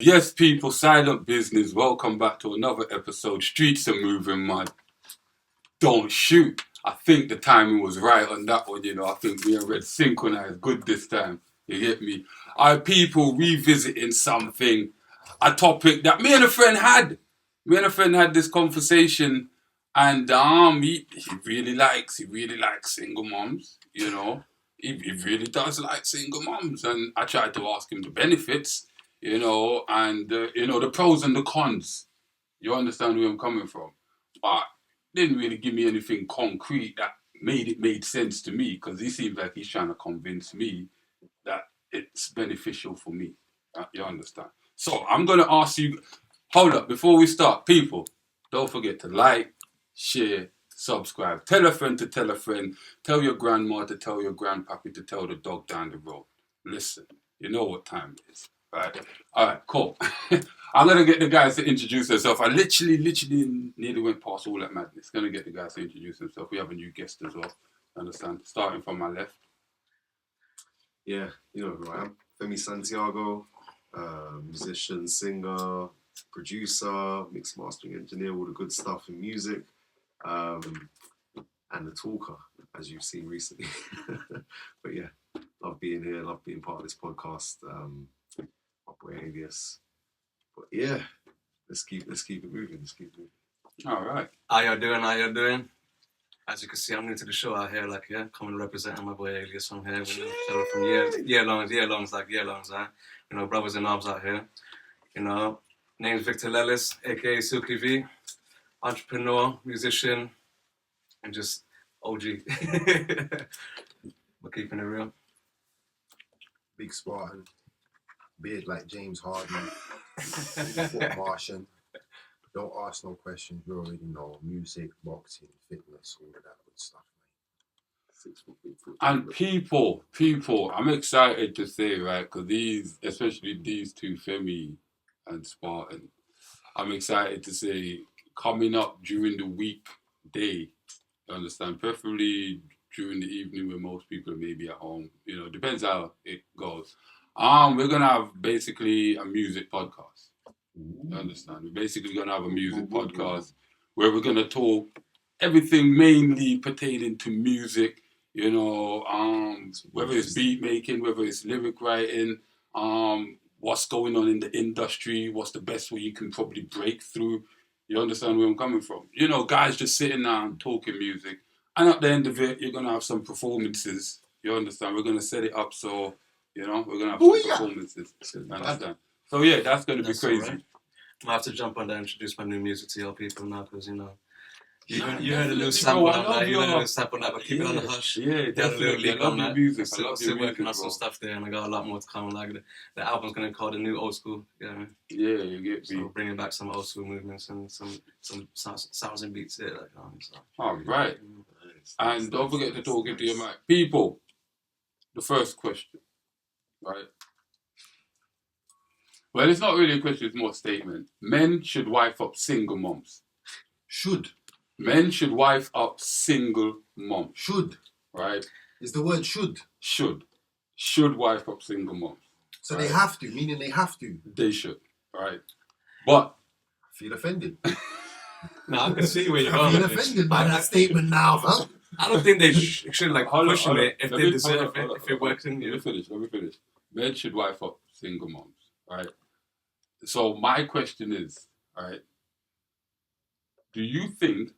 Yes, people, silent business. Welcome back to another episode. Streets are moving, man. Don't shoot. I think the timing was right on that one, I think me and Red synchronized good this time. You get me? Our people revisiting something, a topic that me and a friend had. Me and a friend had this conversation, and he really likes single moms. He really does like single moms, and I tried to ask him the benefits, and the pros and the cons. You understand where I'm coming from, but didn't really give me anything concrete that made sense to me, because he seems like he's trying to convince me that it's beneficial for me. You understand? So I'm gonna ask you. Hold up, before we start, people, don't forget to like, share, subscribe. Tell a friend to tell a friend. Tell your grandma to tell your grandpappy to tell the dog down the road. Listen, you know what time it is, right? All right, cool. I'm gonna get the guys to introduce themselves. I literally nearly went past all that madness. Gonna get the guys to introduce themselves. We have a new guest as well. Understand? Starting from my left. Yeah, you know who I am. Femi Santiago, musician, singer, producer, mix mastering engineer, all the good stuff in music, and a talker, as you've seen recently. But yeah, love being here, love being part of this podcast. My boy Alias. But yeah, let's keep it moving. All right. How you doing? As you can see, I'm new to the show out here, coming representing my boy Alias on here. From year longs, brothers in arms out here. Name's Victor Lellis, aka Silky V, entrepreneur, musician, and just OG. We're keeping it real. Big Spartan, beard like James Harden, Fort Martian. Don't ask no questions, you already know. Music, boxing, fitness, all of that good stuff, mate. And people, I'm excited to say, right, because especially these two, Femi and Spartan, I'm excited to say, coming up during the weekday, you understand, preferably during the evening when most people are maybe at home, depends how it goes. We're going to have basically a music podcast. You understand? We're basically going to have a music podcast where we're going to talk everything mainly pertaining to music, whether it's beat making, whether it's lyric writing, what's going on in the industry, what's the best way you can probably break through. You understand where I'm coming from? Guys just sitting down talking music, and at the end of it, you're going to have some performances. You understand? We're going to set it up so, we're going to have some performances. You understand? So yeah, that's going to be crazy. Right. I have to jump on there and introduce my new music to your people now, because you heard a little sample on that, but keep it on the hush. Yeah, Got a little leak on that. Music. Still working on some stuff there, and I got a lot more to come. Like the album's gonna be called The New Old School. Yeah, you get me. So bringing back some old school movements and some sounds and beats there. All right, and don't forget to talk into your mic, people. The first question, right? Well, it's not really a question, it's more a statement. Men should wife up single moms. Should. Men should wife up single moms. Should. Right? Is the word should? Should. Should wife up single moms. So right? They have to, meaning they have to. They should, right? But I feel offended. No, I can see where you're going. I feel offended by that statement now, huh? I don't think they should pushing it if they deserve it, if it works in you. Let me finish. Men should wife up single moms. Right. So my question is, right, do you think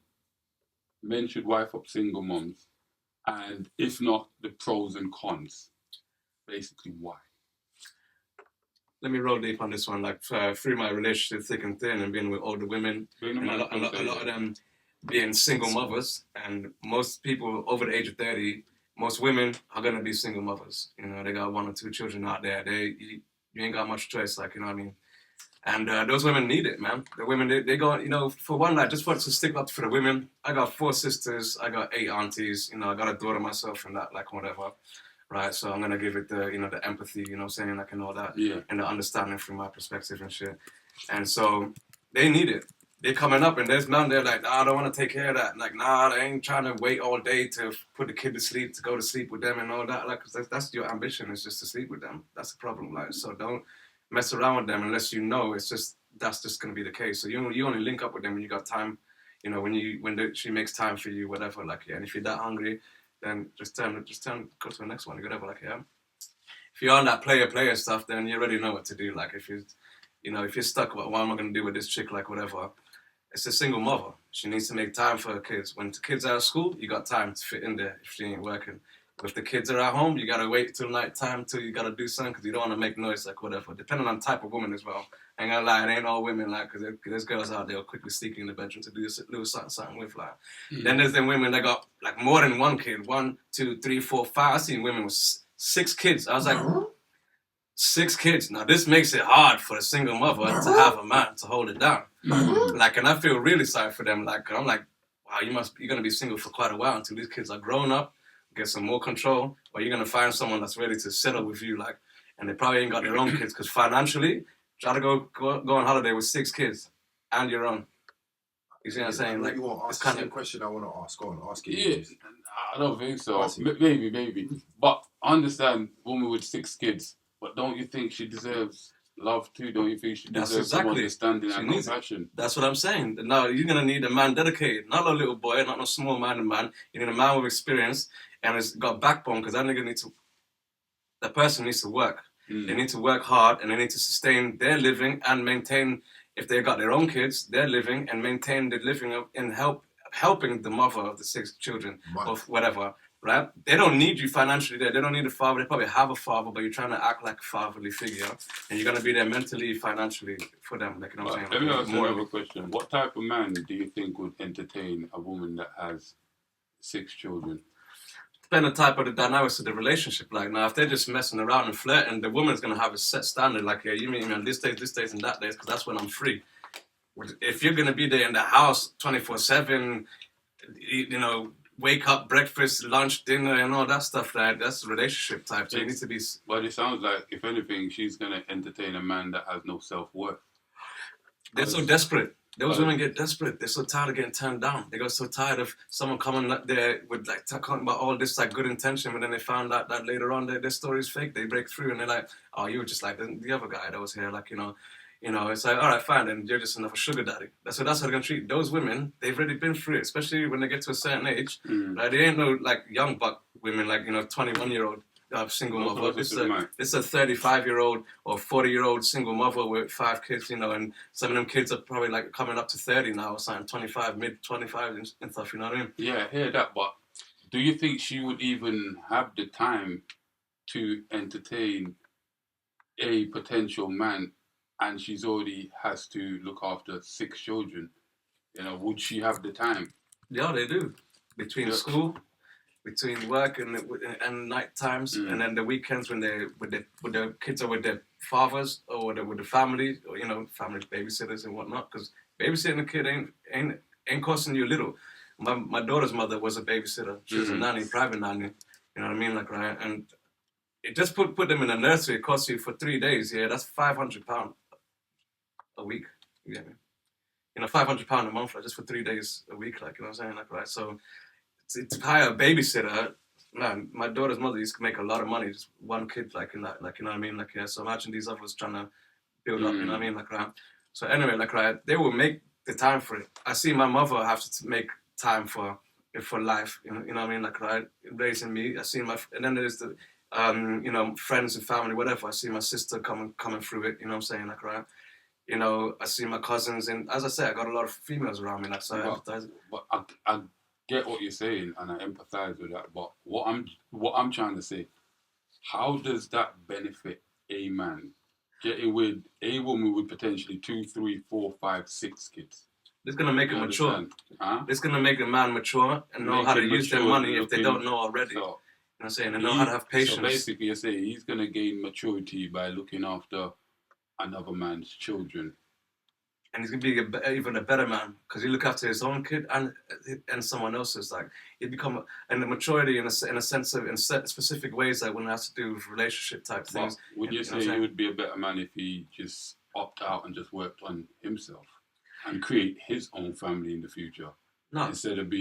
men should wife up single moms? And if not, the pros and cons. Basically, why? Let me roll deep on this one. Through my relationship, thick and thin, and being with older women, and a lot of them being single mothers, and most people over the age of 30, most women are gonna be single mothers. They got 1 or 2 children out there. You ain't got much choice, you know what I mean? And those women need it, man. The women, they go, for one night, just for it to stick up for the women. I got 4 sisters, I got 8 aunties, I got a daughter myself and that, whatever, right? So I'm going to give it the empathy, saying, and all that, and the understanding from my perspective and shit. And so they need it. They're coming up, and there's none there like, nah, I don't want to take care of that. Like, nah, they ain't trying to wait all day to put the kid to sleep, to go to sleep with them and all that. Cause that's your ambition, is just to sleep with them. That's the problem. So don't mess around with them unless you know that's just going to be the case. So you only link up with them when you got time, she makes time for you, whatever. Like, yeah, and if you're that hungry, then just go to the next one, whatever. Like, yeah. If you're on that player stuff, then you already know what to do. Like, if you're stuck, what am I going to do with this chick? Like, whatever. It's a single mother. She needs to make time for her kids. When the kids are at school, you got time to fit in there if she ain't working. If the kids are at home, you gotta wait till night time till you gotta do something because you don't want to make noise, like whatever. Depending on the type of woman as well. I ain't gonna lie, it ain't all women, like, because there's girls out there quickly sneaking in the bedroom to do a little something with, like. Then there's them women that got like more than one kid, 1, 2, 3, 4, 5. I seen women with 6 kids. I was like, 6 kids. Now this makes it hard for a single mother to have a man to hold it down. Like, and I feel really sorry for them. Like, I'm like, wow, you're gonna be single for quite a while until these kids are grown up, get some more control, or you're gonna find someone that's ready to settle with you, like, and they probably ain't got their own kids because financially, try to go on holiday with 6 kids and your own. You see what I'm saying? Like, you want to ask the same question I want to ask. Go on, ask it. Yeah, I don't think so. Maybe. But I understand woman with 6 kids, but don't you think she deserves love too? Don't you think she deserves some understanding and compassion? That's what I'm saying. Now, you're going to need a man dedicated. Not a little boy, not a small-minded man. You need a man with experience and has got backbone, because that person needs to work. They need to work hard, and they need to sustain their living and maintain, if they've got their own kids, their living, and maintain the living in helping the mother of the 6 children or whatever, right? They don't need you financially there. They don't need a father. They probably have a father, but you're trying to act like a fatherly figure, and you're going to be there mentally, financially for them. Like, you know what I'm saying? Let me ask you another question. What type of man do you think would entertain a woman that has 6 children? Depending on the type of the dynamics of the relationship. Like, now, if they're just messing around and flirting, the woman's going to have a set standard. Like, yeah, you meet me on this days, and that days, because that's when I'm free. If you're going to be there in the house 24/7, wake up, breakfast, lunch, dinner, and all that stuff, that's a relationship type. So you need to be... But it sounds like, if anything, she's going to entertain a man that has no self-worth. They're so desperate. Those women get desperate. They're so tired of getting turned down. They got so tired of someone coming up there with, like, talking about all this, like, good intention, but then they found out that later on their story's fake. They break through and they're like, oh, you were just like the other guy that was here, like, it's like, all right, fine, then you're just another sugar daddy. That's how they're going to treat those women. They've already been through it, especially when they get to a certain age. Right? They ain't no, like, young buck women, like, 21-year-old single mother. This is a 35-year-old or 40-year-old single mother with 5 kids, and some of them kids are probably, like, coming up to 30 now or something, 25, mid-25 and stuff, you know what I mean? Yeah, I hear that, but do you think she would even have the time to entertain a potential man, and she's already has to look after 6 children? Would she have the time? Yeah, they do. Between school, between work and night times, and then the weekends when the kids are with their fathers or with the family, or family babysitters and whatnot. Because babysitting a kid ain't costing you little. My daughter's mother was a babysitter. She was a nanny, private nanny. You know what I mean, like, right? And it just put them in a nursery. It costs you for 3 days. Yeah, that's £500 a week. You get me? £500 a month, like, just for 3 days a week. Like, you know what I'm saying, like, right? So to hire a babysitter, man, my daughter's mother used to make a lot of money, just one kid, like, in that, like, you know what I mean? Like, yeah, so imagine these others trying to build up, you know what I mean? Like, right? So anyway, like, right, they will make the time for it. I see my mother have to make time for life, you know what I mean? Like, right, raising me. I see and then there's the, friends and family, whatever. I see my sister coming through it, you know what I'm saying? Like, right? I see my cousins, and as I said, I got a lot of females around me, like, so I empathize. But I get what you're saying, and I empathize with that. But what I'm trying to say, how does that benefit a man getting with a woman with potentially 2, 3, 4, 5, 6 kids? It's gonna make him mature. Huh? It's gonna make a man mature and know how to use their money if they don't know already. So, you know what I'm saying? And know how to have patience. So basically, you're saying he's gonna gain maturity by looking after another man's children. And he's gonna be even a better man because he look after his own kid and someone else's. Like, he'd become the maturity in a sense of in specific ways that when it has to do with relationship type things. But would you say he would be a better man if he just opted out and just worked on himself and create his own family in the future? No. Instead of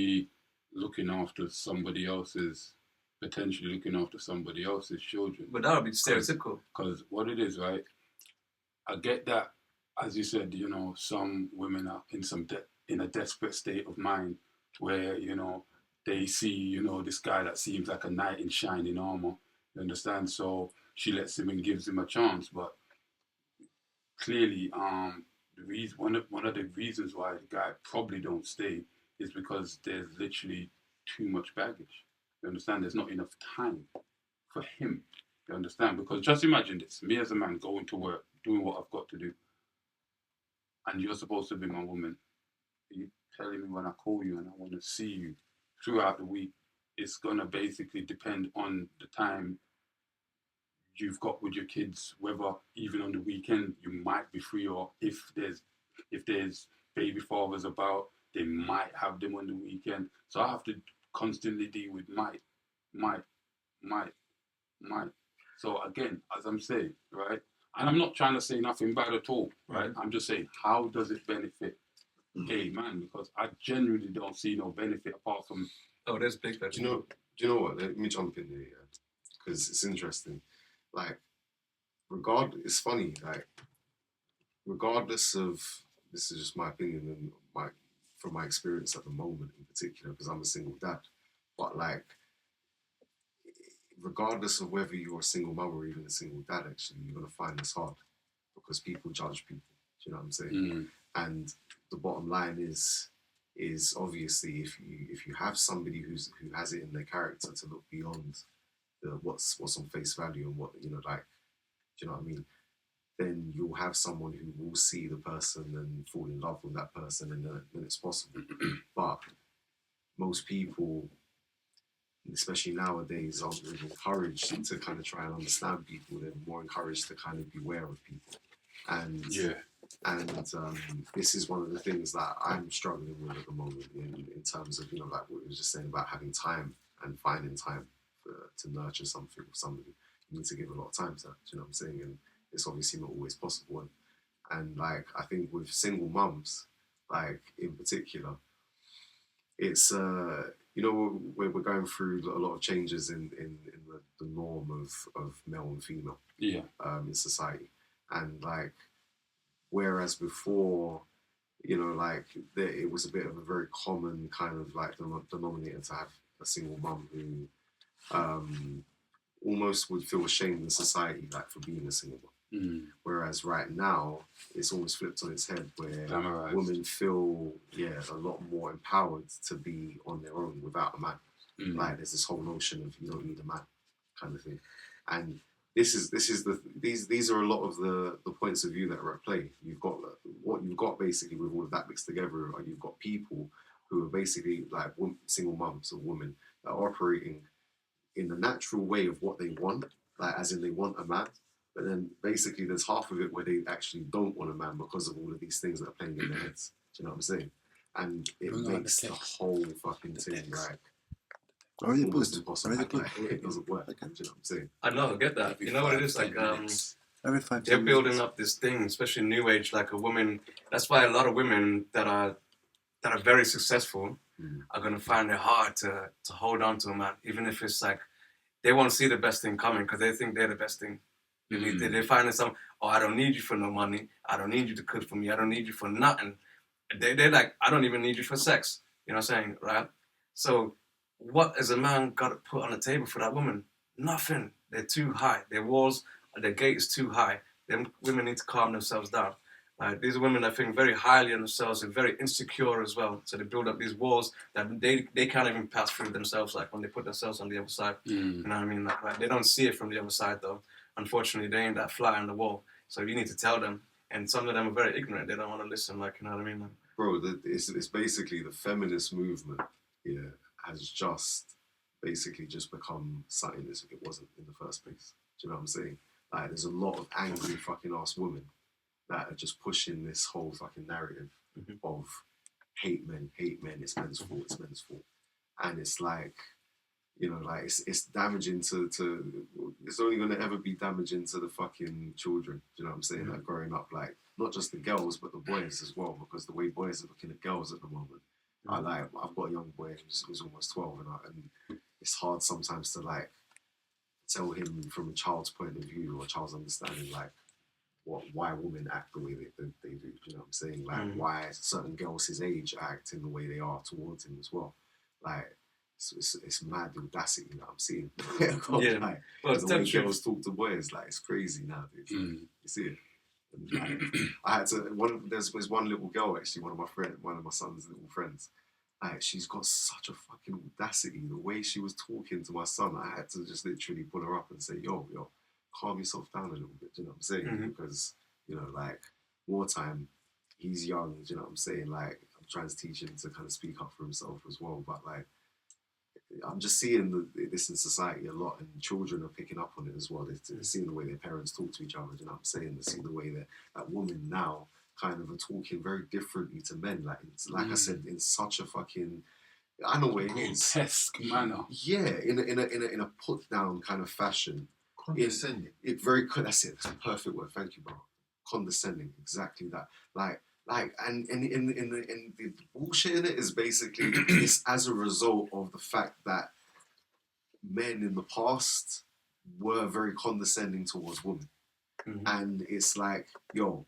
looking after somebody else's, potentially looking after somebody else's children. But that would be stereotypical. Because what it is, right? I get that, as you said, you know, some women are in a desperate state of mind where, you know, they see, you know, this guy that seems like a knight in shining armor. You understand? So she lets him and gives him a chance. But clearly, the reason one of the reasons why the guy probably don't stay is because there's literally too much baggage. You understand? There's not enough time for him. You understand? Because just imagine this: me as a man going to work, doing what I've got to do, and you're supposed to be my woman. You telling me when I call you and I want to see you throughout the week. It's gonna basically depend on the time you've got with your kids, whether even on the weekend you might be free, or if there's baby fathers about, they might have them on the weekend. So I have to constantly deal with might, might, might. So again, as I'm saying, right, and I'm not trying to say nothing bad at all, right? I'm just saying, how does it benefit gay man? Because I genuinely don't see no benefit apart from. Oh, there's big benefit. Do you know what? Let me jump in there, because it's interesting. Like, it's funny. Like, regardless of, this is just my opinion and from my experience at the moment in particular, because I'm a single dad. But like, regardless of whether you're a single mum or even a single dad, actually, you're gonna find this hard because people judge people. Do you know what I'm saying? And the bottom line is obviously if you have somebody who has it in their character to look beyond what's on face value and what, you know, like, do you know what I mean? Then you'll have someone who will see the person and fall in love with that person, and then it's possible. But most people, especially nowadays, aren't really encouraged to kind of try and understand people. They're more encouraged to kind of beware of people. And this is one of the things that I'm struggling with at the moment in terms of, you know, like what we were just saying about having time and finding time to nurture something with somebody. You need to give a lot of time to that, do you know what I'm saying? And it's obviously not always possible. And like, I think with single mums, like in particular, it's, you know, we're going through a lot of changes in the norm of male and female in society. And like, whereas before, you know, like it was a bit of a very common kind of like denominator to have a single mum who almost would feel ashamed in society, like, for being a single mum. Whereas right now, it's almost flipped on its head, where women feel, a lot more empowered to be on their own without a man. Like, there's this whole notion of you don't need a man, kind of thing. And these are a lot of the points of view that are at play. You've got what you've got basically with all of that mixed together. You've got people who are basically like single mums or women that are operating in the natural way of what they want, like as in they want a man. But then basically there's half of it where they actually don't want a man because of all of these things that are playing in their heads. Do you know what I'm saying? And it makes the whole fucking thing like almost impossible. It doesn't work. Do you know what I'm saying? I know, I get that. You know what it is? Like, they're building up this thing, especially New Age, like a woman. That's why a lot of women that are very successful are going to find it hard to hold on to a man, even if it's like they won't see the best thing coming because they think they're the best thing. They find some, I don't need you for no money. I don't need you to cook for me. I don't need you for nothing. They're like, I don't even need you for sex. You know what I'm saying, right? So what has a man got to put on the table for that woman? Nothing. They're too high. Their walls, their gate is too high. Them women need to calm themselves down. These are women that think very highly of themselves and very insecure as well. So they build up these walls that they can't even pass through themselves, like when they put themselves on the other side. You know what I mean? Like, they don't see it from the other side, though. Unfortunately, they ain't that fly on the wall. So you need to tell them. And some of them are very ignorant. They don't want to listen, like, you know what I mean? Bro, it's basically the feminist movement has just basically just become something that it wasn't in the first place. Do you know what I'm saying? Like, there's a lot of angry fucking ass women that are just pushing this whole fucking narrative of hate men, it's men's fault, it's men's fault. And it's like, you know, like it's damaging to it's only going to ever be damaging to the fucking children. Do you know what I'm saying? Like, growing up, like, not just the girls, but the boys as well, because the way boys are looking at girls at the moment. I've got a young boy who's almost 12, and it's hard sometimes to like tell him from a child's point of view or a child's understanding, like, why women act the way they do. You know what I'm saying? Like why certain girls his age act in the way they are towards him as well. Like it's mad the audacity that I'm seeing. Like, well, the way girls talk to boys, like it's crazy nowadays. You see it. And, like, I had to. There's one little girl actually, one of my son's little friends. Like she's got such a fucking audacity. The way she was talking to my son, I had to just literally pull her up and say, yo, calm yourself down a little bit. Do you know what I'm saying? Because, you know, like wartime, he's young. Do you know what I'm saying? Like I'm trying to teach him to kind of speak up for himself as well. But like, I'm just seeing this in society a lot, and children are picking up on it as well. They're seeing the way their parents talk to each other. Do you know what I'm saying? They're seeing the way that women now kind of are talking very differently to men. Like I said, in such a fucking, I know what it is, grotesque manner. Yeah, in a put down kind of fashion. Condescending. That's it. That's a perfect word. Thank you, bro. Condescending. Exactly that. Like, and the bullshit in it is basically it's as a result of the fact that men in the past were very condescending towards women, and it's like, yo,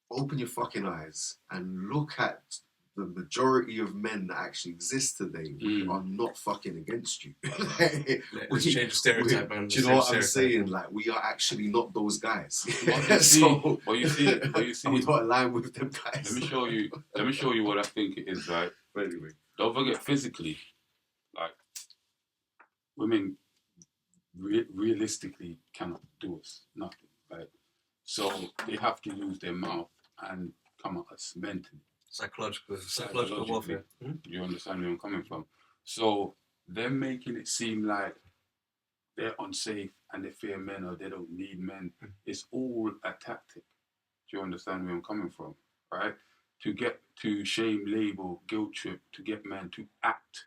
open your fucking eyes and look at the majority of men that actually exist today are not fucking against you. Let's change the stereotype. Do you know what I'm saying? Like, we are actually not those guys. You see, we're not aligned with them guys. Let me show you what I think it is, right? But anyway, don't forget, physically, like women realistically cannot do us nothing, right? So they have to use their mouth and come at us mentally. Psychological warfare. You understand where I'm coming from? So they're making it seem like they're unsafe and they fear men or they don't need men. It's all a tactic. Do you understand where I'm coming from? Right? To get to shame, label, guilt trip, to get men to act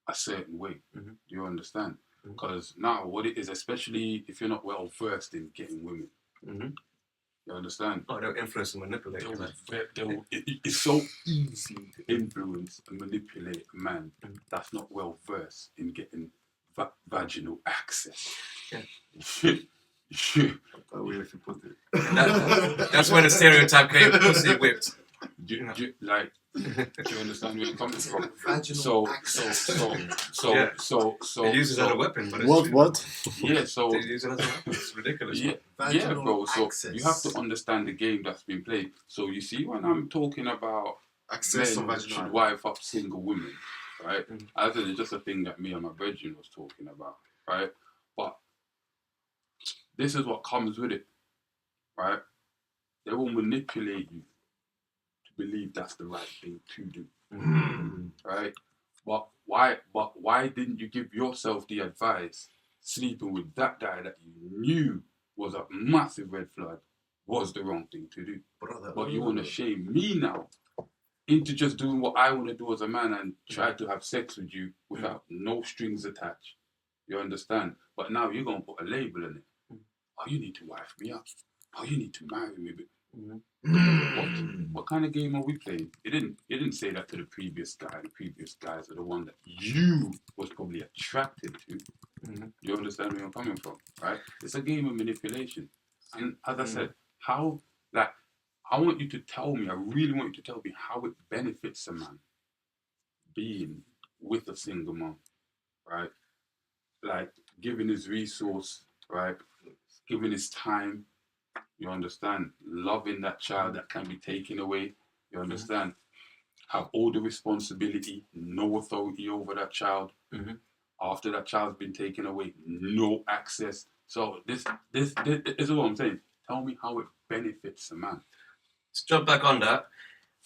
a certain way. Do you understand? Because now what it is, especially if you're not well versed in getting women, you understand? Oh, they'll influence and manipulate. It's so easy to influence and manipulate a man that's not well versed in getting vaginal access. Yeah. If you put it. That's where the stereotype came. Pussy whipped. Do you understand where I'm coming from? Vaginal access. So they use it as a weapon. But What? Yeah, so they use it as a weapon. It's ridiculous. Yeah, bro. So you have to understand the game that's been played. So you see, when I'm talking about access men should wife up single women, right? I said it's just a thing that me and my brethren was talking about, right? But this is what comes with it, right? They will manipulate you to believe that's the right thing to do, right? But why didn't you give yourself the advice sleeping with that guy that you knew was a massive red flag was the wrong thing to do? But you want to shame me now into just doing what I want to do as a man and try to have sex with you without no strings attached. You understand? But now you're going to put a label in it. Oh, you need to wife me up. Oh, you need to marry me. What kind of game are we playing? It didn't say that to the previous guy. The previous guys are the one that you was probably attracted to. You understand where I'm coming from, right? It's a game of manipulation. And as I said, I want you to tell me, I really want you to tell me how it benefits a man being with a single mom, right? Like giving his resource, right? Giving his time, you understand? Loving that child that can be taken away, you understand? Have all the responsibility, no authority over that child. After that child's been taken away, no access. So this is what I'm saying. Tell me how it benefits a man. To jump back on that,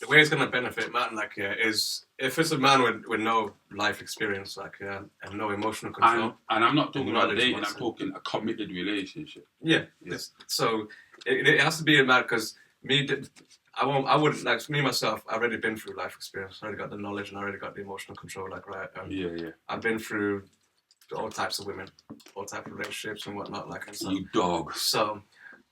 the way it's going to benefit man, is if it's a man with no life experience, and no emotional control. And I'm not talking about dating, I'm talking a committed relationship. Yeah. So it has to be a man, because I wouldn't, like me myself, I've already been through life experience. I already got the knowledge and I already got the emotional control, I've been through all types of women, all types of relationships and whatnot, and so. You dog. So,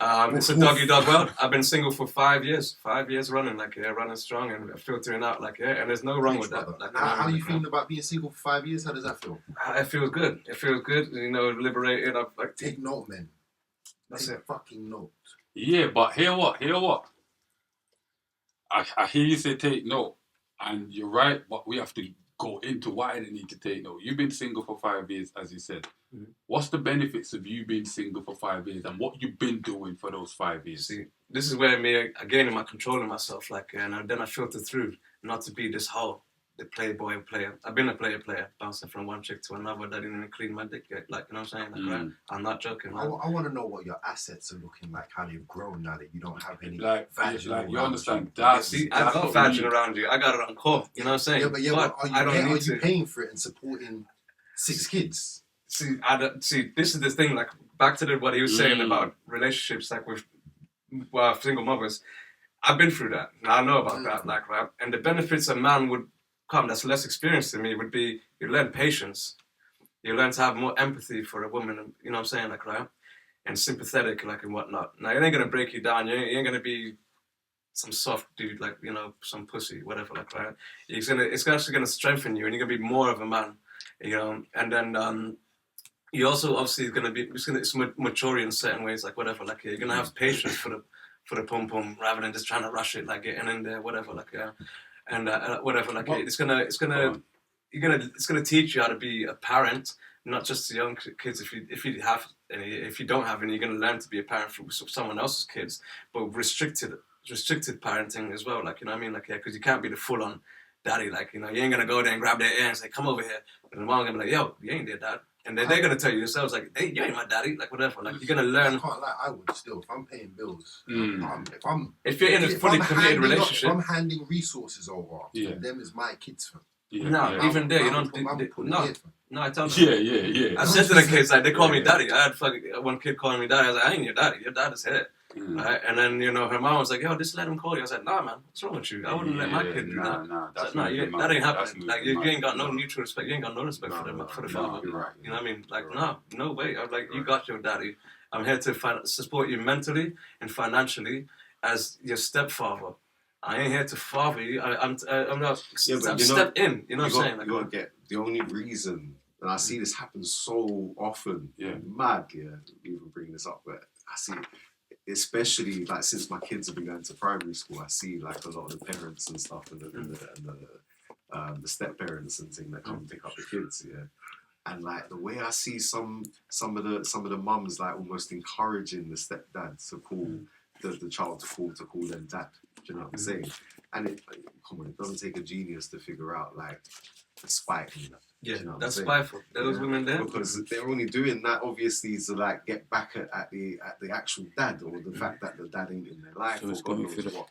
it's a dog world. I've been single for 5 years. 5 years running, running strong and filtering out, and there's no wrong with that. How are you feeling about being single for 5 years? How does that feel? It feels good. It feels good, liberated. Take note, man. That's Take it. fucking note. Yeah, but hear what? I hear you say take note, and you're right, but we have to go into why they need to take note. You've been single for 5 years, as you said. Mhm. What's the benefits of you being single for 5 years, and what you've been doing for those 5 years? See, this is where me again am I controlling myself, like, and then I filter through not to be this whole the playboy player. I've been a player, bouncing from one chick to another that didn't even clean my dick yet. Like, you know what I'm saying? Like, right? I'm not joking. I want to know what your assets are looking like, how you've grown now that you don't have any Like vaginal you understand? See, I got vagin around you. I got it on call. You know what I'm saying? But are you paying for it and supporting 6 kids? See, this is the thing. Like, back to what he was saying about relationships, like with single mothers. I've been through that. Now I know about that. Like, right? And the benefits a man would come that's less experienced than me would be you learn patience. You learn to have more empathy for a woman. You know what I'm saying? Like, right? And sympathetic, like, and whatnot. Now, it ain't gonna break you down. You ain't gonna be some soft dude, like, you know, some pussy, whatever, like, right? It's actually gonna strengthen you, and you're gonna be more of a man, you know. And then you also obviously gonna be it's mature in certain ways, like, whatever, like, you're gonna have patience for the pum pum rather than just trying to rush it, like, getting in there, whatever, like, yeah, and whatever, like, it's gonna teach you how to be a parent, not just to young kids. If you don't have any, you're gonna learn to be a parent for someone else's kids, but restricted parenting as well. Like, you know what I mean? Like, yeah, because you can't be the full on daddy. Like, you know, you ain't gonna go there and grab their ear and say, "Come over here," and the mom gonna be like, "Yo, you ain't their dad." And they're gonna tell you yourselves, like, "Hey, you ain't my daddy," like, whatever. Like, you're gonna learn. I can't lie, I would still, if I'm paying bills, if you're in a fully committed relationship, if I'm handing resources over, them is my kids. Even there, you don't. No, I tell them. Yeah. I said to the kids, like, they call me daddy. I had one kid calling me daddy. I was like, I ain't your daddy. Your dad is here. Right? And then, you know, her mom was like, yo, just let him call you. I was like, nah, man, what's wrong with you? I wouldn't let my kid do that. That ain't happening. Like, you ain't got no mutual respect. You ain't got no respect for the father. You know what I mean? Like, no way. I'm like, you got your daddy. I'm here to support you mentally and financially as your stepfather. I ain't here to father you. I'm not. I'm step in. You know what I'm saying? Like, you gotta get the only reason, and I see this happen so often. Mad. Even bringing this up, but I see, especially like since my kids have been going to primary school, I see like a lot of the parents and stuff, and the step parents and things that come pick up the kids. And like the way I see some of the mums like almost encouraging the stepdad to call the child to call them dad. Do you know what I'm saying? And it doesn't take a genius to figure out like the spite in that. Yeah, you know that's spiteful. Those women there, because they're only doing that obviously to like get back at the actual dad, or the fact that the dad ain't in their life. So it's going through what.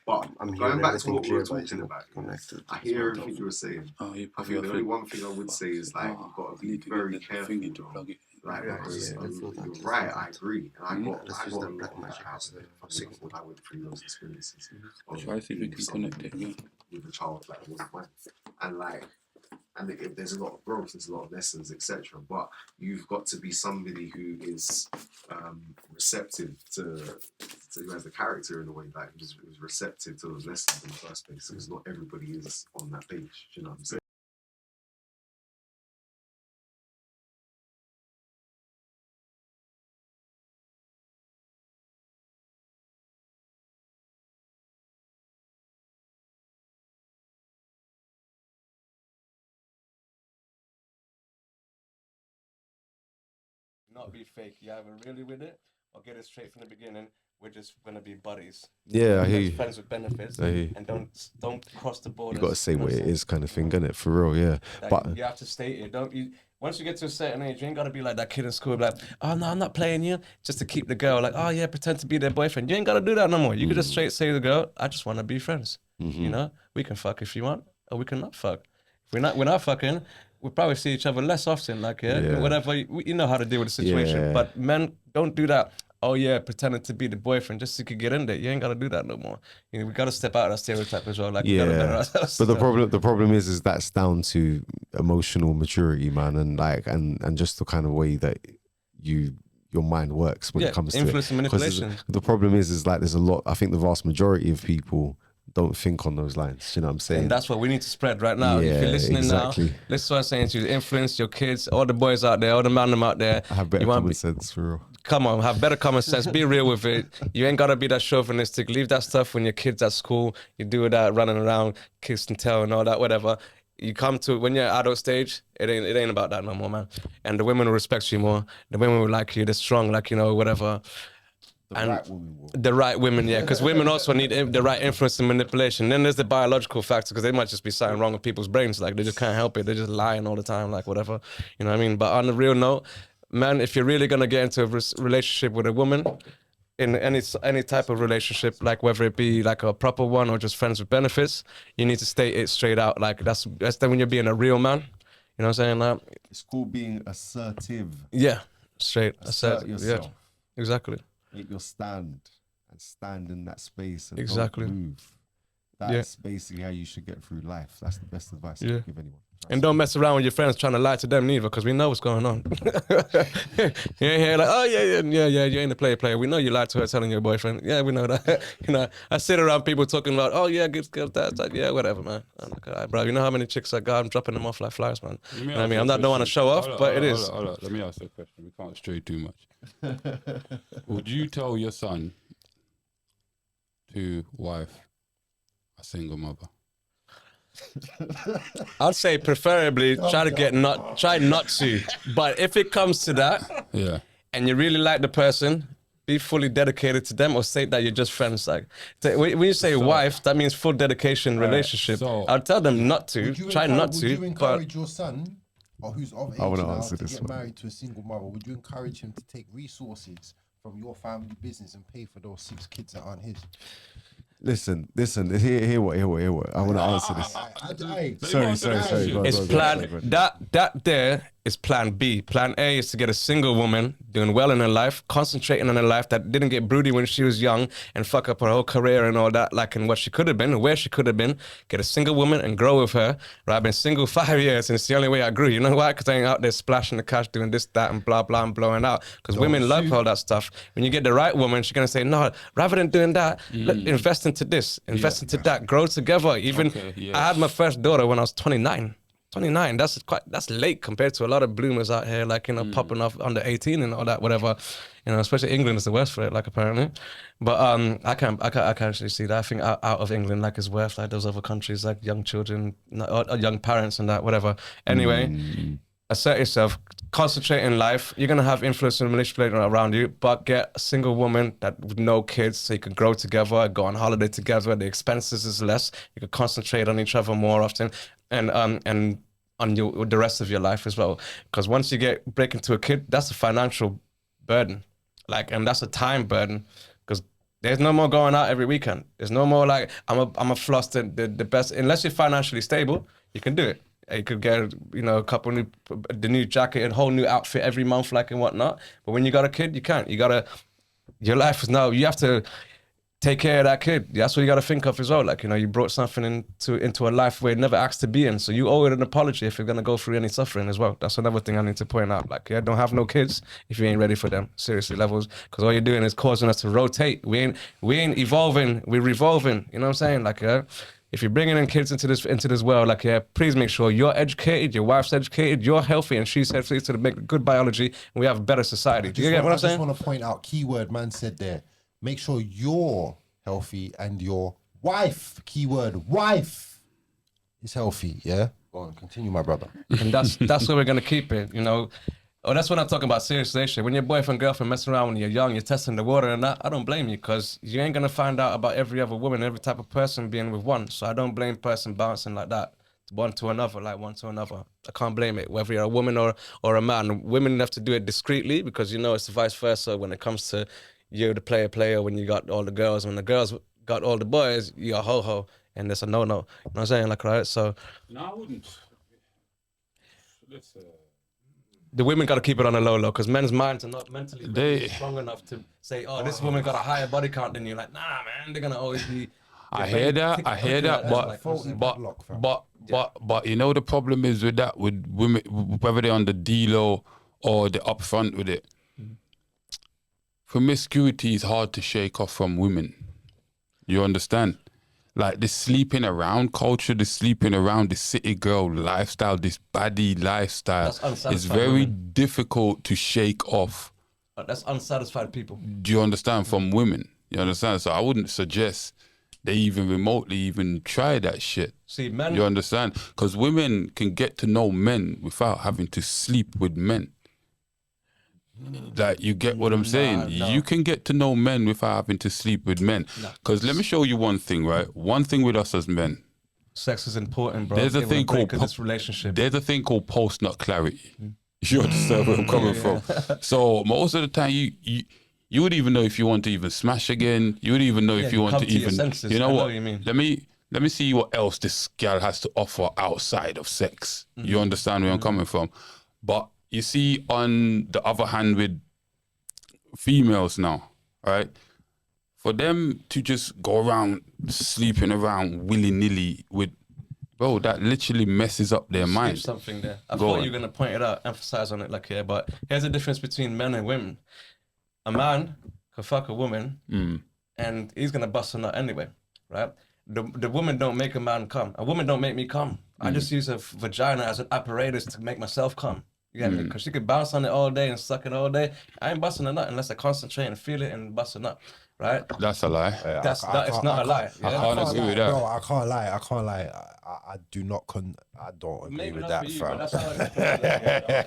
But I'm going back to what we were talking about. I hear everything you were saying. I think the only one thing I would say is like you've got to be very careful. Like, because you're right, I agree. And I got a lot of that house there. I went through those experiences. Try see if we can connect it again. With a child like one, and like. And there's a lot of growth, there's a lot of lessons, etc. But you've got to be somebody who is receptive to who has the character in a way, like who's receptive to those lessons in the first place. Because not everybody is on that page. Do you know what I'm saying? not be fake. You either really with it or get it straight from the beginning. We're just gonna be buddies. Yeah, I hear you. Friends with benefits, and don't cross the border. You got to say what it is, kind of thing, innit? For real, yeah. Like, but you have to state it. Once you get to a certain age, you ain't gotta be like that kid in school, like, oh no, I'm not playing you, just to keep the girl. Like, oh yeah, pretend to be their boyfriend. You ain't gotta do that no more. You can just straight say to the girl, I just want to be friends. You know, we can fuck if you want, or we can not fuck. If we're not fucking. We probably see each other less often, like, whatever. You know how to deal with the situation. Yeah. But men don't do that. Oh yeah, pretending to be the boyfriend just so you could get in there. You ain't gotta do that no more. You know, we gotta step out of that stereotype as well. Like, we gotta better ourselves. But the problem is that's down to emotional maturity, man, and like and just the kind of way that your mind works when it comes to influence and manipulation. The problem is like there's a lot. I think the vast majority of people don't think on those lines. You know what I'm saying? And that's what we need to spread right now. Yeah, if you're listening exactly. now, listen to what I'm saying to you. Influence your kids, all the boys out there, all the man them out there. I have better You wanna common be- sense for real. Come on, have better common sense. Be real with it. You ain't gotta be that chauvinistic. Leave that stuff when your kids at school. You do that running around, kiss and tell and all that, whatever. You come to when you're at adult stage, it ain't about that no more, man. And the women will respect you more. The women will like you. They're strong, like, you know, whatever. The right woman will. The right women, yeah, because women also need the right influence and manipulation. Then there's the biological factor, because they might just be something wrong with people's brains. Like, they just can't help it. They're just lying all the time, like, whatever. You know what I mean? But on the real note, man, if you're really going to get into a relationship with a woman, in any type of relationship, like whether it be like a proper one or just friends with benefits, you need to state it straight out. Like, that's then when you're being a real man. You know what I'm saying? Like, It's called being assertive. yeah, straight. Assert yourself. Yeah, exactly. Make your stand and stand in that space and Exactly. don't move. That's basically how you should get through life. That's the best advice I can give anyone. And don't mess around with your friends trying to lie to them neither, because we know what's going on. You ain't here like, oh yeah, you ain't a player. We know you lied to her telling your boyfriend. Yeah, we know that. You know, I sit around people talking about, oh yeah, good girl, that. Like, yeah, whatever, man. I'm like, all right, bro, you know how many chicks I got? I'm dropping them off like flies, man. You know what I mean? I'm not the one to show off, but it is. Hold on. Let me ask you a question. We can't stray too much. Would you tell your son to wife a single mother? I'd say preferably try not to. But if it comes to that, Yeah. and you really like the person, be fully dedicated to them, or say that you're just friends. Like, when you say wife, that means full dedication relationship. so- I'll tell them not to, try not to. Would you But encourage your son, or who's of age wanna now, answer to this get one. married to a single mother? Would you encourage him to take resources from your family business and pay for those 6 kids that aren't his? Listen. Hear what. I want to answer this. Sorry. Go on, it's go on, plan go on. that there is plan B. Plan A is to get a single woman doing well in her life, concentrating on her life, that didn't get broody when she was young and fuck up her whole career and all that, like in what she could have been, where she could have been. Get a single woman and grow with her. Right, I've been single 5 years and it's the only way I grew. You know why? Because I ain't out there splashing the cash, doing this, that, and blah, blah, and blowing out. Because women love all that stuff. When you get the right woman, she's going to say, no, rather than doing that, invest into this, invest into that, grow together. Even I had my first daughter when I was 29. 29, that's late compared to a lot of bloomers out here, like, you know, popping off under 18 and all that, whatever. You know, especially England is the worst for it, like, apparently. But I can actually see that. I think out of England, like, is worse, like those other countries, like young children, or young parents and that, whatever. Anyway, assert yourself, concentrate in life. You're gonna have influence and manipulation around you, but get a single woman that with no kids, so you can grow together, go on holiday together. The expenses is less. You can concentrate on each other more often, and on the rest of your life as well. Because once you break into a kid, that's a financial burden, like, and that's a time burden. Because there's no more going out every weekend. There's no more like I'm a floss the best. Unless you're financially stable, you can do it. You could get, you know, the new jacket, a whole new outfit every month, like, and whatnot. But when you got a kid, you can't. Your life is now, you have to take care of that kid. That's what you got to think of as well. Like, you know, you brought something into a life where it never asked to be in. So you owe it an apology if you're going to go through any suffering as well. That's another thing I need to point out. Like, yeah, don't have no kids if you ain't ready for them. Seriously, levels. Because all you're doing is causing us to rotate. We ain't evolving, we're revolving. You know what I'm saying? Like, if you're bringing in kids into this world, like, yeah, please make sure you're educated, your wife's educated, you're healthy, and she's healthy, to make good biology, and we have a better society. Do you get what I'm saying? I just want to point out, keyword man said there, make sure you're healthy and your wife, keyword wife, is healthy, yeah? Go on, continue, my brother. And that's where we're going to keep it, you know. Oh, that's when I'm talking about serious relationship. When your boyfriend, girlfriend messing around when you're young, you're testing the water and that, I don't blame you, because you ain't going to find out about every other woman, every type of person being with one. So I don't blame person bouncing like that, one to another. I can't blame it, whether you're a woman or a man. Women have to do it discreetly, because, you know, it's vice versa when it comes to you, the player, when you got all the girls. When the girls got all the boys, you're a ho-ho, and it's a no-no. You know what I'm saying? Like, right? So No, I wouldn't. the women got to keep it on the low, because men's minds are not mentally strong enough to say, oh, this woman got a higher body count than you. Like, nah, man, they're going to always be... I hear that, but you know, the problem is with that, with women, whether they're on the D-low or the upfront with it, promiscuity is hard to shake off from women. You understand? Like this sleeping around culture, this sleeping around, this city girl lifestyle, this baddie lifestyle That's unsatisfied is very women. difficult to shake off. That's unsatisfied people. Do you understand? From women, you understand? So I wouldn't suggest they even remotely even try that shit. See, men. You understand? Because women can get to know men without having to sleep with men. Like, you get what I'm saying? no. You can get to know men without having to sleep with men. Because let me show you one thing, right? One thing with us as men. Sex is important, bro. There's a thing called this relationship. There's a thing called post-nut clarity. You understand where I'm coming from? So most of the time, you would even know if you want to even smash again. You would even know if you want to your even. senses. You know I what? what you mean. Let me see what else this girl has to offer outside of sex. You understand where I'm coming from? But you see, on the other hand, with females now, right? For them to just go around sleeping around willy-nilly with, bro, that literally messes up their mind. Something there. I Go thought on. you were gonna point it out, emphasize on it, like here. But here's the difference between men and women. A man can fuck a woman, and he's gonna bust a nut anyway, right? The woman don't make a man come. A woman don't make me come. I just use a vagina as an apparatus to make myself come. You get me? Because she could bounce on it all day and suck it all day. I ain't busting a nut unless I concentrate and feel it and bust a nut, right? That's a lie. It's not a lie. I can't agree with that. Bro, I can't lie. I do not I don't agree Maybe with not that, for you, fam. but that's how it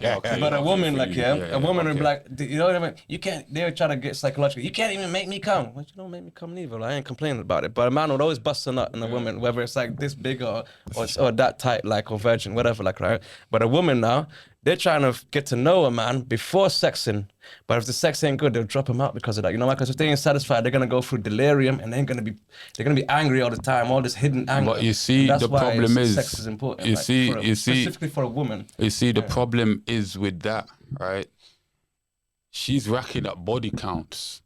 is. Okay, But a woman, for like, you. a woman would be okay. like, you know what I mean? You can't, they would try to get psychological. You can't even make me come. Well, you don't make me come neither. I ain't complaining about it. But a man would always bust a nut in a woman, whether it's like this big or that tight, like, or virgin, whatever, like, right? But a woman now, they're trying to get to know a man before sexing. But if the sex ain't good, they'll drop him out because of that. You know why? Because if they ain't satisfied, they're gonna go through delirium and they're gonna be angry all the time, all this hidden anger. But you see, And that's the why problem is, sex is important. you like, see, specifically for a woman. You see, the problem is with that, right? She's racking up body counts.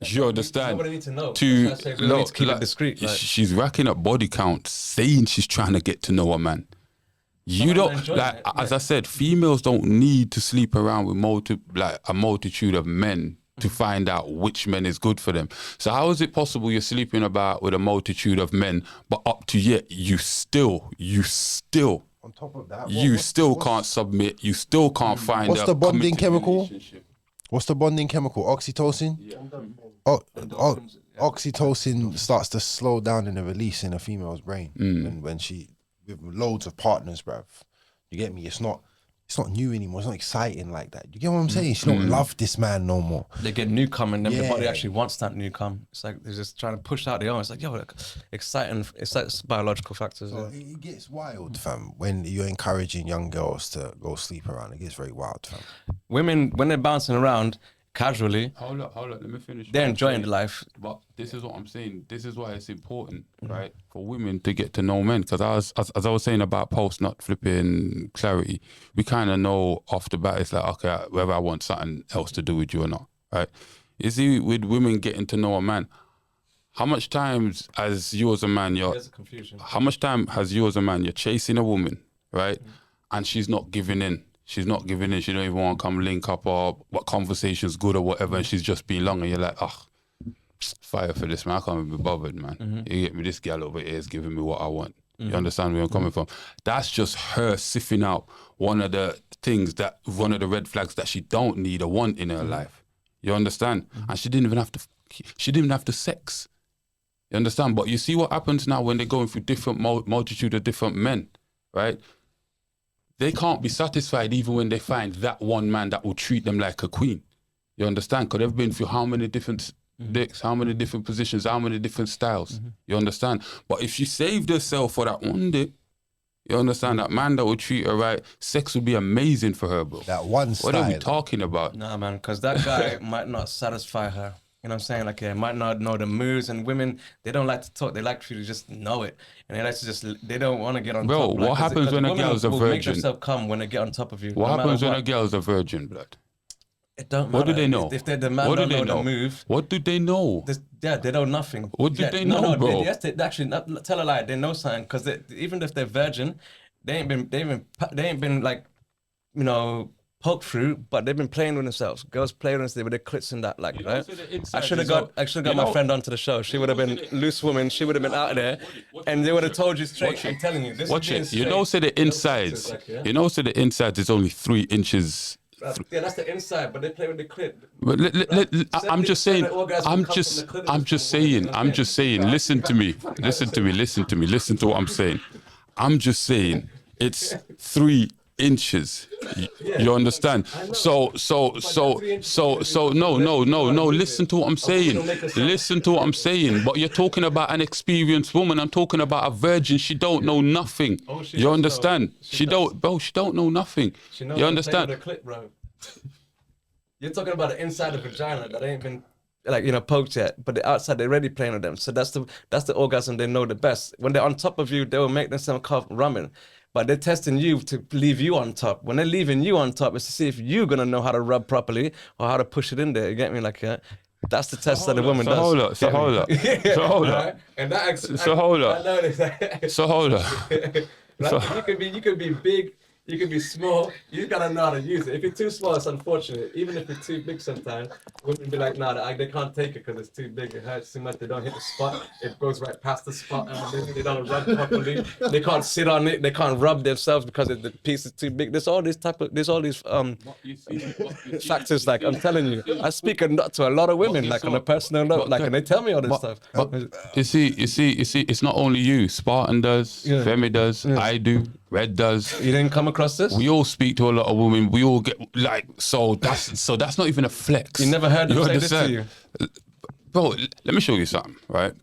You understand? Nobody needs to know. To That's why I say we need to keep it discreet. Like. She's racking up body counts, saying she's trying to get to know a man. You Someone don't enjoying like, it, as I said, females don't need to sleep around with a multitude of men to find out which men is good for them. So how is it possible you're sleeping about with a multitude of men, but up to yet you still On top of that, you still can't submit. You still can't find. What's a the bonding committed chemical? relationship. What's the bonding chemical? Oxytocin? Oxytocin starts to slow down in the release in a female's brain when she with loads of partners, bruv. You get me? It's not new anymore. It's not exciting like that. You get what I'm saying? She don't love this man no more. They get new cum and then the body Yeah. actually wants that new cum. It's like they're just trying to push out the own. It's like, yo, like, exciting. It's like biological factors. So it gets wild, fam. When you're encouraging young girls to go sleep around, it gets very wild, fam. Women, when they're bouncing around casually, Hold up. Let me finish. they're what I'm enjoying saying. the life. But this is what I'm saying. This is why it's important, right, for women to get to know men. Because as I was saying about post-nut flipping clarity, we kind of know off the bat, it's like, okay, whether I want something else to do with you or not, right? You see, with women getting to know a man, how much times as you as a man, There's a confusion. how much time has you as a man, you're chasing a woman, right? And she's not giving in. She's not giving in. She don't even want to come link up or what conversation's good or whatever. And she's just being long. And you're like, fire for this, man. I can't even be bothered, man. You get me? This gal over here is giving me what I want. You understand where I'm coming from? That's just her sifting out one of the red flags that she don't need or want in her life. You understand? And she didn't even have to sex. You understand? But you see what happens now when they're going through different multitude of different men, right? They can't be satisfied even when they find that one man that will treat them like a queen. You understand? Because they've been through how many different dicks, how many different positions, how many different styles. You understand? But if she saved herself for that one dick, you understand, that man that will treat her right, sex would be amazing for her, bro. That one style. What are we talking about? Nah, man, because that guy might not satisfy her. You know what I'm saying? Like, might not know the moves, and women, they don't like to talk. They like to just know it. And they like to just, they don't want to get on Bro, top. what happens when a girl's a will make virgin? themselves come when they get on top of you. What no happens matter when what. a girl's a virgin, blood? It don't matter. What do they know? If the man What do don't they know know? the move, What do they know? they know nothing. What do they know, no, bro? Yes, they actually, not, tell a lie, they know something. Because even if they're virgin, they ain't been like, you know, poke through, but they've been playing with themselves. Girls playing with their clits and that, like, right? I should have got my friend onto the show. She would have been loose woman. She would have been out there, and they would have told you straight. I'm telling you, this Watch is it. You know, so the insides. You know, so the insides is only 3 inches. Yeah, that's the inside, but they play with the clit. But I'm just saying. I'm just saying. Listen to me. Listen to what I'm saying. I'm just saying. It's 3 inches. You understand? So no. Listen to what I'm saying. Listen to what I'm saying. But you're talking about an experienced woman. I'm talking about a virgin. She don't know nothing. You understand? She don't know nothing. You understand? You're talking about the inside of the vagina that ain't been poked yet, but the outside they're already playing with them. So that's the orgasm they know the best. When they're on top of you, they will make themselves cough rumming. But they're testing you to leave you on top. When they're leaving you on top, it's to see if you're gonna know how to rub properly or how to push it in there. You get me? Like, yeah. That's the test that the woman does. Hold up. So hold up. And that So hold up. You could be big. You can be small. You gotta know how to use it. If you're too small, it's unfortunate. Even if you're too big, sometimes women be like, "Nah, they can't take it because it's too big. It hurts too much. They don't hit the spot. It goes right past the spot, and they don't rub properly. They can't sit on it. They can't rub themselves because the piece is too big." There's all these factors. Like, I'm telling you, I speak to a lot of women, like on a personal note, like, and they tell me all this stuff. But you see, it's not only you. Spartan does, Femi does, I do. Red does. You didn't come across this? We all speak to a lot of women. We all get that's not even a flex. You never heard them say this to you? Bro, let me show you something, right?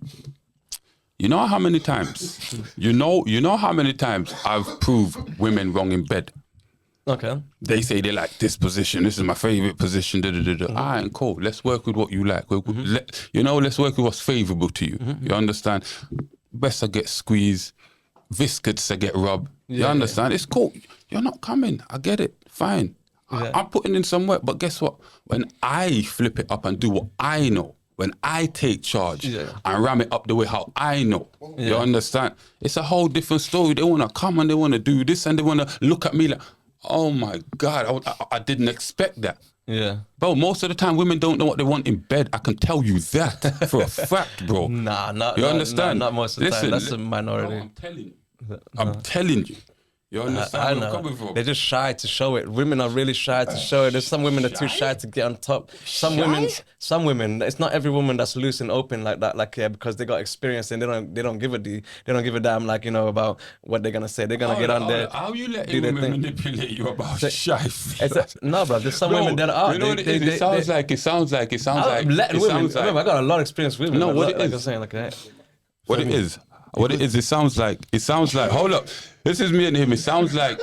You know how many times how many times I've proved women wrong in bed? Okay. They say they like this position. This is my favorite position. All right, cool. Let's work with what you like. Let's work with what's favorable to you. You understand? Best I get squeezed. Viscous I get rubbed. You understand? It's cool. You're not coming. I get it. Fine. I'm putting in some work. But guess what? When I flip it up and do what I know, when I take charge and ram it up the way how I know, you understand? It's a whole different story. They want to come and they want to do this and they want to look at me like, oh my God, I didn't expect that. Yeah. Bro, most of the time women don't know what they want in bed. I can tell you that for a fact, bro. You understand? Not most of the time. That's a minority. No, I'm telling you. I'm telling you. You understand where I'm coming from? They're just shy to show it. Women are really shy to show it. There's some women that are too shy to get on top. Some women, it's not every woman that's loose and open like that, because they got experience and they don't give a damn, about what they're gonna say. They're gonna get on there. How you letting women manipulate you about shy? No, bro. There's some women that are. You know what it is? It sounds like. Remember, I got a lot of experience with women. No, what it is? I'm saying, what it is. It sounds like, hold up. This is me and him. It sounds like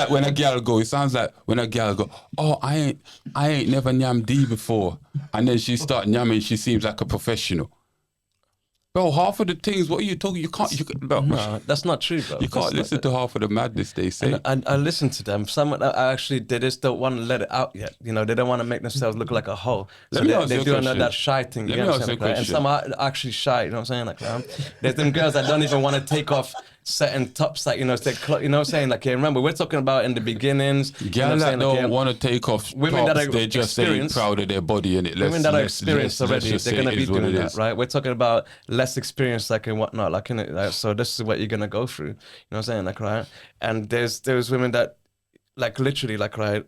when a girl go, oh, I ain't never nyam D before. And then she start nyamming, she seems like a professional. Bro, half of the things, what are you talking? No, that's not true, bro. You can't listen to half of the madness they say. And I listen to them. Some actually, they just don't want to let it out yet. They don't want to make themselves look like a hoe. So they do that shy thing. Let me ask you a question. And some are actually shy. You know what I'm saying? There's them girls that don't even want to take off certain tops, you know what I'm saying? Remember, we're talking about in the beginnings. Girls that don't want to take off women tops, they just say proud of their body in it. Women that are experienced already, they're going to be doing that, right? We're talking about less experience, and whatnot, in it. So this is what you're going to go through. You know what I'm saying? Right? And there's women that, literally, right?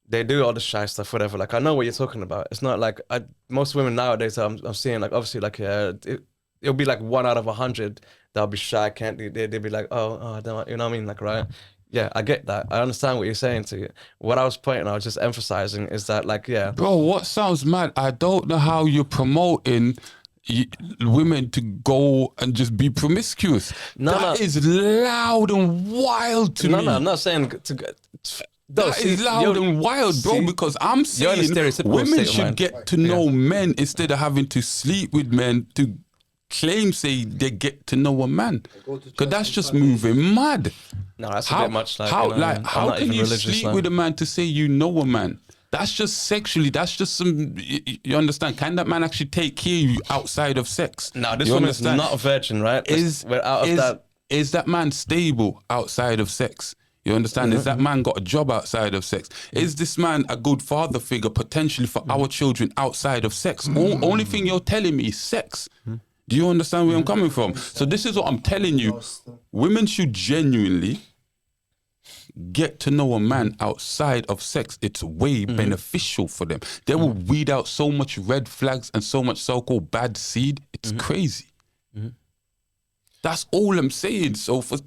They do all the shy stuff, whatever. I know what you're talking about. It's not most women nowadays, I'm seeing, obviously, it'll be 1 out of 100 that'll be shy, can't do. They'll be like, I don't, you know what I mean? Right? Yeah, I get that. I understand what you're saying to you. What I was just emphasizing is that, Bro, what sounds mad? I don't know how you're promoting women to go and just be promiscuous. That is loud and wild to me. No, I'm not saying to That is loud and wild, bro, because I'm saying women should get to know men instead of having to sleep with men to say they get to know a man. Because that's just moving mad. No, that's a bit much how can you sleep with a man to say you know a man? That's just sexually, that's just some, you understand? Can that man actually take care of you outside of sex? No, this woman's not a virgin, right? Is that man stable outside of sex? You understand? Is that man got a job outside of sex? Is this man a good father figure potentially for our children outside of sex? Only thing you're telling me is sex. Do you understand where I'm coming from? So this is what I'm telling you. Women should genuinely get to know a man outside of sex. It's way beneficial for them. They will weed out so much red flags and so much so-called bad seed. It's crazy. That's all I'm saying. So for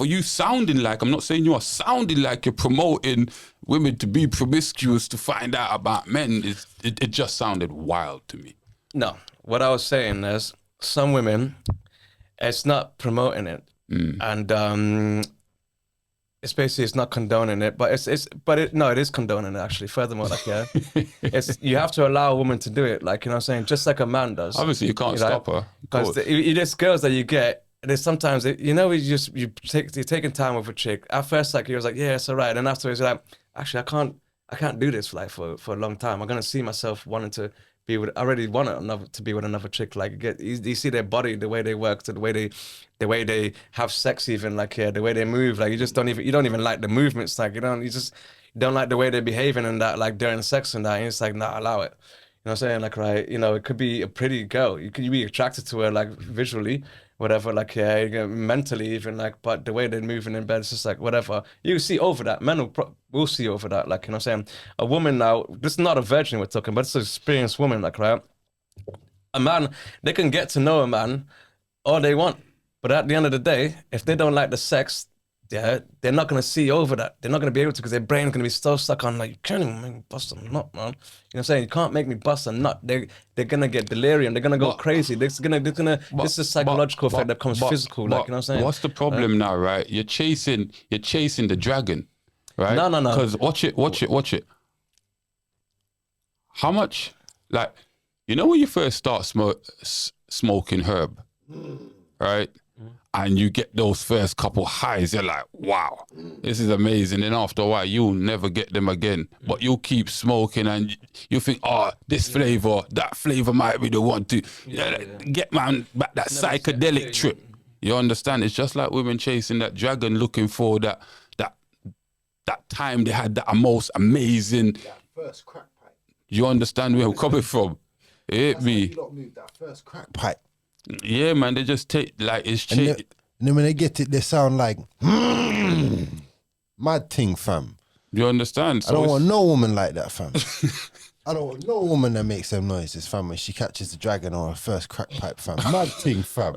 you sounding like, I'm not saying you are sounding like you're promoting women to be promiscuous to find out about men. It just sounded wild to me. No, what I was saying is some women, it's not promoting it, and it's basically it's not condoning it, but it is condoning it actually. Furthermore, like it's you have to allow a woman to do it, like, you know what I'm saying, just like a man does. Obviously, you can't stop her because there's girls that you get. There's sometimes you're taking time with a chick. At first, like, he was like, yeah, it's all right, and afterwards you're like, actually, I can't do this for a long time. I'm gonna see myself wanting to be with. I already want to be with another chick. Like, you see their body, the way they work, the way they have sex, even like the way they move. Like, you don't even like the movements. Like, you don't like the way they're behaving and that, like during sex and that. And it's like, nah, allow it. You know what I'm saying? Like, right, it could be a pretty girl. You could be attracted to her, like, visually, whatever, like, mentally even, like, but the way they're moving in bed, it's just like, whatever. You see over that. Men will see over that, like, you know what I'm saying? A woman now, this is not a virgin we're talking, but it's an experienced woman, like, right? A man, they can get to know a man all they want, but at the end of the day, if they don't like the sex, they're not going to see over that. They're not going to be able to, because their brain's going to be so stuck on, like, you can't even make me bust a nut, man. You know what I'm saying? You can't make me bust a nut. They're going to get delirium. They're going to go crazy. This is a psychological effect that becomes physical, like, you know what I'm saying? What's the problem now, right? You're chasing the dragon, right? No. Because watch it. How much, like, when you first start smoking herb, right? And you get those first couple highs, you're like, wow, this is amazing. And after a while, you'll never get them again. But you'll keep smoking and you think, oh, this flavor, that flavor might be the one to get man back that psychedelic trip. You understand? It's just like women chasing that dragon, looking for that time they had that most amazing. That first crack pipe. You understand where I'm coming from? It That's me. how you lot move that first crack pipe. Yeah, man, they just take, like, it's And then when they get it, they sound like, mad thing, fam. You understand? I don't want no woman like that, fam. I don't want no woman that makes them noises, fam, when she catches the dragon or her first crack pipe, fam. Mad thing, fam.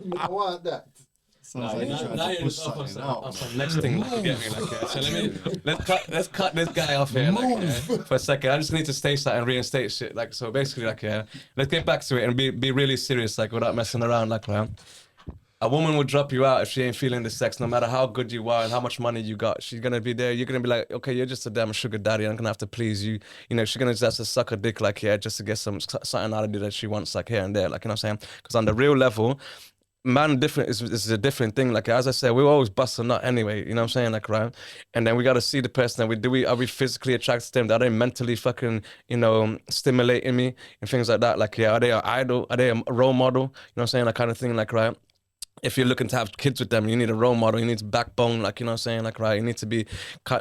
You don't want that. Now you're just off on some next thing, like, you get me, like, so let's cut this guy off here, like, for a second. I just need to state that and reinstate shit, like, so basically, like, let's get back to it and be really serious, like, without messing around, like, a woman will drop you out if she ain't feeling the sex, no matter how good you are and how much money you got. She's gonna be there. You're gonna be like, okay, you're just a damn sugar daddy. I'm gonna have to please you. She's gonna just have to suck a dick, like, just to get something out of you that she wants, like, here and there, like, you know what I'm saying? Because on the real level, man is a different thing. Like, as I said, we always bust a nut anyway, you know what I'm saying? Like, right? And then we got to see the person that are we physically attracted to them? Are they mentally fucking, stimulating me and things like that? Like, are they an idol? Are they a role model? You know what I'm saying? That kind of thing, like, right? If you're looking to have kids with them, you need a role model, you need a backbone, like, you know what I'm saying? Like, right, you need to be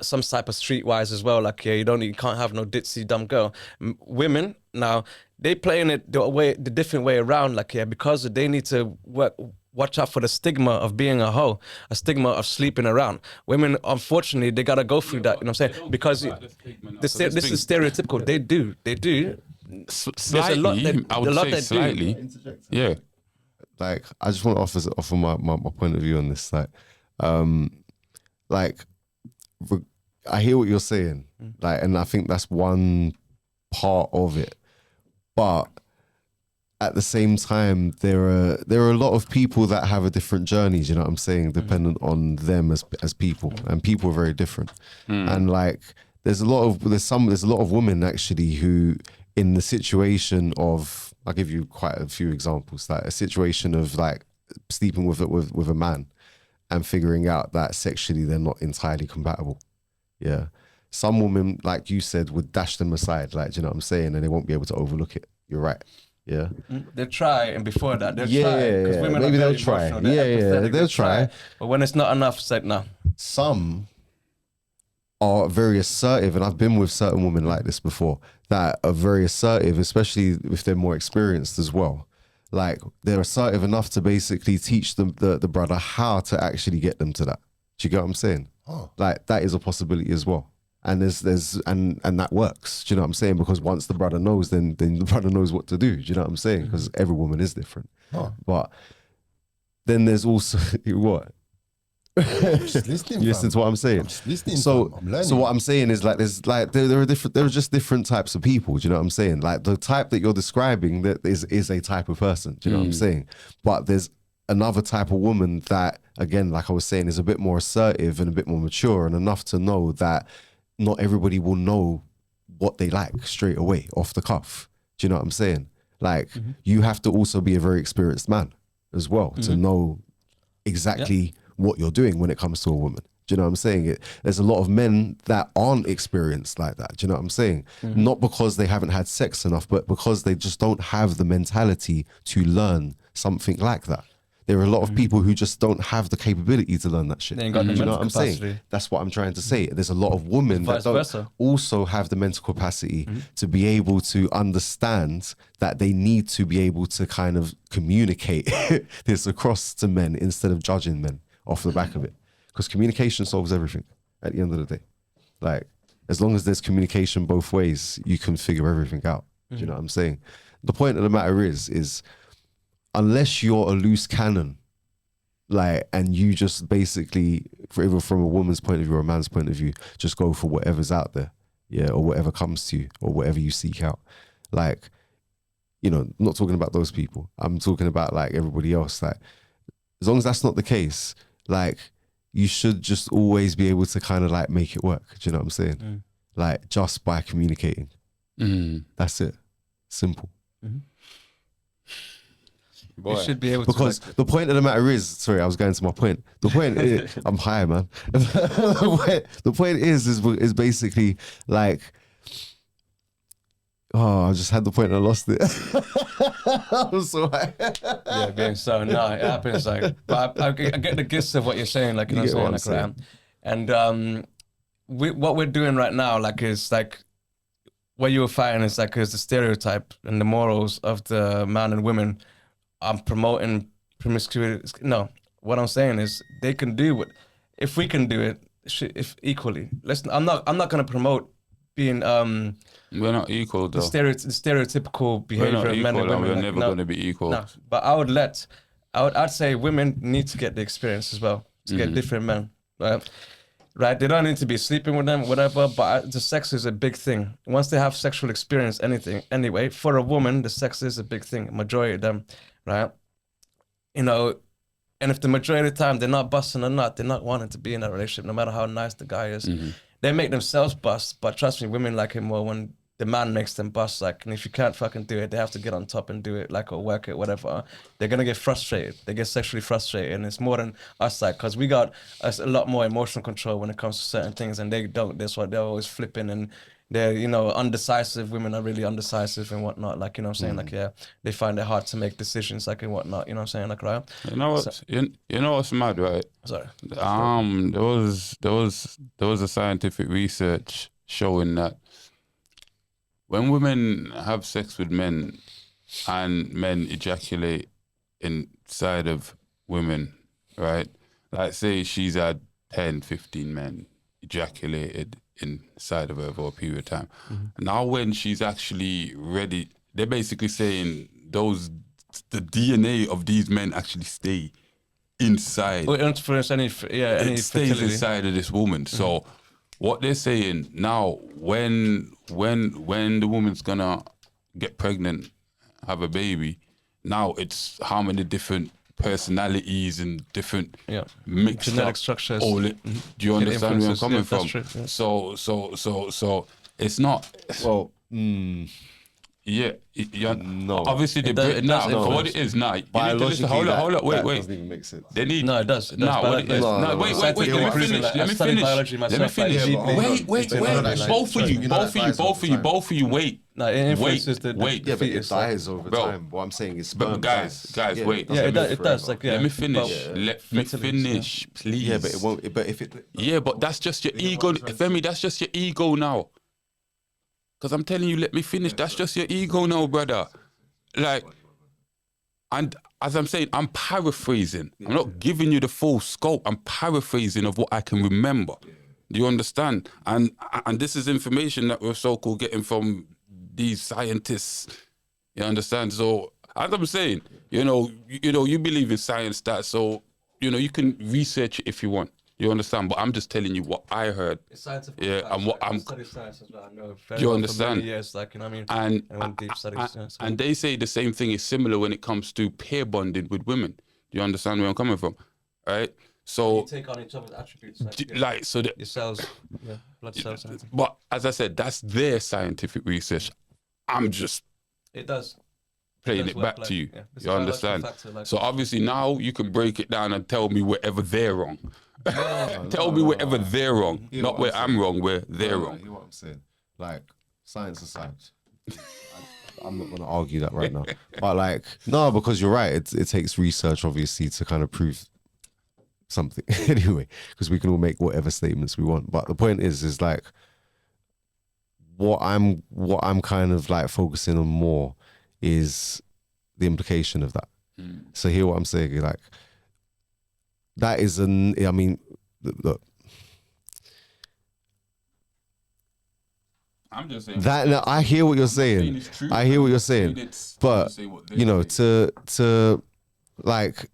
some type of streetwise as well. Like, you can't have no ditzy dumb girl. Women, now, they playing it the different way around, like, because they need to watch out for the stigma of being a hoe, a stigma of sleeping around. Women, unfortunately, they gotta go through that, you know what I'm saying? Because this is stereotypical. They do. Slightly, I would say slightly. Yeah. Like, I just want to offer my point of view on this. Like, I hear what you're saying, like, and I think that's one part of it. But at the same time, there are a lot of people that have a different journeys. You know what I'm saying? Dependent on them as people, and people are very different. And like, there's a lot of women actually who, in the situation of, I'll give you quite a few examples, like a situation of like sleeping with a man and figuring out that sexually they're not entirely compatible. Yeah. Some women, like you said, would dash them aside, like, do you know what I'm saying? And they won't be able to overlook it. You're right. Yeah. They try, and before that, they'll Yeah, try. Because yeah, women maybe are very they'll try. emotional, they're Yeah, yeah, empathetic, they'll try. But when it's not enough, it's like, no. Some are very assertive, and I've been with certain women like this before that are very assertive, especially if they're more experienced as well. Like they're assertive enough to basically teach them the brother how to actually get them to that. Do you get what I'm saying? Oh. Like that is a possibility as well. And and that works. Do you know what I'm saying? Because once the brother knows, then the brother knows what to do. Do you know what I'm saying? Because every woman is different. Oh. But then there's also what? I'm just listening. You listen to what I'm saying? I'm just listening. So, I'm learning. so what I'm saying is like there's like there are just different types of people. Do you know what I'm saying? Like the type that you're describing that is a type of person. Do you know what I'm saying? But there's another type of woman that, again, like I was saying, is a bit more assertive and a bit more mature and enough to know that not everybody will know what they like straight away off the cuff. Do you know what I'm saying? Like you have to also be a very experienced man as well to know exactly what you're doing when it comes to a woman. Do you know what I'm saying? There's a lot of men that aren't experienced like that. Do you know what I'm saying? Not because they haven't had sex enough, but because they just don't have the mentality to learn something like that. There are a lot of people who just don't have the capability to learn that shit. They ain't got the Do you know mental what I'm saying? capacity. That's what I'm trying to say. There's a lot of women that Vice don't versa. also have the mental capacity to be able to understand that they need to be able to kind of communicate this across to men instead of judging men off the back of it. Because communication solves everything at the end of the day. Like, as long as there's communication both ways, you can figure everything out. Do you know what I'm saying? The point of the matter is unless you're a loose cannon, like, and you just basically, either from a woman's point of view or a man's point of view, just go for whatever's out there, yeah, or whatever comes to you, or whatever you seek out. Like, you know, I'm not talking about those people. I'm talking about like everybody else. Like, as long as that's not the case, like, you should just always be able to kind of like make it work. Do you know what I'm saying? Like, just by communicating. That's it. Simple. You should be able Because to. the point of the matter is, sorry, I was going to my point. The point is, I'm high, man. the point is basically like, oh, I just had the point and I lost it. I'm so high. Yeah, being so no, it happens. Like, but I get the gist of what you're saying. Like, you know what I'm saying? And what we're doing right now, like, is like what you were fighting is like is the stereotype and the morals of the man and women. I'm promoting promiscuity. No, what I'm saying is they can do what, if we can do it, if equally. I'm not gonna promote being we're not equal though. the stereotypical behavior of men and women. We're like, never no, going to be equal. No, but I'd say women need to get the experience as well to get different men, right? Right, they don't need to be sleeping with them, whatever. But the sex is a big thing. Once they have sexual experience, anyway, for a woman, the sex is a big thing. Majority of them, right? You know, and if the majority of the time they're not busting a nut, they're not wanting to be in that relationship, no matter how nice the guy is. They make themselves bust, but trust me, women like it more when the man makes them bust. Like, and if you can't fucking do it, they have to get on top and do it, like, or work it, whatever. They're gonna get frustrated. They get sexually frustrated, and it's more than us, like, because we got a lot more emotional control when it comes to certain things, and they don't. That's why they're always flipping, and they're, you know, undecisive. Women are really undecisive and whatnot. Like, you know what I'm saying? Like, yeah, they find it hard to make decisions, like, and whatnot. You know what I'm saying? Like, right? You know what? So, you know what's mad, right? Sorry. There was a scientific research showing that when women have sex with men and men ejaculate inside of women, right? Like, say she's had 10, 15 men ejaculated inside of her for a period of time. Now when she's actually ready, they're basically saying the DNA of these men actually stay inside. Or influence any It stays fertility. inside of this woman. So what they're saying now, when the woman's gonna get pregnant, have a baby, now it's how many different personalities and different mixed genetic up structures. all it. Do you understand where I'm coming from? True, yeah. So it's not. Well, You Yeah. No. Obviously, they're It does- Britain it now. does For what influence. it is now. You need to listen. Biologically, Hold up. that Wait. doesn't even make sense. They need. No, it does. It does. No, what it is. No, Wait. Scientifically Let me proven, finish. like, Let I me studied finish. biology Let me myself, like, finish. deeply. but hold on. Wait. It's like, Both of you. you know that dies over time. Both of you. Wait. No, it influences the Wait. Yeah, but it fetus. dies over Bro. time. What I'm saying is But sperm guys, dies. wait. Yeah, it does. It forever. does. Like, yeah. Let me finish. But- Let me fertility, finish, please. Yeah, but it won't. But if it. Yeah, but that's just your ego. Femi, that's just your ego now. Because I'm telling you, let me finish. That's just your ego now, brother. Like, and as I'm saying, I'm paraphrasing. I'm not giving you the full scope. I'm paraphrasing of what I can remember. Do you understand? And this is information that we're so-called getting from these scientists. You understand? So as I'm saying, you believe in science, that so you can research it if you want. You understand? But I'm just telling you what I heard. It's scientific. Yeah, facts, and what like, I I'm. studied science as well. I know Do you understand? Yes, like, you know what I mean. And I went deep studies. Yeah, so. and they say the same thing is similar when it comes to pair bonding with women. Do you understand where I'm coming from? Right? So You take on each other's attributes, like, like so the, your cells, blood cells. And everything. but as I said, that's their scientific research. I'm just It does. playing Does it work, back like, to you. yeah. It's You a biological understand? factor, like- So obviously now you can break it down and tell me wherever they're wrong. Tell me wherever they're wrong, Hear not what where I'm I'm saying. wrong, where they're No, wrong. hear what I'm saying? Like, science aside, I'm not going to argue that right now. But like, no, because you're right. It takes research, obviously, to kind of prove something anyway, because we can all make whatever statements we want. But the point is like, what I'm kind of like focusing on more is the implication of that. So hear what I'm saying? Like, that is I mean, look. I'm just saying That no, I hear what you're saying. I hear what you're saying. But to like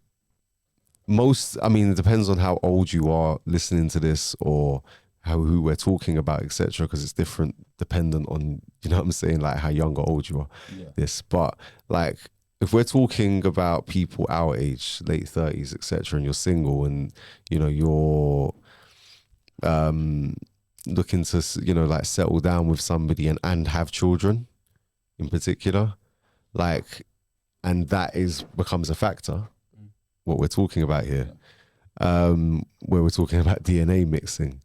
most, I mean, it depends on how old you are listening to this or who we're talking about, etc. Because it's different dependent on, you know what I'm saying, like how young or old you are. Yeah. This, but like if we're talking about people our age, late 30s, etc., and you're single and you're looking to like settle down with somebody and have children in particular, like, and that becomes a factor, what we're talking about here, where we're talking about DNA mixing,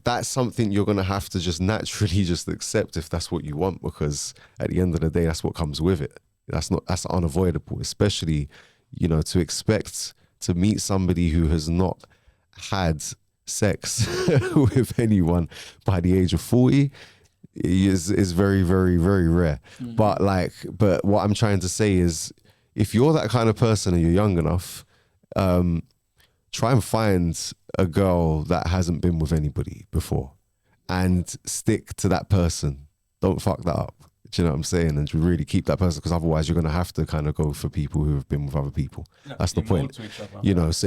that's something you're gonna have to just naturally just accept if that's what you want, because at the end of the day, that's what comes with it. That's unavoidable, especially to expect to meet somebody who has not had sex with anyone by the age of 40 is very, very, very rare. But what I'm trying to say is, if you're that kind of person and you're young enough, try and find a girl that hasn't been with anybody before and stick to that person. Don't fuck that up. Do you know what I'm saying? And really keep that person, because otherwise you're going to have to kind of go for people who have been with other people. That's the point. So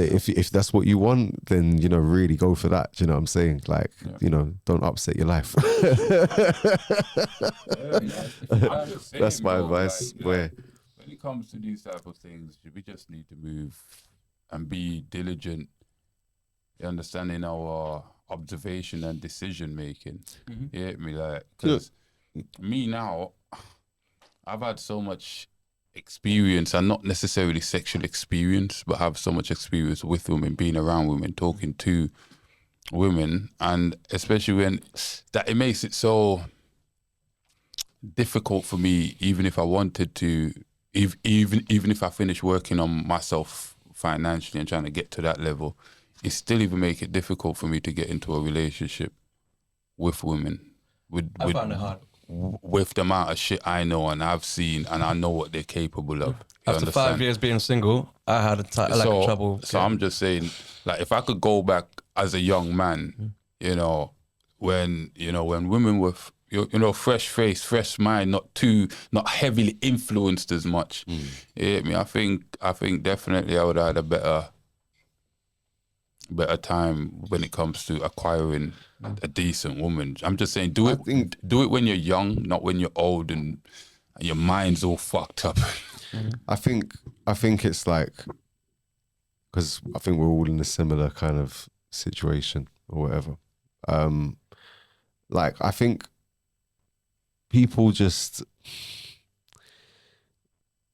if that's what you want, then, really go for that. Do you know what I'm saying? Like, don't upset your life. That's my advice. When it comes to these type of things, we just need to move and be diligent, understanding our observation and decision making. You get me? Like, because me now, I've had so much experience, and not necessarily sexual experience, but have so much experience with women, being around women, talking to women, and especially when that it makes it so difficult for me, even if I wanted to, even if I finish working on myself financially and trying to get to that level, it still even make it difficult for me to get into a relationship with women. I found it hard. With the amount of shit I know and I've seen, and I know what they're capable of. After 5 years being single, I had trouble. So I'm just saying, like, if I could go back as a young man, when women were, fresh face, fresh mind, not heavily influenced as much. I think definitely I would have had a better time when it comes to acquiring a decent woman. I'm just saying, do it when you're young, not when you're old and your mind's all fucked up. I think it's like, because I think we're all in a similar kind of situation or whatever. Like, I think people just,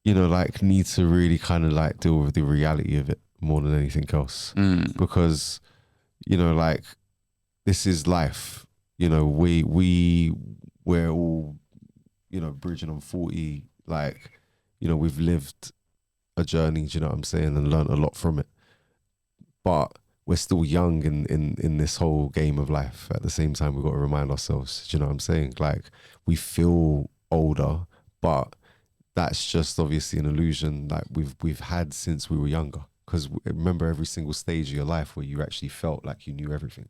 you know, like need to really kind of like deal with the reality of it more than anything else. Because, you know, like this is life. You know, we're all, you know, bridging on 40. Like, you know, we've lived a journey, do you know what I'm saying, and learned a lot from it. But we're still young in this whole game of life. At the same time, we've got to remind ourselves, do you know what I'm saying? Like, we feel older, but that's just obviously an illusion like we've had since we were younger. Because remember every single stage of your life where you actually felt like you knew everything.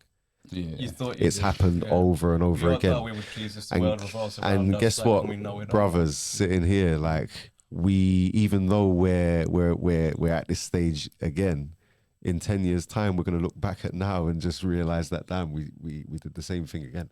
Yeah. You thought you It's did. happened over and over We all again. thought we were Jesus, the world revolves around And us, guess like, what, and we know it all. brothers sitting here, like we, even though we're at this stage again, in 10 years' time, we're gonna look back at now and just realize that damn, we did the same thing again,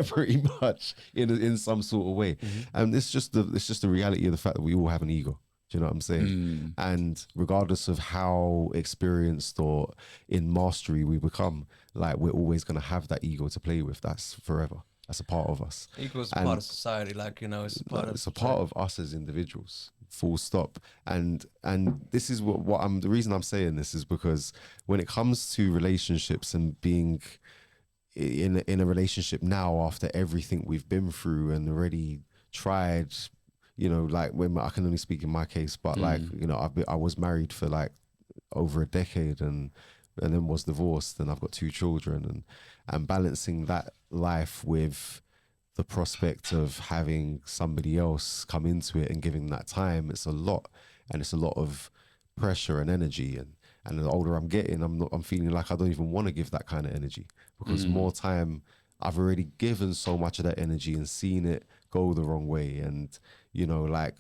pretty much in some sort of way. And it's just the reality of the fact that we all have an ego. Do you know what I'm saying? And regardless of how experienced or in mastery we become, like we're always gonna have that ego to play with. That's forever. That's a part of us. Ego is And part of society, like, you know, it's a part of. it's a part of us as individuals. Full stop. And this is what I'm. The reason I'm saying this is because when it comes to relationships and being in a relationship now after everything we've been through and already tried, you know, like when I can only speak in my case, but like, you know, I was married for like over a decade and then was divorced, and I've got 2 children, and balancing that life with the prospect of having somebody else come into it and giving that time, it's a lot, and it's a lot of pressure and energy, and the older I'm getting, I'm feeling like I don't even want to give that kind of energy, because more time I've already given so much of that energy and seen it go the wrong way, and you know, like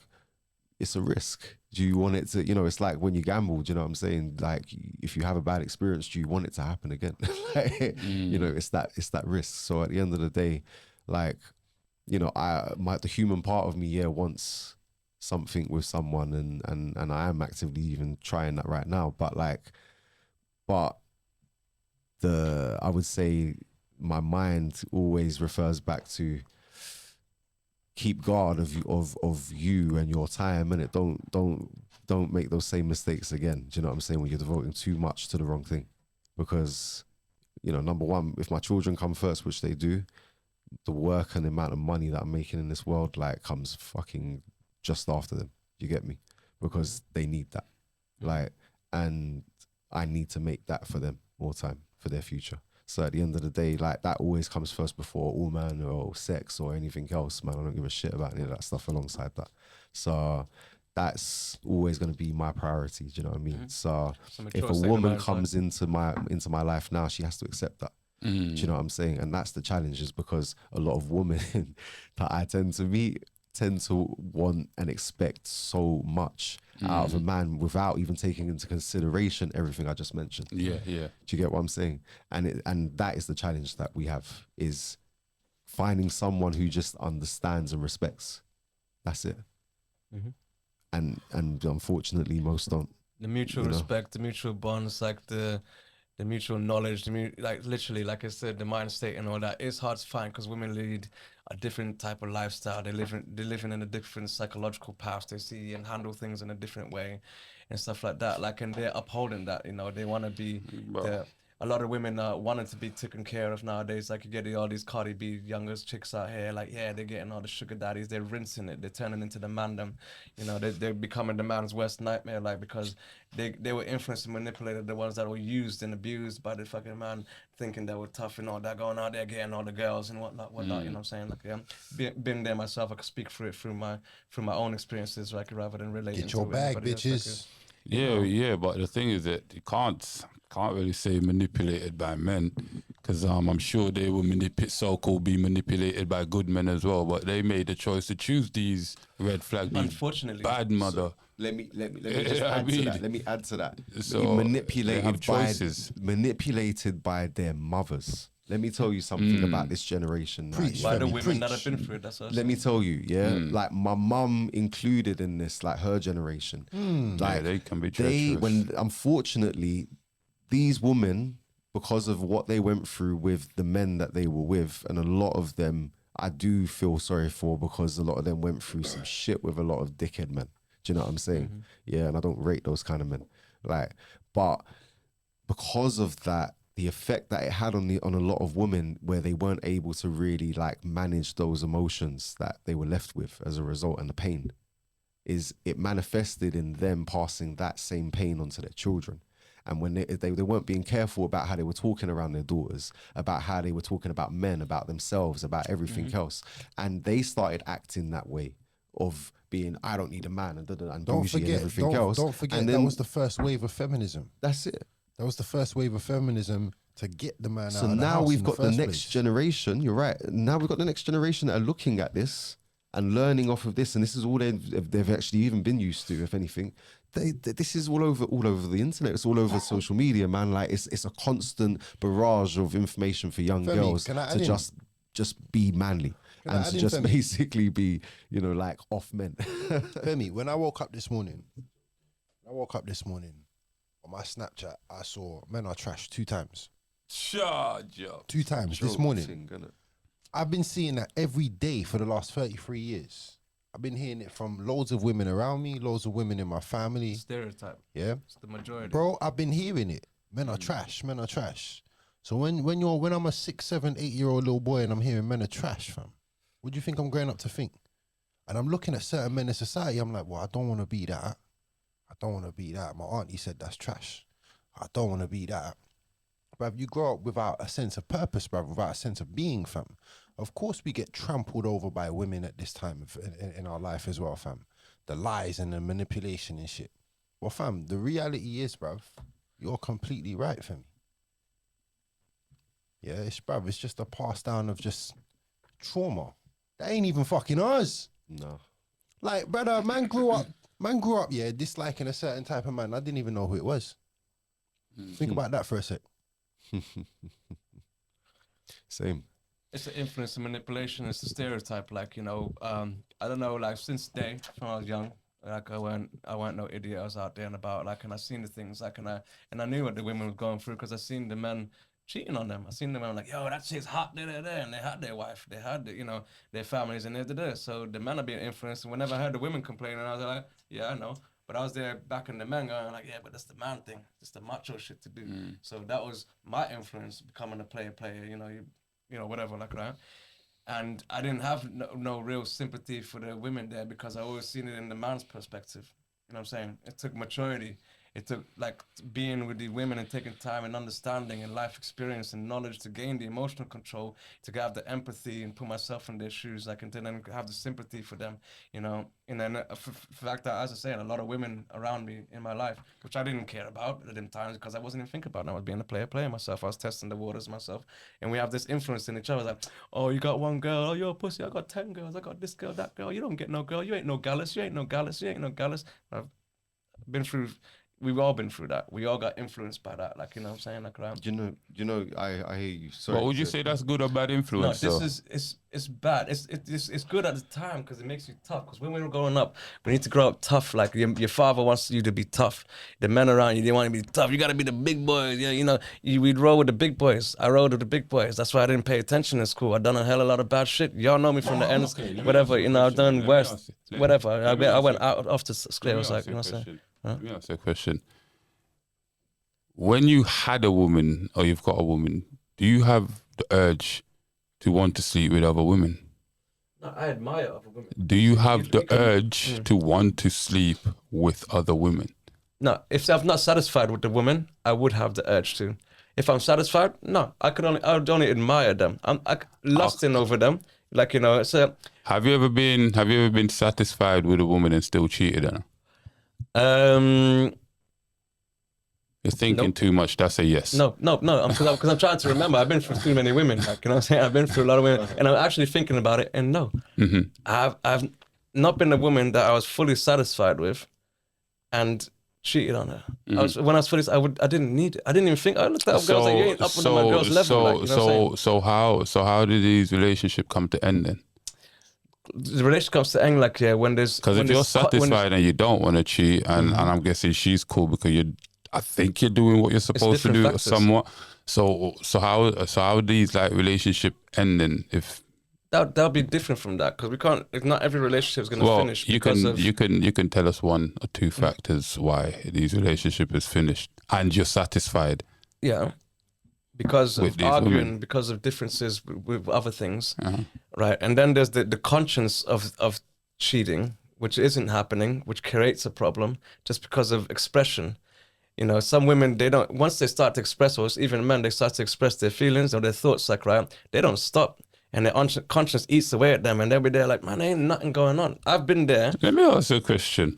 it's a risk. Do you want it to, you know, it's like when you gamble, do you know what I'm saying? Like if you have a bad experience, do you want it to happen again? You know, it's that risk. So at the end of the day, like, you know, the human part of me, wants something with someone, and I am actively even trying that right now. But I would say my mind always refers back to keep guard of you and your time, and it don't make those same mistakes again. Do you know what I'm saying? When you're devoting too much to the wrong thing, because, you know, number one, if my children come first, which they do, the work and the amount of money that I'm making in this world, like, comes fucking just after them. You get me? Because they need that, like, and I need to make that for them more time for their future. So at the end of the day, like, that always comes first before all man or sex or anything else, man. I don't give a shit about any of that stuff alongside that. So that's always going to be my priority. Do you know what I mean? So if a woman comes into my life now, she has to accept that. Do you know what I'm saying? And that's the challenge, is because a lot of women that I tend to meet tend to want and expect so much out of a man without even taking into consideration everything I just mentioned. Yeah. Do you get what I'm saying? And that is the challenge that we have, is finding someone who just understands and respects. That's it. And unfortunately, most don't. The mutual respect, the mutual bonds, like the mutual knowledge, like literally, like I said, the mind state and all that is hard to find, because women lead a different type of lifestyle. They're living in a different psychological path. They see and handle things in a different way and stuff like that. Like, and they're upholding that, you know, they want to be a lot of women wanting to be taken care of nowadays. Like, you get all these Cardi B youngest chicks out here, like, yeah, they're getting all the sugar daddies, they're rinsing it, they're turning into the mandem, you know, they're becoming the man's worst nightmare, like, because they were influenced and manipulated, the ones that were used and abused by the fucking man, thinking they were tough and all that, going out there getting all the girls and whatnot, you know what I'm saying? Like, been there myself. I could speak for it through my own experiences, like, rather than relating Get your to bag, anybody else, bitches. Yeah, but the thing is that you can't really say manipulated by men, because I'm sure they will be manipulated by good men as well, but they made the choice to choose these red flag, unfortunately, bad mother. So let me just add to that. Let me add to that. So Manipulated by their mothers. Let me tell you something about this generation. Preach, by the Femi, women that preach. have been through it, that's what Let me tell you, like my mum included in this, like her generation. Like, they can be treacherous. Unfortunately, these women, because of what they went through with the men that they were with, and a lot of them, I do feel sorry for, because a lot of them went through some shit with a lot of dickhead men. Do you know what I'm saying? Yeah, and I don't rate those kind of men. Like, but because of that, the effect that it had on a lot of women, where they weren't able to really like manage those emotions that they were left with as a result, and the pain, is it manifested in them passing that same pain onto their children. And when they weren't being careful about how they were talking around their daughters, about how they were talking about men, about themselves, about everything else, and they started acting that way of being, I don't need a man, and bougie and everything else. Don't forget, and that then, was the first wave of feminism. that's it. That was the first wave of feminism to get the man So out of the now house we've in got the first next place. generation. You're right. Now we've got the next generation that are looking at this and learning off of this, and this is all they've actually even been used to. If anything, this is all over the internet. It's all over social media, man. Like it's a constant barrage of information for young Femi, girls can I add to in? just be manly Can I and add to in, just Femi? basically be, you know, like off men. Femi, when I woke up this morning, on my Snapchat, I saw men are trash 2 times. Charge up. 2 times this morning. I've been seeing that every day for the last 33 years. I've been hearing it from loads of women around me, loads of women in my family. Stereotype. Yeah, It's the majority. bro, I've been hearing it. Men are trash. Men are trash. So when I'm a 6, 7, 8-year-old little boy and I'm hearing men are trash, fam, what do you think I'm growing up to think? And I'm looking at certain men in society. I'm like, well, I don't want to be that. I don't want to be that. My auntie said that's trash. I don't want to be that. Bruv, you grow up without a sense of purpose, bruv, without a sense of being, fam. Of course we get trampled over by women at this time in our life as well, fam. The lies and the manipulation and shit. Well, fam, the reality is, bruv, you're completely right, fam. Yeah, it's just a pass down of just trauma. That ain't even fucking us. No. Like, brother, man grew up, yeah, disliking a certain type of man. I didn't even know who it was. Think about that for a sec. Same. It's the influence and manipulation. It's the stereotype. Like, you know, I don't know. Like since day when I was young, like I weren't no idiot. I was out there and about. Like, and I seen the things. Like, and I knew what the women were going through because I seen the men cheating on them. I seen them. I'm like, yo, that chick's hot. There, and they had their wife. They had, their families, and there. So the men are being influenced. And whenever I heard the women complaining, I was like, yeah, I know. But I was there back in the men going like, yeah, but that's the man thing. It's the macho shit to do. So that was my influence, becoming a player, you know, whatever, like that. And I didn't have no real sympathy for the women there because I always seen it in the man's perspective. You know what I'm saying? It took maturity. It took like being with the women and taking time and understanding and life experience and knowledge to gain the emotional control, to have the empathy and put myself in their shoes, like, and then have the sympathy for them, you know. And then the fact that, as I say, a lot of women around me in my life, which I didn't care about at them times because I wasn't even thinking about it. I was being a player myself. I was testing the waters myself. And we have this influence in each other. Like, oh, you got one girl. Oh, you're a pussy. I got 10 girls. I got this girl, that girl. You don't get no girl. You ain't no gallus. You ain't no gallus. You ain't no gallus. I've been through... We've all been through that. We all got influenced by that. Like, you know what I'm saying? Like, You know, I hear you. Sorry. What would you say that's good or bad influence? No, it's bad. It's good at the time because it makes you tough. Because when we were growing up, we need to grow up tough. Like your father wants you to be tough. The men around you, they want you to be tough. You got to be the big boys. Yeah, you know, we'd roll with the big boys. I rolled with the big boys. That's why I didn't pay attention in school. I done a hell of a lot of bad shit. Y'all know me from the ends, whatever. You know, I've done West, whatever. I went out off to school. I was like, you know what I'm saying? Let me ask you a question. When you had a woman or you've got a woman, do you have the urge to want to sleep with other women? No, I admire other women. Do you have the urge to want to sleep with other women? No, if I'm not satisfied with the woman, I would have the urge to. If I'm satisfied, no, I would only admire them. I'm lusting over them, like, you know. So Have you ever been satisfied with a woman and still cheated on her? You're thinking Nope. too much. That's a yes. No, because I'm trying to remember. I've been through too many women. Like, you know what I'm saying? I've been through a lot of women, and I'm actually thinking about it. And no, I've not been a woman that I was fully satisfied with, and cheated on her. When I was fully, I didn't need it. I didn't even think. I looked at girls like, you ain't up on my girl's level. Like, you know what I'm saying? So how did these relationship come to end then? The relationship comes to end like, yeah, when there's Because if you're satisfied and you don't want to cheat, and I'm guessing she's cool because I think you're doing what you're supposed to do factors. somewhat. So how are these like relationship ending if that'll be different from that because we can't. Not every relationship is going to Well, finish you because can of you can tell us one or two factors why these relationship is finished, and you're satisfied yeah, because with of these arguing, women. because of differences with other things, Uh-huh. right? And then there's the conscience of cheating, which isn't happening, which creates a problem just because of expression. You know, some women, they don't, once they start to express, or even men, they start to express their feelings or their thoughts, like, right, they don't stop. And their conscience eats away at them, and they'll be there like, man, ain't nothing going on. I've been there. Let me ask you a question.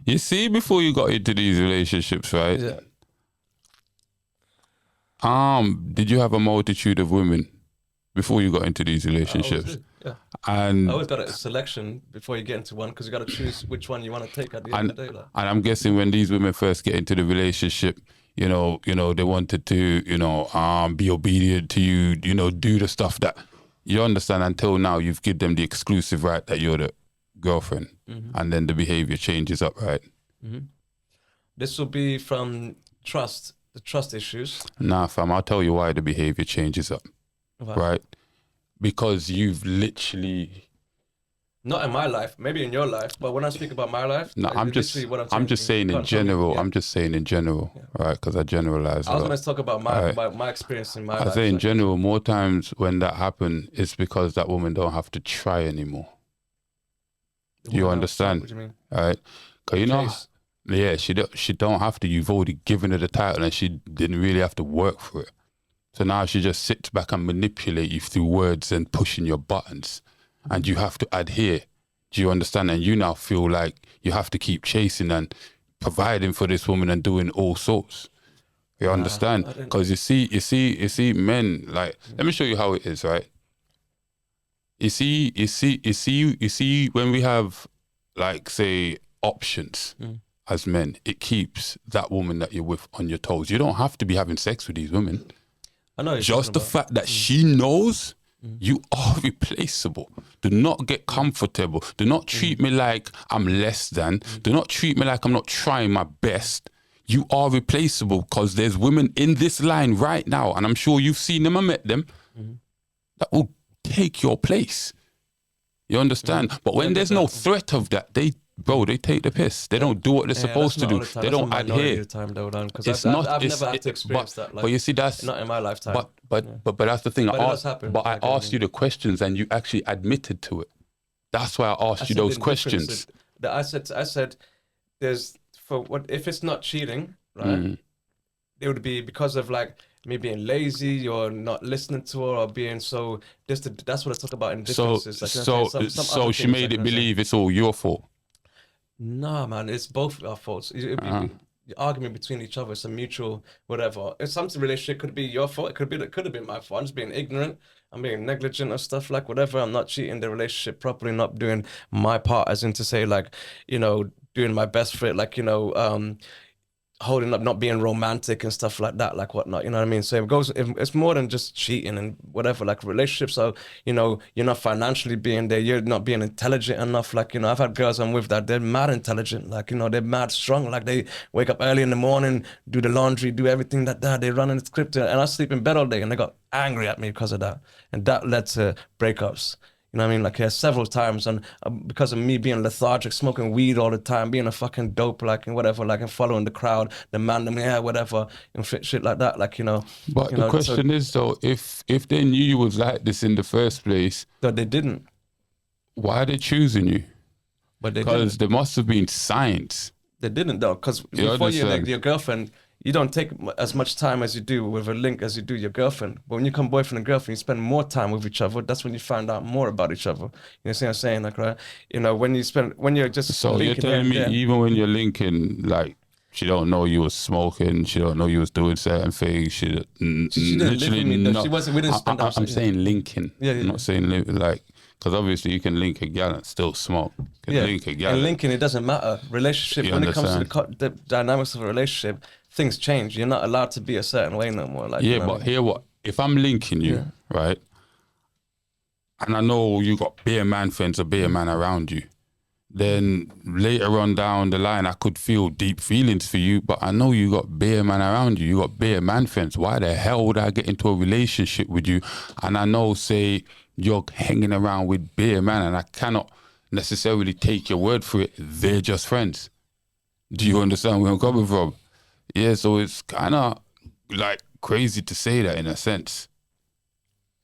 You see, before you got into these relationships, right? Yeah. Did you have a multitude of women before you got into these I always relationships? do, yeah. And I always got a selection before you get into one because you got to choose which one you want to take at the end of the day. Like. and I'm guessing when these women first get into the relationship, you know, they wanted to, be obedient to you, do the stuff that you understand. Until now, you've given them the exclusive right that you're the girlfriend, and then the behavior changes up, right? This will be from the trust issues. Nah, fam, I'll tell you why the behavior changes up, right? Because you've literally. Not in my life, maybe in your life, but when I speak about my life, No, I'm just saying in general. I'm just saying in general, right? Because I generalize. I was going to talk about my experience in my life. I say in general, more times when that happens, it's because that woman don't have to try anymore. You understand? What do you mean? Right? Because yeah, she don't have to. You've already given her the title, and she didn't really have to work for it. So now she just sits back and manipulate you through words and pushing your buttons, and you have to adhere. Do you understand? And you now feel like you have to keep chasing and providing for this woman and doing all sorts. You understand? Because you see, men, like, let me show you how it is, right? You see, when we have, like, say, options as men, it keeps that woman that you're with on your toes. You don't have to be having sex with these women. I know. Just the fact that she knows you are replaceable. Do not get comfortable. Do not treat me like I'm less than. Do not treat me like I'm not trying my best. You are replaceable because there's women in this line right now, and I'm sure you've seen them and met them, that will take your place. You understand? But when there's no threat of that, they take the piss. They don't do what they're supposed to do. They don't adhere. I've never had to experience that. Like, but you see, that's not in my lifetime. But that's the thing. But it does happen. But I asked you the questions, and you actually admitted to it. That's why I asked you those questions. I said, there's if it's not cheating, right? It would be because of like me being lazy or not listening to her or being so. That's what I talk about in differences. So she made it believe it's all your fault. Nah, man, it's both our faults. The argument between each other, it's a mutual whatever. If some relationship could be your fault, it could have been my fault. I'm just being ignorant. I'm being negligent or stuff like whatever. I'm not cheating the relationship properly, not doing my part, as in to say like, doing my best for it, like, holding up, not being romantic and stuff like that, like whatnot, you know what I mean? So it's more than just cheating and whatever, like relationships are, you're not financially being there, you're not being intelligent enough, like, I've had girls I'm with that, they're mad intelligent, like, they're mad strong, like they wake up early in the morning, do the laundry, do everything like that, they run in the script, and I sleep in bed all day, and they got angry at me because of that, and that led to breakups. You know what I mean? Like, several times, and because of me being lethargic, smoking weed all the time, being a fucking dope, like, and whatever, like, and following the crowd, the man, whatever, and shit like that, like, But the question is, though, if they knew you was like this in the first place, but they didn't. Why are they choosing you? But they because didn't. there must have been signs. They didn't, though, because before you're like your girlfriend, you don't take as much time as you do with a link as you do your girlfriend. But when you come boyfriend and girlfriend, you spend more time with each other. That's when you find out more about each other. You know what I'm saying? Like, right? When you're just so you're telling me even when you're linking, like, she don't know you was smoking, she don't know you was doing certain things. She didn't live with me, though. She wasn't. We didn't spend. I'm saying linking. Yeah. I'm not saying like. Because obviously you can link a gal and still smoke. Link a gal. And linking, it doesn't matter. Relationship, when it comes to the dynamics of a relationship, things change. You're not allowed to be a certain way no more. Like, but hear what? If I'm linking you, right, and I know you got bare man friends or bare man around you, then later on down the line, I could feel deep feelings for you, but I know you got bare man around you. You got bare man friends. Why the hell would I get into a relationship with you? And I know, say, you're hanging around with beer, man, and I cannot necessarily take your word for it. They're just friends. Do you understand where I'm coming from? Yeah, so it's kind of like crazy to say that in a sense.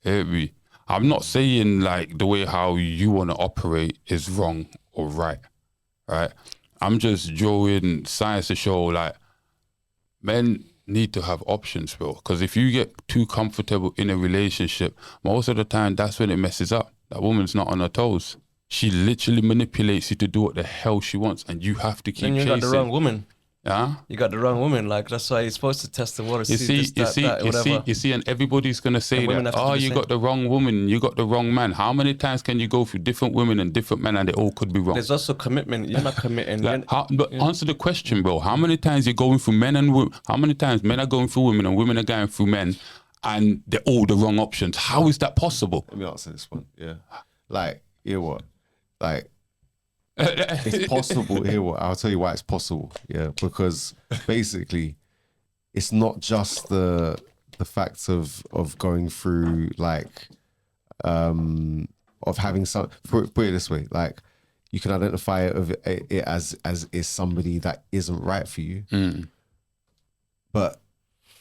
I'm not saying like the way how you want to operate is wrong or right? I'm just drawing science to show like men need to have options, bro. Because if you get too comfortable in a relationship, most of the time that's when it messes up. That woman's not on her toes. She literally manipulates you to do what the hell she wants, and you have to keep Then you chasing. got the wrong woman. Yeah. You got the wrong woman. Like that's why you're supposed to test the water. You see, and everybody's gonna say that. Oh, you got the wrong woman. You got the wrong man. How many times can you go through different women and different men, and they all could be wrong? There's also commitment. You're not committing. But answer the question, bro. How many times you're going through men and women? How many times men are going through women and women are going through men, and they're all the wrong options? How is that possible? Let me answer this one. Yeah, like you know what, like. It's possible here. I'll tell you why it's possible. Yeah, because basically, it's not just the fact of going through like of having some. Put it this way, like you can identify it as is somebody that isn't right for you, but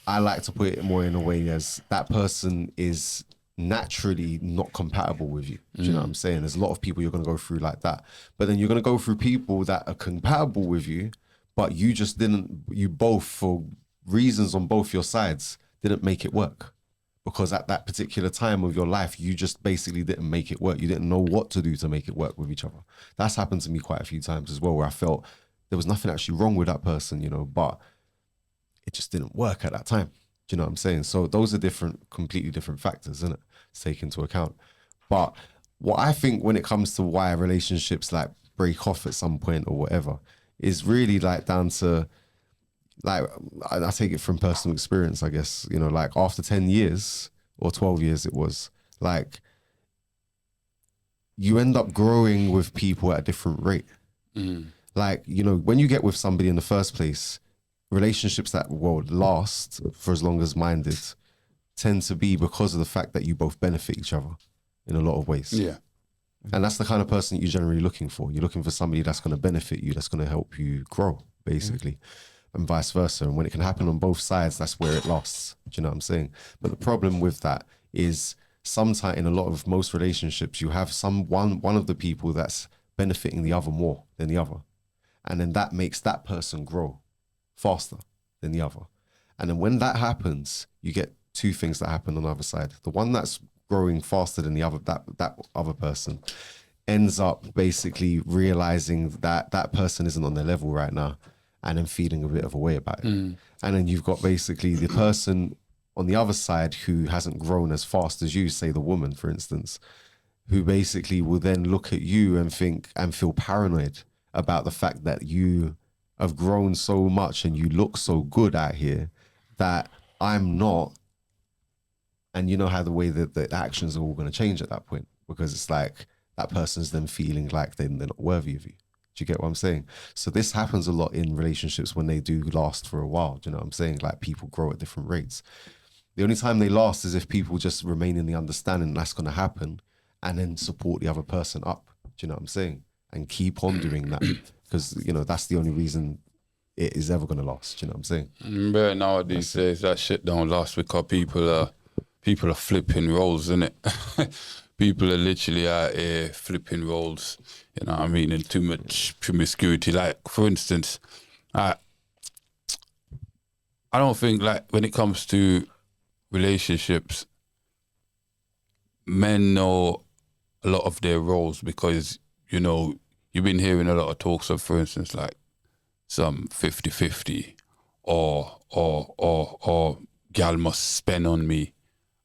I like to put it more in a way as that person is naturally not compatible with you. Do you know what I'm saying? There's a lot of people you're going to go through like that, but then you're going to go through people that are compatible with you, but you just didn't, you both, for reasons on both your sides, didn't make it work. Because at that particular time of your life, you just basically didn't make it work. You didn't know what to do to make it work with each other. That's happened to me quite a few times as well, where I felt there was nothing actually wrong with that person, you know, but it just didn't work at that time. Do you know what I'm saying? So those are different, completely different factors, isn't it? To take into account. But what I think when it comes to why relationships like break off at some point or whatever is really like down to, like, I take it from personal experience, I guess, you know, like after 10 years or 12 years it was, like, you end up growing with people at a different rate. Like, you know, when you get with somebody in the first place, relationships that will last for as long as mine did tend to be because of the fact that you both benefit each other in a lot of ways. Yeah. And that's the kind of person you're generally looking for. You're looking for somebody that's going to benefit you, that's going to help you grow, basically, and vice versa. And when it can happen on both sides, that's where it lasts. Do you know what I'm saying? But the problem with that is sometimes in a lot of most relationships, you have one of the people that's benefiting the other more than the other. And then that makes that person grow faster than the other. And then when that happens, you get two things that happen on the other side. The one that's growing faster than the other, that other person ends up basically realizing that that person isn't on their level right now, and then feeling a bit of a way about it. And then you've got basically the person on the other side who hasn't grown as fast as you, say the woman, for instance, who basically will then look at you and think and feel paranoid about the fact that you have grown so much and you look so good out here that I'm not. And you know how the way that the actions are all going to change at that point, because it's like that person's then feeling like they're not worthy of you. Do you get what I'm saying? So this happens a lot in relationships when they do last for a while. Do you know what I'm saying? Like people grow at different rates. The only time they last is if people just remain in the understanding that's going to happen and then support the other person up. Do you know what I'm saying? And keep on doing that, because, you know, that's the only reason it is ever going to last. Do you know what I'm saying? But nowadays days, that shit don't last because people are flipping roles, innit? People are literally out here flipping roles, you know what I mean, and too much promiscuity. Like, for instance, I don't think, like, when it comes to relationships, men know a lot of their roles because, you know, you've been hearing a lot of talks of, for instance, like some 50-50 or gal must spend on me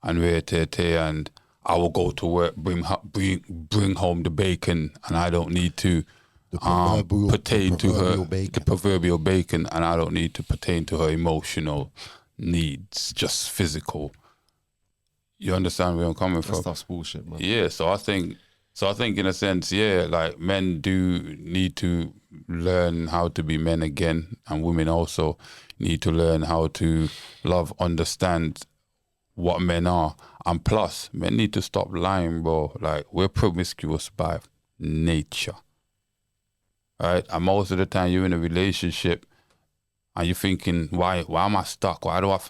and and I will go to work, bring home the bacon, and I don't need to pertain to her the proverbial bacon, and I don't need to pertain to her emotional needs, just physical. You understand where I'm coming from? That's bullshit, man. Yeah, so I think in a sense, yeah, like men do need to learn how to be men again, and women also need to learn how to love, understand what men are. And plus, men need to stop lying, bro. Like, we're promiscuous by nature. Right? And most of the time you're in a relationship and you're thinking, why am I stuck? Why do I...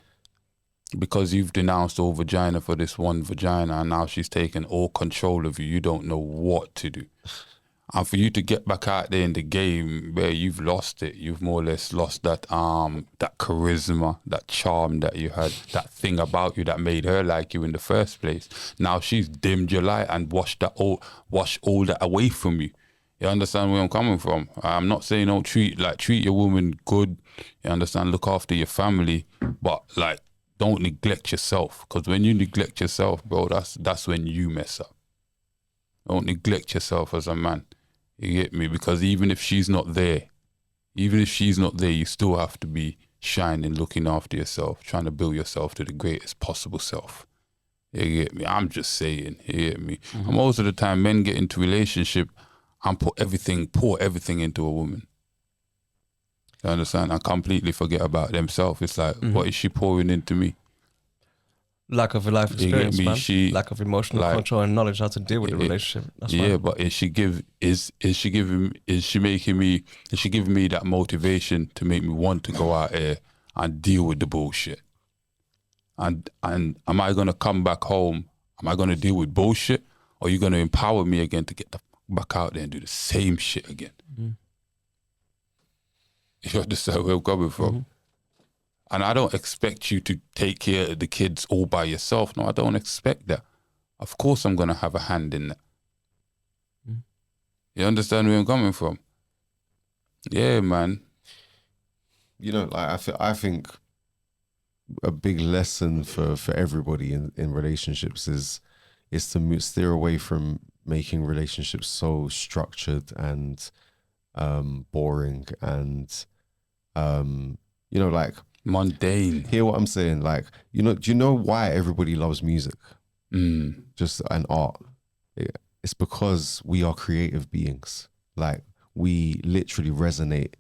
Because you've denounced all vagina for this one vagina and now she's taken all control of you. You don't know what to do. And for you to get back out there in the game where you've lost it, you've more or less lost that that charisma, that charm that you had, that thing about you that made her like you in the first place. Now she's dimmed your light and washed all that away from you. You understand where I'm coming from? I'm not saying don't treat your woman good. You understand? Look after your family, but like don't neglect yourself. Because when you neglect yourself, bro, that's when you mess up. Don't neglect yourself as a man. You get me? Because even if she's not there, you still have to be shining, looking after yourself, trying to build yourself to the greatest possible self. You get me? I'm just saying, you get me? Mm-hmm. And most of the time, men get into relationship and pour everything into a woman. You understand? And completely forget about themselves. It's like, what is she pouring into me? Lack of a life experience, man. Lack of emotional control and knowledge how to deal with the relationship. That's yeah, but is she giving me that motivation to make me want to go out here and deal with the bullshit? And am I gonna come back home? Am I gonna deal with bullshit? Or are you gonna empower me again to get the back out there and do the same shit again? Mm-hmm. You understand where I'm coming from? Mm-hmm. And I don't expect you to take care of the kids all by yourself. No, I don't expect that. Of course I'm going to have a hand in that. Mm. You understand where I'm coming from? Yeah, man. You know, like I think a big lesson for everybody in relationships is to steer away from making relationships so structured and boring and, you know, like, mundane. Hear what I'm saying? Like, you know, do you know why everybody loves music? Just an art. It's because we are creative beings. Like, we literally resonate,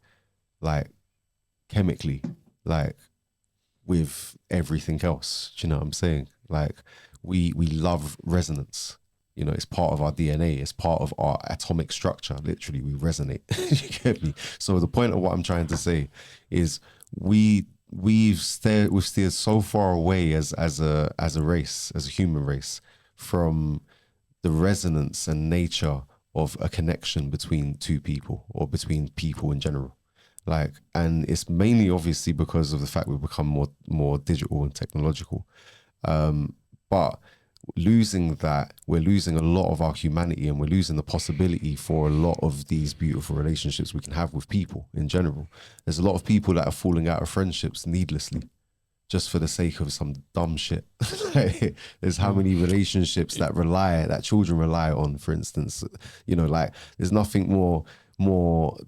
like, chemically, like, with everything else. Do you know what I'm saying? Like, we love resonance. You know, it's part of our DNA. It's part of our atomic structure. Literally, we resonate. You get me? So the point of what I'm trying to say is we've steered so far away as a race, as a human race, from the resonance and nature of a connection between two people or between people in general. Like, and it's mainly obviously because of the fact we've become more digital and technological. But losing that, we're losing a lot of our humanity, and we're losing the possibility for a lot of these beautiful relationships we can have with people in general. There's a lot of people that are falling out of friendships needlessly, just for the sake of some dumb shit. Like, there's how many relationships that children rely on, for instance. You know, like, there's nothing more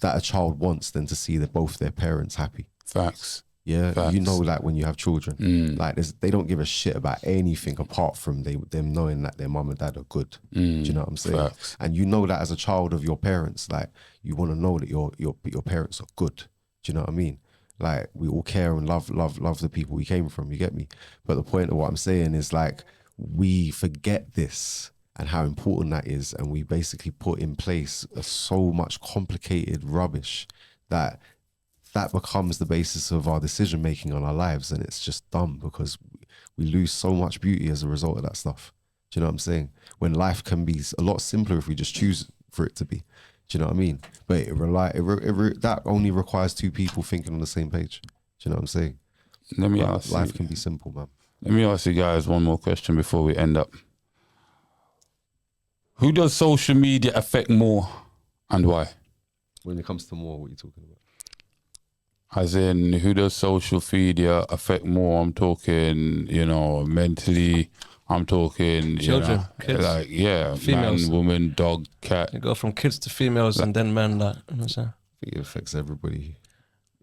that a child wants than to see both their parents happy. Facts. Yeah, Facts. You know that when you have children, like, they don't give a shit about anything apart from them knowing that their mum and dad are good. Do you know what I'm saying? Facts. And you know that as a child of your parents, like, you want to know that your parents are good. Do you know what I mean? Like, we all care and love the people we came from. You get me? But the point of what I'm saying is, like, we forget this and how important that is, and we basically put in place so much complicated rubbish that becomes the basis of our decision making on our lives, and it's just dumb because we lose so much beauty as a result of that stuff. Do you know what I'm saying? When life can be a lot simpler if we just choose for it to be. Do you know what I mean? But that only requires two people thinking on the same page. Do you know what I'm saying? Life can be simple, man. Let me ask you guys one more question before we end up. Who does social media affect more and why? When it comes to more, what are you talking about? As in, who does social media affect more? I'm talking, you know, mentally. I'm talking, children, kids, like, yeah, females, man, woman, dog, cat. You go from kids to females, and then men. Like, you know what I'm saying? I think it affects everybody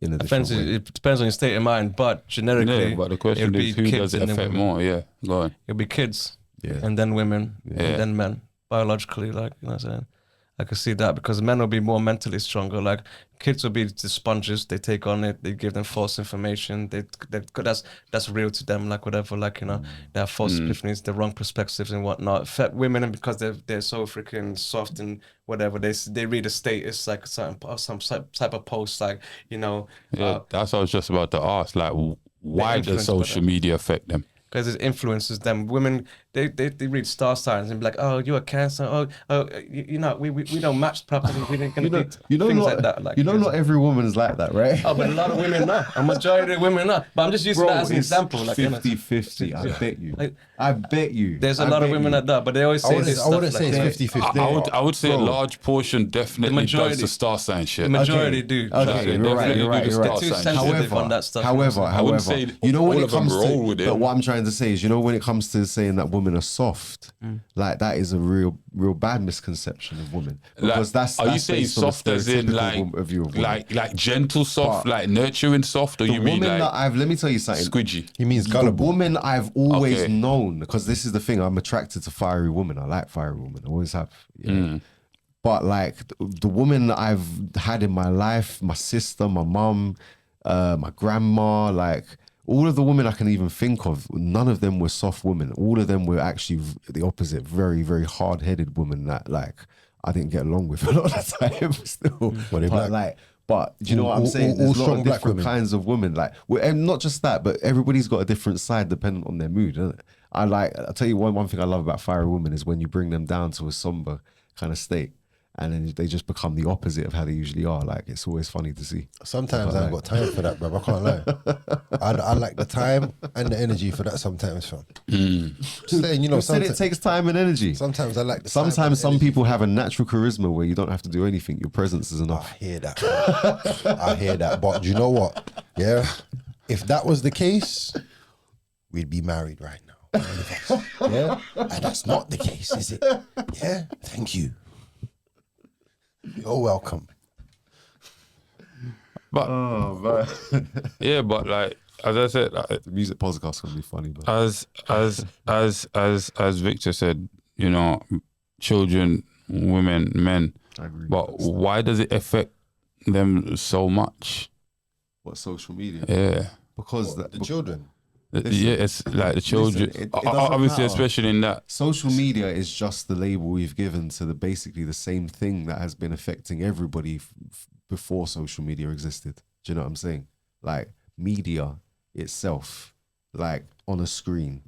in a different way. It depends on your state of mind, but generically, yeah, but the question is, who does it affect more? Yeah, go on. It'll be kids, yeah, and then women, yeah, and then men. Biologically, like, you know what I'm saying? I can see that because men will be more mentally stronger. Like kids will be the sponges. They take on it. They give them false information. That's real to them. Like whatever. Like they have false epiphanies, the wrong perspectives and whatnot. Women, and because they're so freaking soft and whatever, they read a status like some type of post like Yeah, that's what I was just about to ask. Like, why does influenced by social that. media affect them? Because it influences them. Women, they read star signs and be like, "Oh, you're a Cancer. Oh, we don't match properly. We didn't do things not, like that." Like, not every woman is like that, right? oh, but a lot of women are. A majority of women are. But I'm just using that as an example. Like 50-50. I bet you. I bet you. There's a lot of women that do, but they always say this I wouldn't stuff say like, it's 50-50. I would say a Bro. large portion definitely The majority- does the star sign shit. the majority do. Okay, you're right. You're right. They're too sensitive on that stuff. However, I wouldn't say you know when all it of them comes roll with to, it. but what I'm trying to say is, when it comes to saying that women are soft, like that is a real bad misconception of women. Because that's are you that's saying based on a soft as in stereotypical view of women. like gentle soft, But like nurturing soft, or the you mean woman like that let me tell you something. squidgy? He means The gullible. woman I've always Okay. known, because this is the thing, I'm attracted to fiery women. I like fiery women. I always have. Yeah. But like the woman that I've had in my life, my sister, my mum, my grandma, like all of the women I can even think of, none of them were soft women. All of them were actually the opposite, very, very hard-headed women that like I didn't get along with a lot of the time still. Were they black? But do you know what I'm All- saying? all There's a lot strong of black different women. kinds of women. Like, and not just that, but everybody's got a different side depending on their mood, isn't it? I'll tell you one thing I love about fiery women is when you bring them down to a somber kind of state, and then they just become the opposite of how they usually are. Like, it's always funny to see. Sometimes I ain't got time for that, bro. I can't lie. I like the time and the energy for that sometimes, fam. Just saying, You said it takes time and energy. sometimes I like the time and Sometimes some energy. people have a natural charisma where you don't have to do anything. Your presence is I enough. hear that. Bro. I hear that. But do you know what? Yeah. If that was the case, we'd be married right now. Yeah. And that's not the case, is it? Yeah. Thank you. You're welcome. But yeah, but like as I said, like, The music podcast can be funny, but as Victor said, children, women, men. I agree. But why does it affect them so much? What, social media? Yeah. Because The children. Yeah, it's like the children. it doesn't Obviously, matter. especially in that. social media is just the label we've given to basically the same thing that has been affecting everybody before social media existed. Do you know what I'm saying? Like media itself, like on a screen,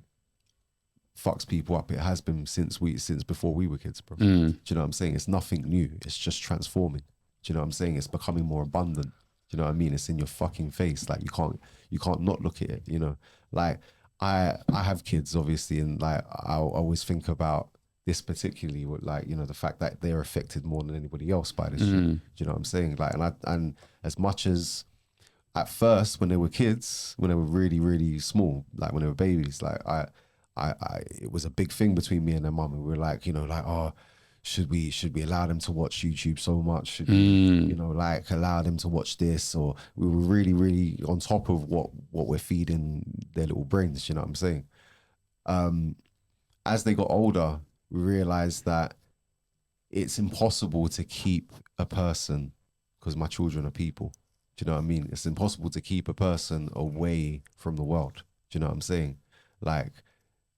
fucks people up. It has been since before we were kids, bro. Do you know what I'm saying? It's nothing new. It's just transforming. Do you know what I'm saying? It's becoming more abundant. Do you know what I mean? It's in your fucking face. Like you can't not look at it. Like I have kids, obviously, and like I always think about this particularly with like the fact that they're affected more than anybody else by this shit. Do you know what I'm saying? Like, and as much as at first when they were kids, when they were really really small, like when they were babies, like I it was a big thing between me and their mum. And we were like, oh, should we allow them to watch YouTube so much? Should we, like allow them to watch this? Or we were really, really on top of what we're feeding their little brains. You know what I'm saying? As they got older, we realized that it's impossible to keep a person, because my children are people. Do you know what I mean? It's impossible to keep a person away from the world. Do you know what I'm saying? Like,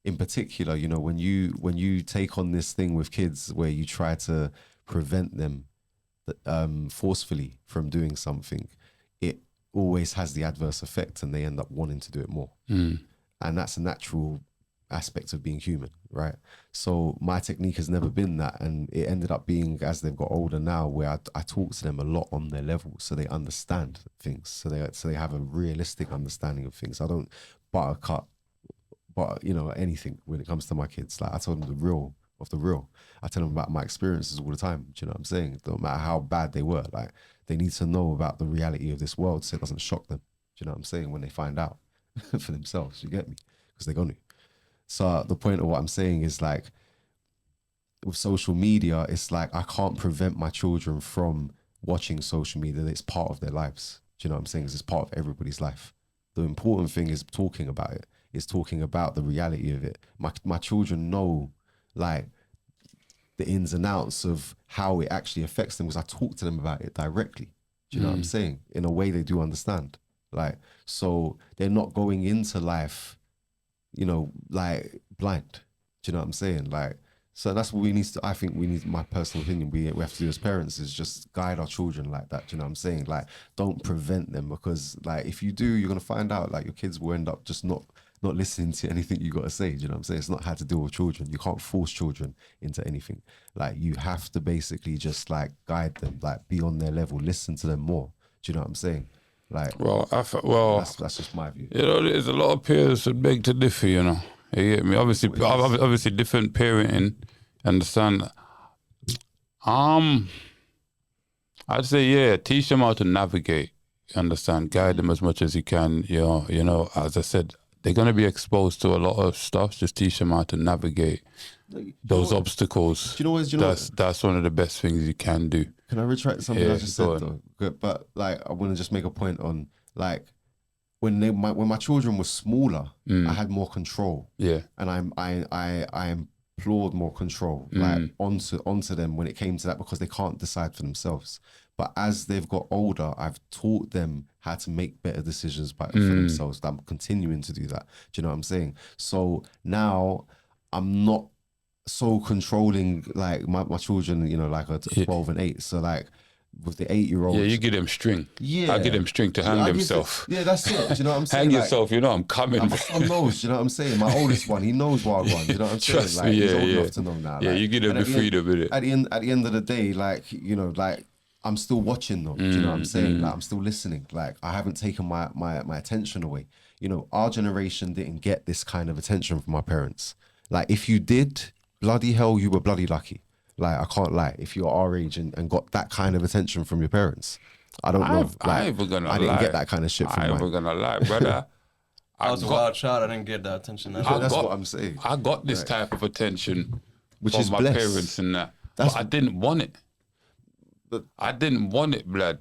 in particular, when you take on this thing with kids where you try to prevent them forcefully from doing something, it always has the adverse effect and they end up wanting to do it more. And that's a natural aspect of being human, right? So my technique has never been that, and it ended up being, as they've got older now, where I talk to them a lot on their level so they understand things, so they have a realistic understanding of things. I don't buttercut anything when it comes to my kids. Like I told them the real of the real. I tell them about my experiences all the time. Do you know what I'm saying? No matter how bad they were, like they need to know about the reality of this world so it doesn't shock them. Do you know what I'm saying? When they find out for themselves, you get me? Because they're going to. So the point of what I'm saying is like with social media, it's like I can't prevent my children from watching social media. It's part of their lives. Do you know what I'm saying? It's part of everybody's life. The important thing is talking about it. It's talking about the reality of it. My children know, like, the ins and outs of how it actually affects them, because I talk to them about it directly. Do you know what I'm saying? In a way they do understand. Like, so they're not going into life, you know, like blind. Do you know what I'm saying? Like, so that's what we need to, I think we need, my personal opinion, we have to do as parents is just guide our children like that. Do you know what I'm saying? Like, don't prevent them, because like, if you do, you're going to find out like your kids will end up just not listening to anything you got to say. Do you know what I'm saying? It's not how to deal with children. You can't force children into anything. Like, you have to basically just like guide them, like be on their level, listen to them more. Do you know what I'm saying? Like, Well, that's just my view. you know, there's a lot of parents that beg to differ, you know. You get me? Obviously different parenting, understand? I'd say, yeah, teach them how to navigate, you understand? Guide them as much as you can, you know, as I said, they're going to be exposed to a lot of stuff. Just teach them how to navigate those obstacles. That's one of the best things you can do. Can I retract something I just said though? But like, I want to just make a point on like, when my children were smaller, I had more control. Yeah. And I implored more control like onto them when it came to that, because they can't decide for themselves. But as they've got older, I've taught them how to make better decisions for themselves. I'm continuing to do that. Do you know what I'm saying? So now I'm not so controlling like my children, you know, like are 12 and 8. So like with the 8-year-old, yeah, you give them string. Yeah, I give them string to hang themselves. Yeah, that's it. Do you know what I'm saying? Hang yourself, you know I'm coming. My son knows. Do you know what I'm saying? My oldest one, he knows what I want. Do you know what I'm saying? Trust like, me, he's old enough to know now. Yeah, like, you give them the freedom with it. At the end of the day, like, you know, like, I'm still watching them. Do you know what I'm saying? Like, I'm still listening. Like, I haven't taken my attention away. You know, our generation didn't get this kind of attention from our parents. Like, if you did, bloody hell, you were bloody lucky. Like, I can't lie. If you're our age and got that kind of attention from your parents, I don't know. I didn't get that kind of shit from mine. I ain't gonna lie, brother. I was a wild child. I didn't get that attention. That's what I'm saying. I got this type of attention Which from is my blessed. parents and that. But I didn't want it. I didn't want it, blood.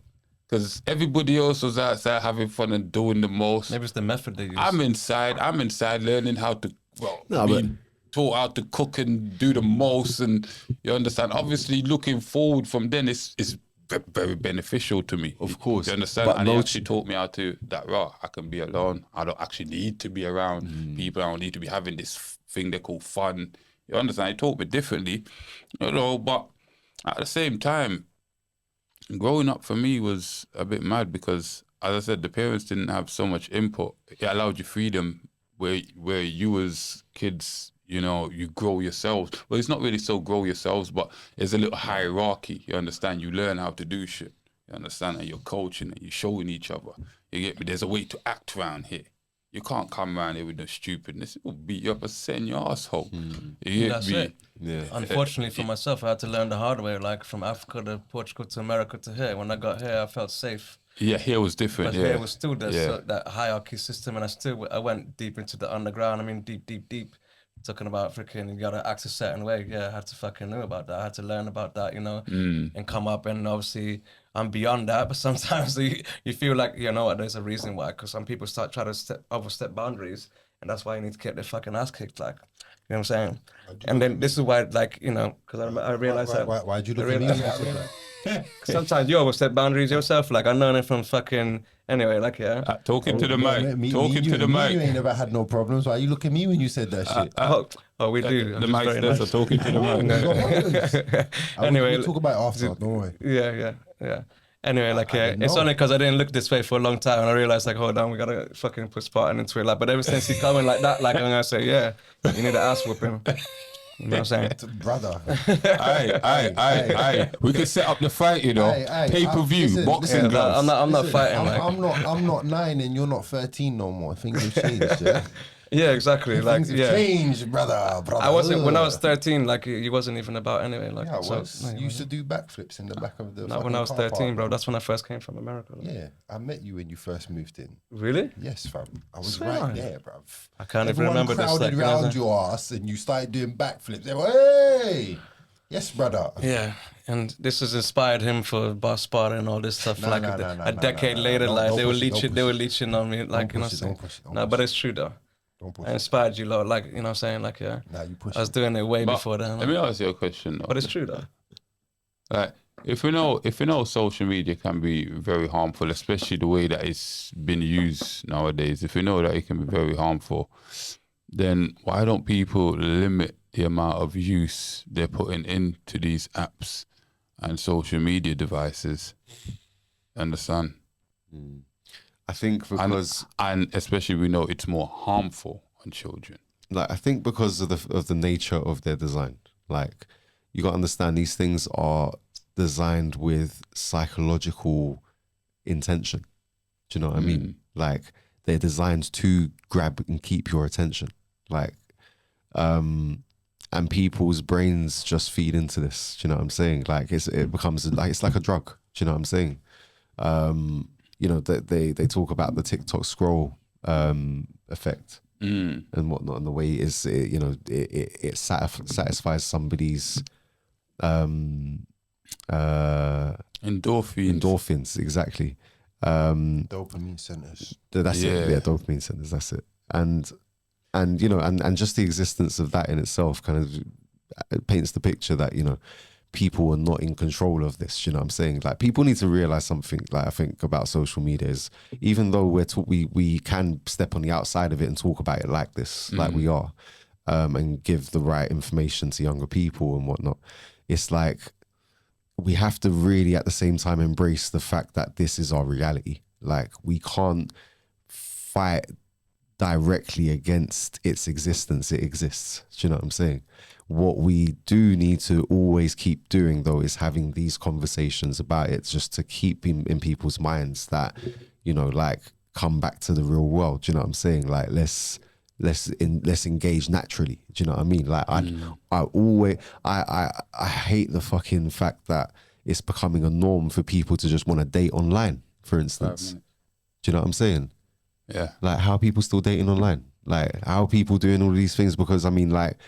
Because everybody else was outside having fun and doing the most. Maybe it's the method they use. I'm inside learning how to, taught how to cook and do the most, and you understand. Obviously, looking forward from then is very beneficial to me. Of course, you understand. And it actually taught me how to I can be alone. I don't actually need to be around people. I don't need to be having this thing they call fun. You understand? It taught me differently, you know. But at the same time, growing up for me was a bit mad because, as I said, the parents didn't have so much input. It allowed you freedom where you as kids, you know, you grow yourselves. Well, it's not really so grow yourselves, but there's a little hierarchy. You understand? You learn how to do shit. You understand? And you're coaching and you're showing each other. You get me? There's a way to act around here. You can't come around here with no stupidness. It will beat you up and send your asshole. You get me? It. Yeah. Unfortunately for myself, I had to learn the hard way, like from Africa to Portugal to America to here. When I got here, I felt safe. Yeah, here was different. But here was still that hierarchy system, and I went deep into the underground. I mean, deep. Talking about freaking, you gotta act a certain way. Yeah, I had to fucking know about that. I had to learn about that, you know, and come up. And obviously, I'm beyond that. But sometimes you feel like, you know what, there's a reason why. Because some people try to overstep boundaries, and that's why you need to get their fucking ass kicked. Like, you know what I'm saying? And then this is why, like, you know, because I realize that. Why'd you look at me? Sometimes you overstep boundaries yourself. Like, I know it from fucking. Anyway, like, yeah. Talking to the mic. Talking to the mic. You ain't never had no problems. Why you look at me when you said that shit? We do. The mic's there, so talking to the mic. Anyway, we'll talk about it after. Don't worry. Yeah. Anyway, like, it's only because I didn't look this way for a long time, and I realized, like, hold on, we gotta fucking put Spartan into it. Like, but ever since he coming like that, like, I'm gonna say, yeah, you need an ass whooping. You know what I'm saying? Brother. Aye. We could set up the fight, you know. Pay-per-view, boxing gloves. I'm not fighting. I'm not 9 and you're not 13 no more. Things have changed, yeah? Yeah, exactly. Things have changed, brother. I wasn't, when I was 13, like, it wasn't even about anyway. Like, yeah, I was. You used to do backflips in the back of the Not when I was 13, bro. That's when I first came from America. Like. Yeah, I met you when you first moved in. Really? Yes, fam. I was right there, bruv. I can't even remember this. Everyone crowded around your ass and you started doing backflips. They were, hey! Yes, brother. Yeah, and this has inspired him for bar sparring and all this stuff. A decade later, like, they were leeching on me. Like, you know what I'm saying? No, but it's true, though. Don't push I it. inspired you, lot. Like, you know what I'm saying? Like, yeah. Nah, you push I was it. doing it way But before then. let me ask you a question though. But it's true, though. Like, if we know social media can be very harmful, especially the way that it's been used nowadays, if we know that it can be very harmful, then why don't people limit the amount of use they're putting into these apps and social media devices? Understand? I think because And especially we know it's more harmful on children. like I think because of the nature of their design. Like you got to understand these things are designed with psychological intention. Do you know what I mean? Like they're designed to grab and keep your attention. Like and people's brains just feed into this. Do you know what I'm saying? Like it becomes like it's like a drug. Do you know what I'm saying? You know, they talk about the TikTok scroll effect and whatnot, and the way it satisfies somebody's endorphins, exactly. Dopamine centers. That's it. Yeah, dopamine centers. That's it. And you know, and just the existence of that in itself kind of paints the picture that, you know, people are not in control of this. You know what I'm saying? Like people need to realize something. Like I think about social media is, even though we can step on the outside of it and talk about it like this, like we are, and give the right information to younger people and whatnot. It's like we have to really at the same time embrace the fact that this is our reality. Like we can't fight directly against its existence. It exists. Do you know what I'm saying? What we do need to always keep doing though is having these conversations about it, just to keep in people's minds that, you know, like come back to the real world. Do you know what I'm saying? Like let's engage naturally. Do you know what I mean? Like I hate the fucking fact that it's becoming a norm for people to just want to date online, for instance. Do you know what I'm saying? Yeah. Like how are people still dating online? Like how are people doing all these things? Because I mean, like,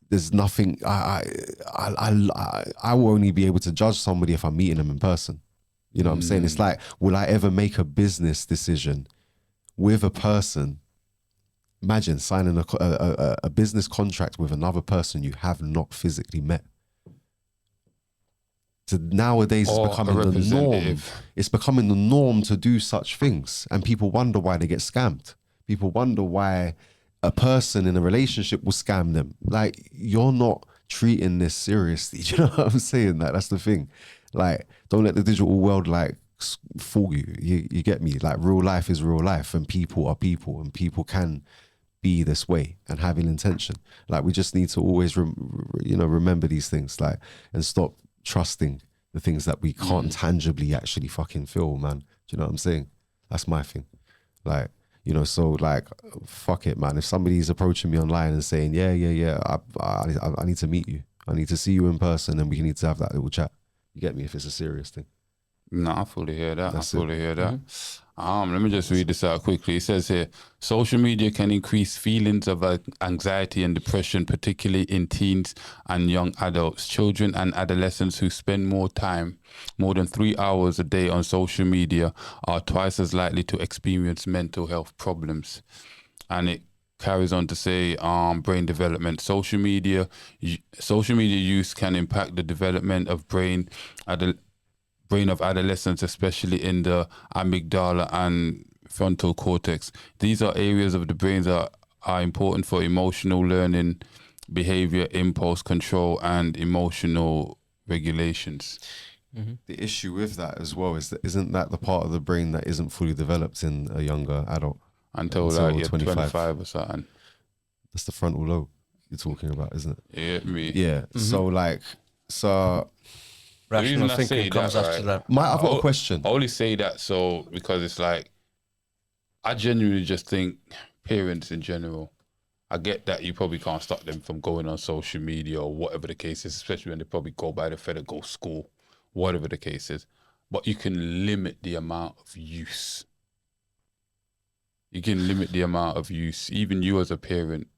there's nothing. I will only be able to judge somebody if I'm meeting them in person. You know what I'm saying? It's like, will I ever make a business decision with a person? Imagine signing a business contract with another person you have not physically met. So nowadays it's becoming the norm. It's becoming the norm to do such things, and people wonder why they get scammed. People wonder why a person in a relationship will scam them. Like, you're not treating this seriously. Do you know what I'm saying? Like, that's the thing. Like, don't let the digital world like fool you. You get me? Like, real life is real life, and people are people, and people can be this way and have an intention. Like, we just need to always remember these things, like, and stop trusting the things that we can't tangibly actually fucking feel, man. Do you know what I'm saying? That's my thing. Like, you know, so like, fuck it, man. If somebody's approaching me online and saying, yeah, I need to meet you, I need to see you in person, and we need to have that little chat. You get me? If it's a serious thing. No, I fully hear that. That's I fully hear that. Mm-hmm. Let me just read this out quickly. It says here, social media can increase feelings of anxiety and depression, particularly in teens and young adults. Children and adolescents who spend more than 3 hours a day on social media are twice as likely to experience mental health problems. And it carries on to say, brain development. Social media use can impact the development of brain of adolescents, especially in the amygdala and frontal cortex. These are areas of the brain that are important for emotional learning, behavior, impulse control, and emotional regulations. Mm-hmm. The issue with that as well is that isn't that the part of the brain that isn't fully developed in a younger adult? Until like you're 25 or something. That's the frontal lobe you're talking about, isn't it? Yeah, me. Yeah. So Rational reason I say thinking comes that, after that. I've got a question. I only say that because it's like, I genuinely just think parents in general, I get that you probably can't stop them from going on social media or whatever the case is, especially when they probably go by the fed go school, whatever the case is. But you can limit the amount of use. You can limit the amount of use. Even you as a parent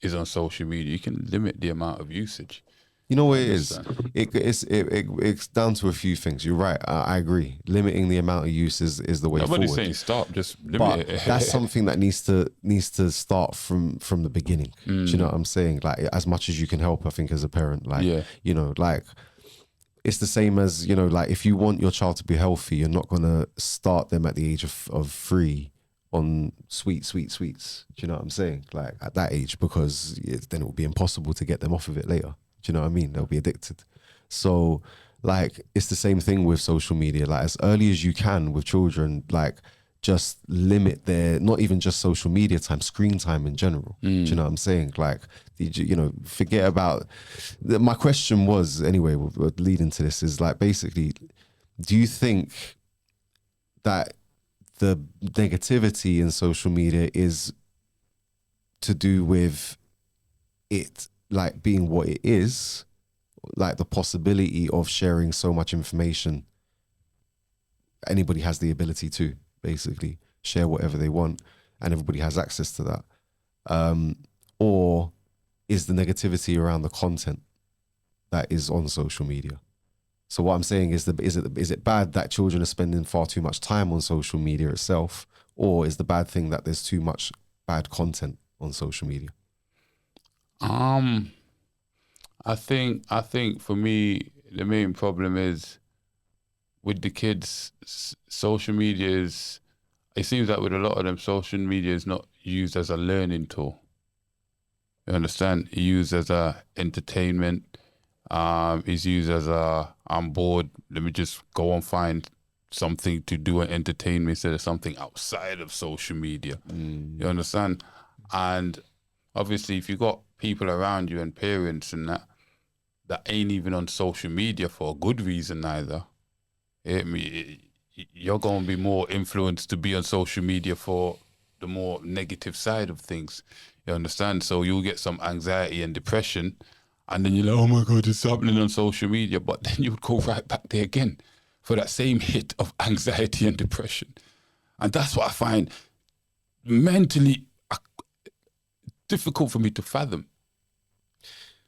is on social media. You can limit the amount of usage. You know what it is? Understand. It's down to a few things. You're right. I agree. Limiting the amount of use is the way Nobody's forward. saying stop, just limit But it. that's something that needs to start from the beginning. Do you know what I'm saying? Like, as much as you can help, I think, as a parent, like, Yeah. you know, like, it's the same as, you know, like, if you want your child to be healthy, you're not gonna start them at the age of 3 on sweets. Do you know what I'm saying? Like, at that age, because then it will be impossible to get them off of it later. Do you know what I mean? They'll be addicted. So, like, it's the same thing with social media. Like, as early as you can with children, like, just limit their, not even just social media time, screen time in general. Do you know what I'm saying? Like, you know, forget about, my question was, anyway, leading to this is, like, basically, do you think that the negativity in social media is to do with it, like, being what it is, like the possibility of sharing so much information? Anybody has the ability to basically share whatever they want, and everybody has access to that. Or is the negativity around the content that is on social media? So what I'm saying is, is it bad that children are spending far too much time on social media itself, or is the bad thing that there's too much bad content on social media? I think for me, the main problem is with the kids, social media is, it seems that with a lot of them, social media is not used as a learning tool. You understand? It's used as a entertainment. It's used as a, I'm bored, let me just go and find something to do and entertain me instead of something outside of social media. You understand? And obviously, if you got people around you and parents and that ain't even on social media for a good reason either, you're going to be more influenced to be on social media for the more negative side of things. You understand? So you'll get some anxiety and depression, and then you're like, oh my God, it's happening on social media. But then you would go right back there again for that same hit of anxiety and depression. And that's what I find mentally difficult for me to fathom.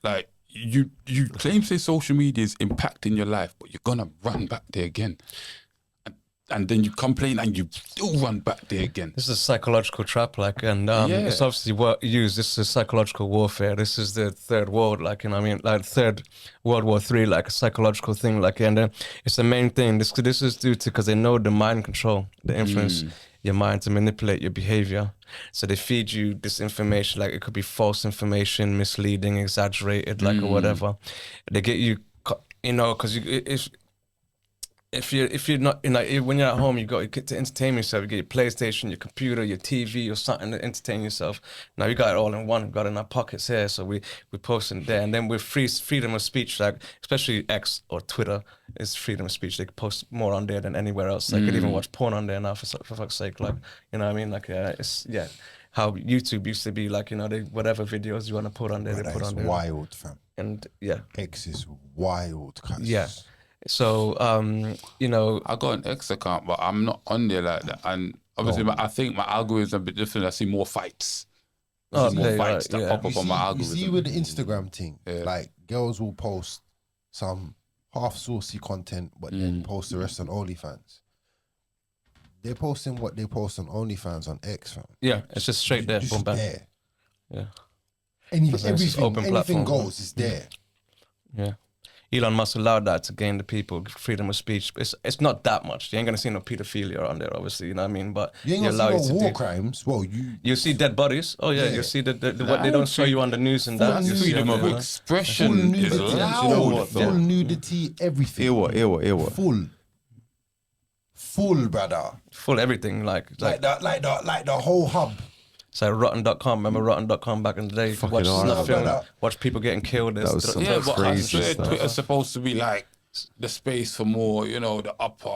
Like, you claim, say, social media is impacting your life, but you're gonna run back there again, and then you complain and you still run back there again. This is a psychological trap, like, and Yeah. it's obviously used. This is psychological warfare. This is the third world, like, you know what I mean, like third World War III, like a psychological thing, like, and it's the main thing. This is due to, because they know the mind control, the influence your mind to manipulate your behavior. So they feed you this information, like it could be false information, misleading, exaggerated, like, or whatever. They get you, you know, because if you're not, you know, when you're at home, you got to entertain yourself. You get your PlayStation, your computer, your TV, or something to entertain yourself. Now you got it all in one. We got it in our pockets here, so we post it there. And then with freedom of speech, like especially X or Twitter, is freedom of speech. They can post more on there than anywhere else. Like, you could even watch porn on there now, for fuck's sake. Like, you know what I mean? Like, it's how YouTube used to be, like, you know, whatever videos you want to put on there, they put on there. Wild, fam. And X is wild, cuz. Yeah. So, you know, I got an X account, but I'm not on there like that. And obviously, I think my algorithm is a bit different. I see more fights. I see more fights that pop up on my algorithm. You see with the Instagram thing, Yeah. like, girls will post some half saucy content, but then post the rest on OnlyFans. They're posting what they post on OnlyFans on X, fam. yeah, it's just straight there, boom, Just bam. there. Yeah. Anything, It's just open anything platform. goes, it's there. Yeah. Elon Musk allowed that to gain the people freedom of speech. It's not that much. You ain't gonna see no pedophilia on there, obviously. You know what I mean? But You ain't they allow gonna you see to no war do. crimes. Well, You see dead bodies. Oh yeah, Yeah. you see what they don't show you on the news and that. You see Freedom on of there, expression full is nudity, loud. You know what, full though? nudity, everything. Hear what? Full, brother. full everything, like Like the whole hub. it's like rotten.com. Remember rotten.com back in the day? Fucking Watch hard, snuff film, brother. watch people getting killed. That was some Yeah, but I crazy swear stuff. Twitter's supposed to be like the space for more, you know, the upper,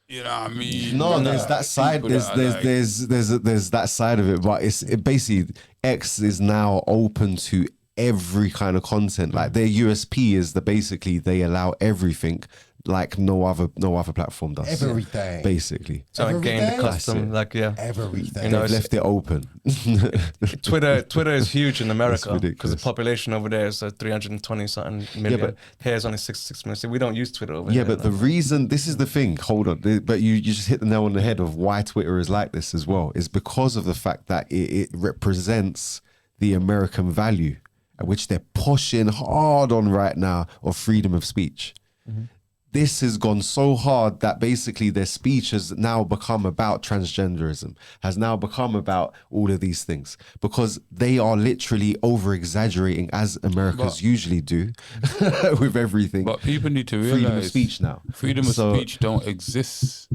you know what I mean? No, there's that side. People that are like- There's that side of it, but it basically, X is now open to every kind of content. Like, their USP is that basically they allow everything. like no other platform does. Everything. Basically. So Every again, the day? custom, like Everything. You know, They've left it open. Twitter is huge in America because the ridiculous. population over there is 320 something million. but- Here is only 66 million. So we don't use Twitter over Yeah, here. but the reason, this is the thing, hold on, but you just hit the nail on the head of why Twitter is like this as well, is because of the fact that it represents the American value, which they're pushing hard on right now, of freedom of speech. This has gone so hard that basically their speech has now become about transgenderism, has now become about all of these things, because they are literally over exaggerating, as Americans usually do with everything. But people need to realize freedom of speech now. Freedom of So- speech don't exist.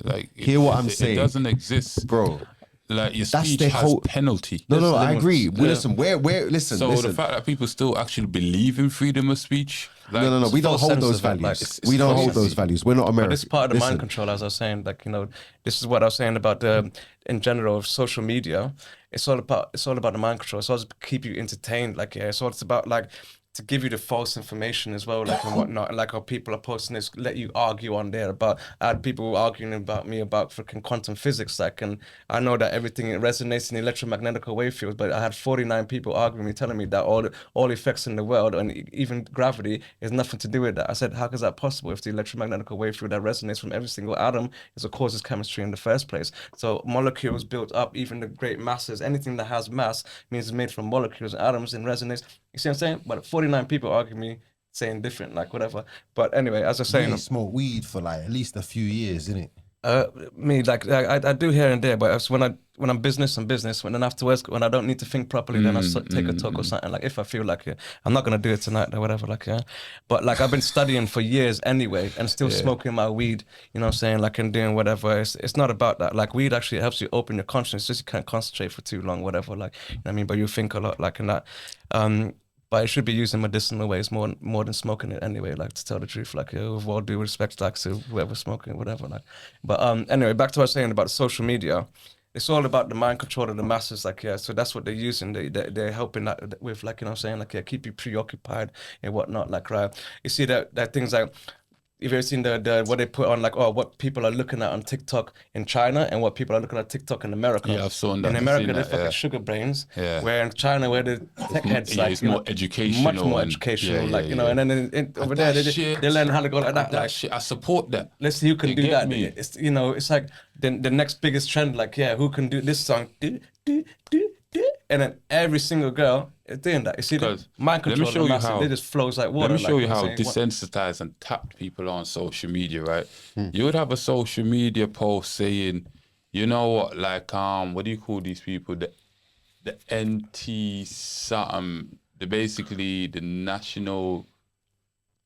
Like Hear what I'm saying. It doesn't exist, Bro, Like your That's speech their has whole- penalty. no, There's I limits. agree. Yeah. Listen, listen, So listen. the fact that people still actually believe in freedom of speech, like, No, we don't full hold sense those of it, like, values. it's We don't full hold sense. those values. We're not American. But this is part of the mind Listen, control, as I was saying. Like, you know, this is what I was saying about the in general of social media. It's all about the mind control. It's all to keep you entertained. Like, yeah, it's about like to give you the false information as well, like and whatnot. And like how people are posting this, let you argue on there. But I had people arguing about me about freaking quantum physics. Like, and I know that everything resonates in electromagnetic wave fields, but I had 49 people arguing me, telling me that all effects in the world and even gravity is nothing to do with that. I said, how is that possible if the electromagnetic wave field that resonates from every single atom is what causes chemistry in the first place? So molecules built up, even the great masses, anything that has mass means it's made from molecules and atoms and resonates. You see what I'm saying? But 49 people argue me saying different, like whatever. But anyway, as I was You saying, ain't smoked weed for like at least a few years, innit? me like I do here and there, but it's when I'm business, when afterwards when I don't need to think properly, then I take a talk or something. Like if I feel like it, I'm not gonna do it tonight or whatever. Like yeah, but like I've been studying for years anyway, and still smoking my weed. You know what I'm saying? Like and doing whatever. It's not about that. Like weed actually helps you open your conscience. Just you can't concentrate for too long, whatever. Like you know what I mean, but you think a lot, like and that. But it should be used in medicinal ways more than smoking it anyway, like to tell the truth, like with all due respect, like to whoever's smoking it, whatever. Like, but anyway, back to what I was saying about social media. It's all about the mind control of the masses, like yeah. So that's what they're using. They're helping that with, like you know what I'm saying, like yeah, keep you preoccupied and whatnot. Like right, you see that things like. You've ever seen the what they put on like what people are looking at on TikTok in China and what people are looking at TikTok in America? Yeah, I've seen that. In I've America, seen they're that, fucking yeah. sugar brains. Yeah. Where in China, where the tech heads like it's you more know, educational, much more and- educational, yeah, like yeah, you know, yeah. and then over there they learn how to go like that. That Like shit, I support that. let's see who can You do get that. me? It's you know, it's like the next biggest trend. Like yeah, who can do this song? Do, do, do, do. And then every single girl is doing that. You see the 'Cause mind let me control. show you massive. how- They just flows like water. Let me show like, you know how what I'm saying? desensitized and tapped people are on social media, right? You would have a social media post saying, you know what, like what do you call these people? The NT something, basically the National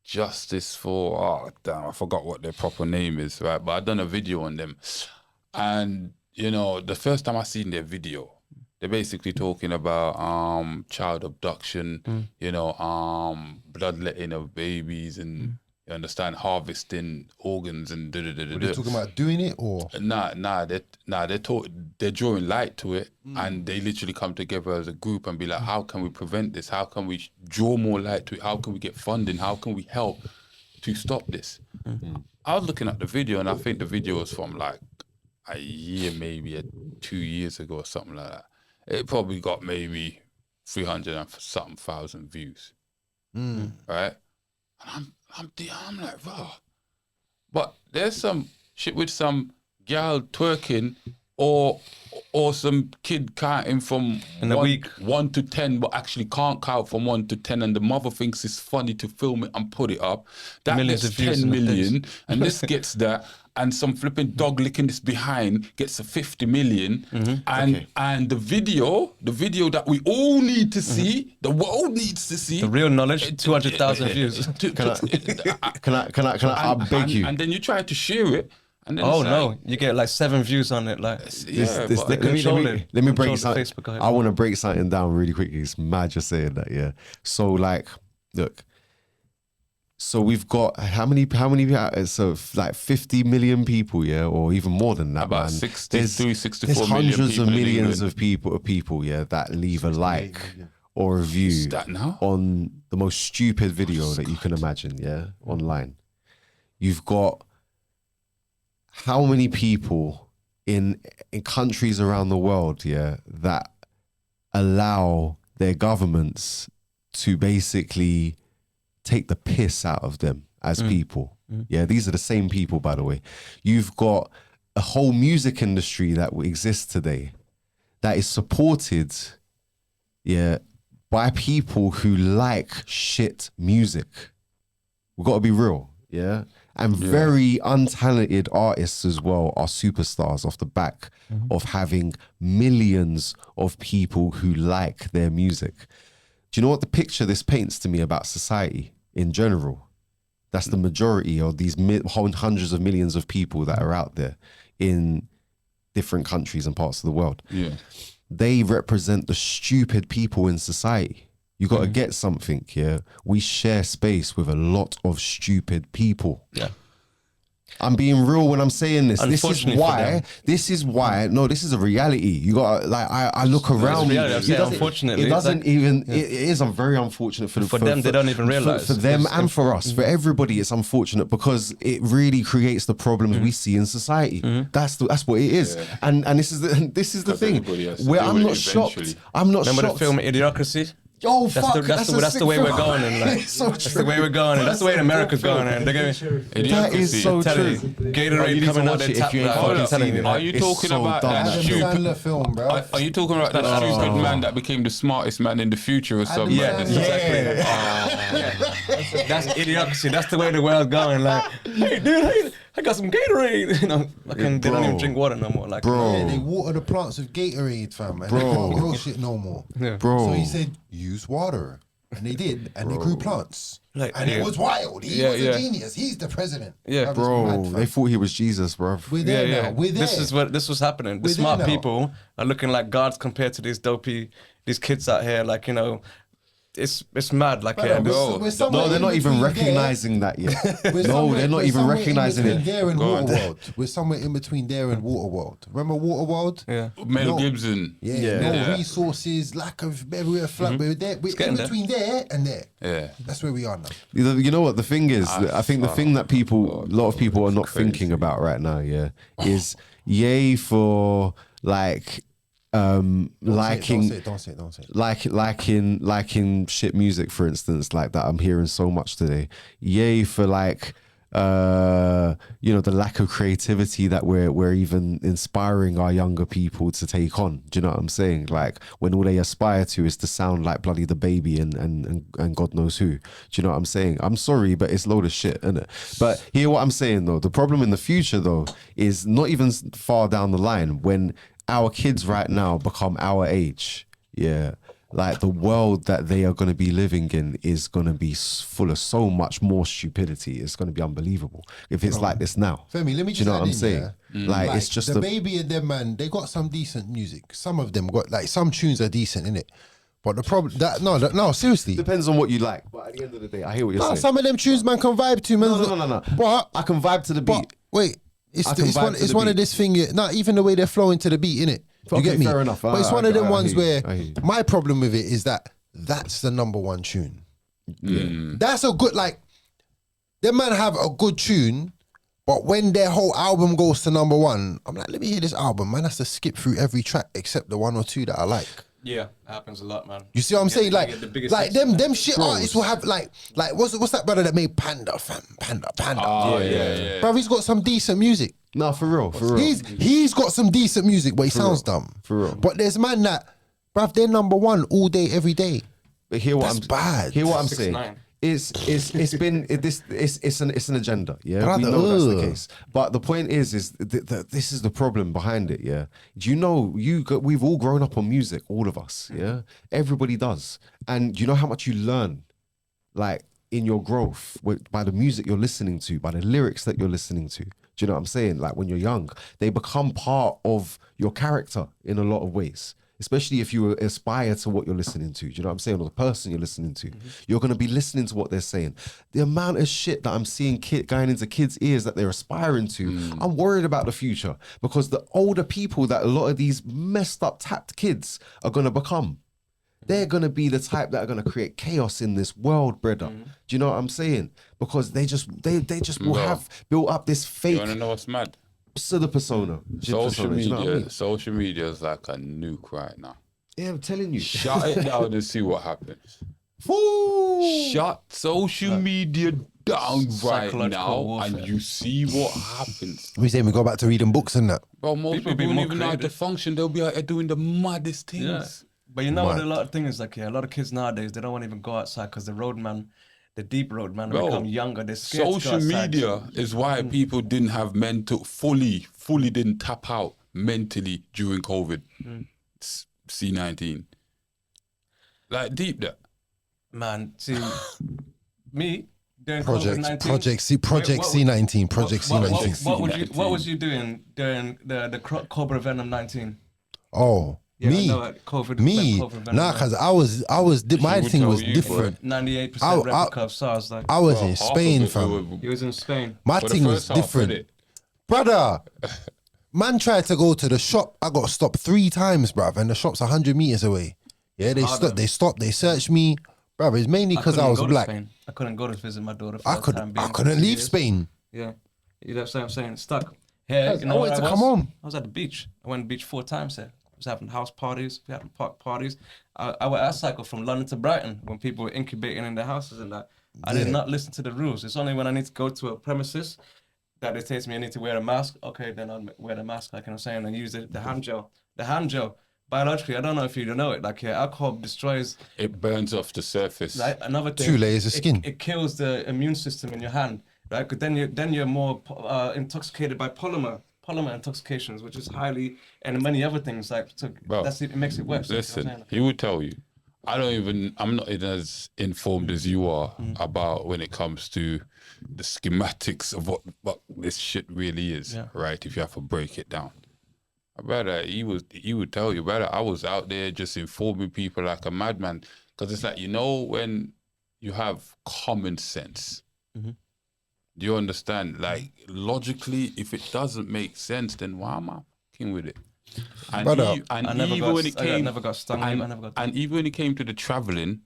Justice for oh damn, I forgot what their proper name is, right? But I done a video on them. And you know, the first time I seen their video, they're basically talking about child abduction, you know, bloodletting of babies and you understand, harvesting organs and Were they talking about doing it or? they're drawing light to it, and they literally come together as a group and be like, how can we prevent this? How can we draw more light to it? How can we get funding? How can we help to stop this? I was looking at the video, and I think the video was from like a year, maybe 2 years ago or something like that. It probably got maybe 300 and something thousand views, right? And I'm like, wow. But there's some shit with some gal twerking or some kid counting from In a week. 1 to 10, but actually can't count from 1 to 10, and the mother thinks it's funny to film it and put it up. That Millions gets of views 10 in a million, and this gets that, and some flipping dog licking this behind gets a 50 million, and the video that we all need to see, the world needs to see. The real knowledge, 200,000 views. Can I beg you? And then you try to share it, and then Oh it's no, like, you get like 7 views on it. Like yeah, but- let control me it. break Control the something. Facebook, I I want to break something down really quickly. It's mad just saying that, yeah. So like, look. So we've got how many? So like 50 million people, yeah, or even more than that, About man. 63, 64 there's million hundreds people of in millions England. of people, yeah, that leave a like or a view Is that now? on the most stupid video that you can imagine, yeah, online. you've got how many people in countries around the world, that allow their governments to basically take the piss out of them as people. Yeah, these are the same people, by the way. You've got a whole music industry that exists today that is supported, by people who like shit music. We've got to be real, and very untalented artists as well are superstars off the back of having millions of people who like their music. Do you know what the picture this paints to me about society in general? That's the majority of these hundreds of millions of people that are out there in different countries and parts of the world. Yeah. They represent the stupid people in society. You got to get something here. We share space with a lot of stupid people. Yeah. I'm being real when I'm saying this. This is why. No, this is a reality. You got I look around. Unfortunately, it doesn't even. It is. I'm very unfortunate for them. They don't even realize for them and for us. For everybody, it's unfortunate because it really creates the problems we see in society. That's what it is. And this is the thing where I'm not shocked. I'm not shocked. Remember the film Idiocracy? Oh, that's fuck, that's the way we're going, and that's the way we're going, and that's the way America's going, and they're going. That is so true. Gatorade coming out the top. Are you talking about that stupid film, bro? Are you talking about that stupid man that became the smartest man in the future or something? Exactly. That's Idiocracy. That's the way the world's going. Like, hey, dude, I got some Gatorade. You know, they don't even drink water no more. Like, they water the plants with Gatorade, fam, and they can't grow shit no more. So he said, use water. And they did, and they grew plants. And it was wild. He was a genius. He's the president. Yeah, bro. They thought he was Jesus, bro. We're there now. We're there. This was happening. The smart people are looking like gods compared to these these kids out here. Like, you know, it's mad. Like, no, they're not even recognizing that yet. No, they're not even recognizing it. There and Waterworld. We're somewhere in between there and Waterworld. Remember Waterworld? Yeah. Mel Gibson. No resources, lack of everywhere flat. We're there. We're in between there and there. Yeah. That's where we are now. You know what the thing is? I think the thing that a lot of people are not thinking about right now, is yay for like liking shit music, for instance, like that I'm hearing so much today. Yay for like the lack of creativity that we're even inspiring our younger people to take on. Do you know what I'm saying? Like when all they aspire to is to sound like bloody the baby and God knows who. Do you know what I'm saying? I'm sorry, but it's a load of shit, isn't it? But hear what I'm saying though. The problem in the future though is not even far down the line when our kids right now become our age, like the world that they are going to be living in is going to be full of so much more stupidity. It's going to be unbelievable if it's like this now. Femi, let me just know what I'm saying? Like it's just the baby and them, man. They got some decent music. Some of them got like some tunes are decent in it. But the problem no, seriously. Depends on what you like. But at the end of the day, I hear what you're saying. Some of them tunes man can vibe to, man. No. But I can vibe to the beat. Wait. It's one of this thing. Not even the way they're flowing to the beat, innit? You get me? Fair enough. But it's one of them ones where my problem with it is that's the number one tune. That's a good, like, them man have a good tune, but when their whole album goes to number one, I'm like, let me hear this album. Man has to skip through every track except the one or two that I like. Yeah, happens a lot, man. You see what I'm saying? Like them shit artists will have like what's that brother that made Panda, fam? Panda. Oh, yeah. Bro, he's got some decent music. No, for real. He's got some decent music, but he sounds dumb. For real. But there's man that, bruv, they're number one all day, every day. But hear what bad. Hear what I'm saying. It's an agenda, Brother, we know that's the case. But the point is this is the problem behind it, Do you know we've all grown up on music, all of us, Everybody does, and you know how much you learn, like in your growth by the music you're listening to, by the lyrics that you're listening to. Do you know what I'm saying? Like when you're young, they become part of your character in a lot of ways. Especially if you aspire to what you're listening to, do you know what I'm saying? Or the person you're listening to, you're going to be listening to what they're saying. The amount of shit that I'm seeing going into kids' ears that they're aspiring to, I'm worried about the future because the older people that a lot of these messed up, tapped kids are going to become. They're gonna be the type that are gonna create chaos in this world, brother. Mm-hmm. Do you know what I'm saying? Because they just will Bro. have built up this You fake wanna know what's mad? persona. Social Do you know what I media, mean? social media is like a nuke right now. Yeah, I'm telling you. Shut it down and see what happens. Woo! Shut social media down right Psychological now, warfare. and you see what happens. We saying we go back to reading books and that. Bro, most People people, be won't more even know how to creative. function. They'll be out there doing the maddest things. Yeah. But you know what Mad. a lot of things is like, yeah, a lot of kids nowadays, they don't want to even go outside because the roadman, the deep roadman, Bro, become younger. They're scared to go Social outside. media is why people didn't have fully didn't tap out mentally during COVID. C19. Like deep that. Man, see, me during Project COVID-19. Project what- C19. Project C19. What was you doing during the Cobra Venom 19? Oh, Yeah, me. no, COVID. Me, COVID Venom nah, 19. cause my would thing tell was you, different. 98% replica of SARS. Like, I was Bro, in half of Spain, it fam. he was in Spain. My for the thing was first half of different, it, brother. Man tried to go to the shop. I got stopped 3 times, bruv, and the shop's 100 meters away. Yeah, they harder. stopped. They searched me, bruv. It's mainly because I was black. I couldn't go to visit my daughter. For I the first time being couldn't 2 leave years. Spain. Yeah, you know what I'm saying? Stuck. Here, Guys, you know I where wanted to was? come home. I was at the beach. I went to the beach 4 times here. I was having house parties, we having park parties. I cycled from London to Brighton when people were incubating in their houses and that. I did Yeah. not listen to the rules. It's only when I need to go to a premises that it tells me I need to wear a mask. Okay, then I'll wear the mask, like I'm saying, and use the hand gel. The hand gel, biologically, I don't know if you know it, like alcohol destroys, it burns off the surface. right? Another thing. 2 layers of skin. It kills the immune system in your hand, right? Because then you're more intoxicated by polymer intoxications, which is highly, and many other things like Bro, it makes it worse. Listen, he would tell you. I'm not as informed as you are about when it comes to the schematics of what this shit really is, Yeah. right? If you have to break it down. Brother, he would tell you, brother, I was out there just informing people like a madman. Because it's like, you know, when you have common sense, do you understand? Like, logically, if it doesn't make sense, then why am I fucking with it? And, Brother, I never got stung. I never got. and even when it came to the traveling,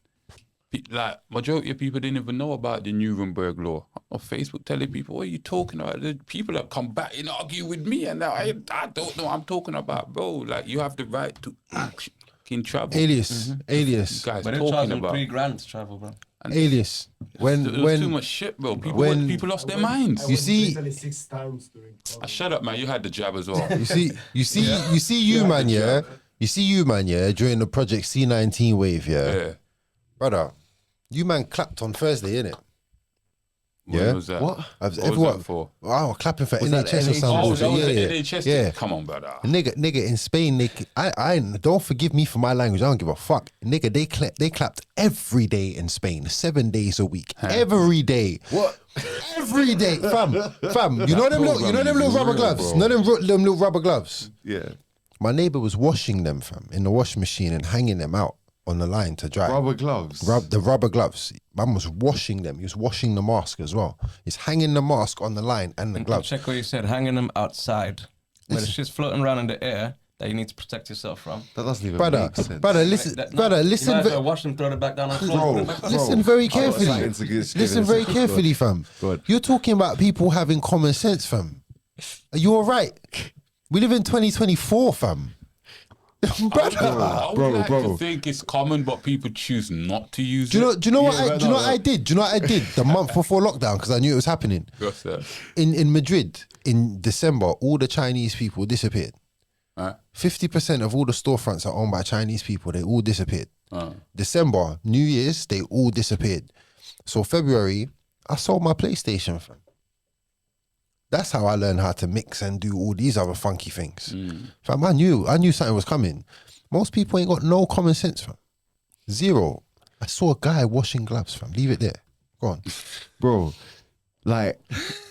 like majority of people didn't even know about the Nuremberg law. On Facebook telling people, what are you talking about? The people that come back and argue with me, and I don't know what I'm talking about, bro. Like, you have the right to fucking travel. Alias. You guys But they're charging talking about. $3,000 to travel, bro. Alias. There was too When much shit, bro. when- People lost their minds. You see- Italy 6 times during COVID. Shut up, man. You had the jab as well. you see you man, yeah. You see you man, yeah. During the Project C19 wave, Yeah. brother. You man clapped on Thursday, innit? When Yeah. was that? What? What Everyone, was that for? wow, clapping for Was that NHS or NHS? something. Oh, bullshit. that was the yeah, NHS yeah. thing. Come on, brother. Nigga, in Spain, I don't forgive me for my language. I don't give a fuck. Nigga, they clapped every day in Spain, 7 days a week, every day. What? Every day, fam. You know them little is rubber real, gloves. bro. You know them little rubber gloves. Yeah. My neighbor was washing them, fam, in the washing machine and hanging them out on the line to dry. Rubber gloves. The rubber gloves. Man was washing them. He was washing the mask as well. He's hanging the mask on the line and the gloves. Check what you said. Hanging them outside, where the shit's floating around in the air that you need to protect yourself from. That doesn't even Brother, make sense. brother, listen, That- brother, you listen, might as well wash them, throw it back down on the floor. put it back up. listen very got carefully. something to get Listen very into. carefully, fam. Good. You're talking about people having common sense, fam. Are you all right? We live in 2024, fam. Brother. I would bro, like bro. to think it's common, but people choose not to use Do you know what Yeah, I do you know what I did? Do you know what I did the month before lockdown because I knew it was happening? What's that? In Madrid in December, all the Chinese people disappeared. Huh? 50% of all the storefronts are owned by Chinese people. They all disappeared. Uh, December, New Year's, they all disappeared. So February, I sold my PlayStation, fam. That's how I learned how to mix and do all these other funky things. Fam, I knew something was coming. Most people ain't got no common sense, fam. Zero. I saw a guy washing gloves, fam. Leave it there. Go on. Bro, like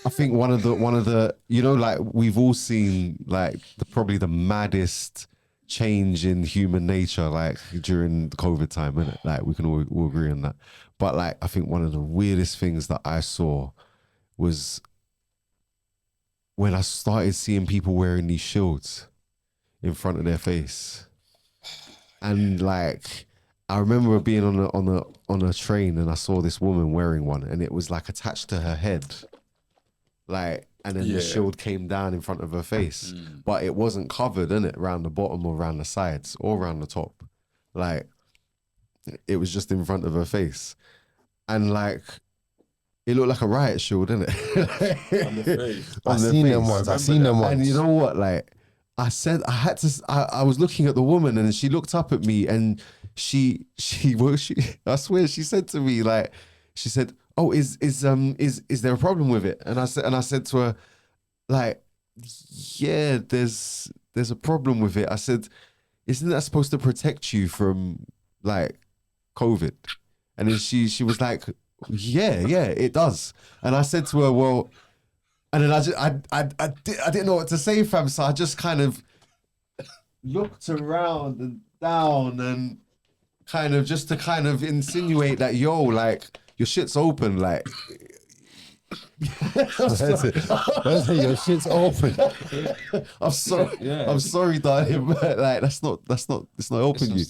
I think one of the you know, like we've all seen like probably the maddest change in human nature like during the COVID time, innit? Like we can all agree on that. But like I think one of the weirdest things that I saw was when I started seeing people wearing these shields in front of their face. And like I remember being on a train and I saw this woman wearing one, and it was like attached to her head, like, and then the shield came down in front of her face, but it wasn't covered, innit, around the bottom or around the sides or around the top, like it was just in front of her face, and like it looked like a riot shield, innit? On the face. On I've the seen face. them ones. I've seen them ones. And you know what? Like I said, I was looking at the woman and she looked up at me and she, I swear she said to me, like, she said, "Oh, is there a problem with it?" And I said to her, like, "Yeah, there's a problem with it." I said, "Isn't that supposed to protect you from like COVID?" And then she was like, yeah, it does. And I said to her, well, and then I didn't know what to say, fam. So I just kind of looked around and down and kind of just to kind of insinuate that, yo, like your shit's open, like. Your shit's open. I'm sorry. Yeah. I'm sorry, darling, but like it's not open.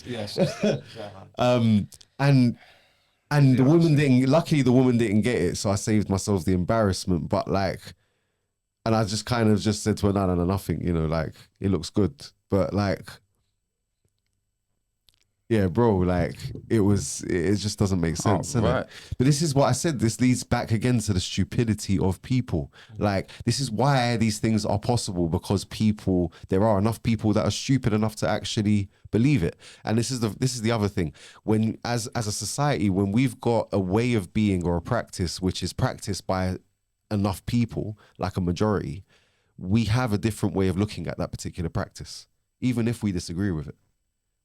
And the woman didn't. Luckily, the woman didn't get it, so I saved myself the embarrassment. But like, and I just kind of just said to her, no, nothing. You know, like it looks good, but like, yeah, bro, like it just doesn't make sense, innit? Right. But this is what I said. This leads back again to the stupidity of people. Like, this is why these things are possible, because there are enough people that are stupid enough to actually believe it. And this is the other thing. When as a society, when we've got a way of being or a practice which is practiced by enough people, like a majority, we have a different way of looking at that particular practice, even if we disagree with it,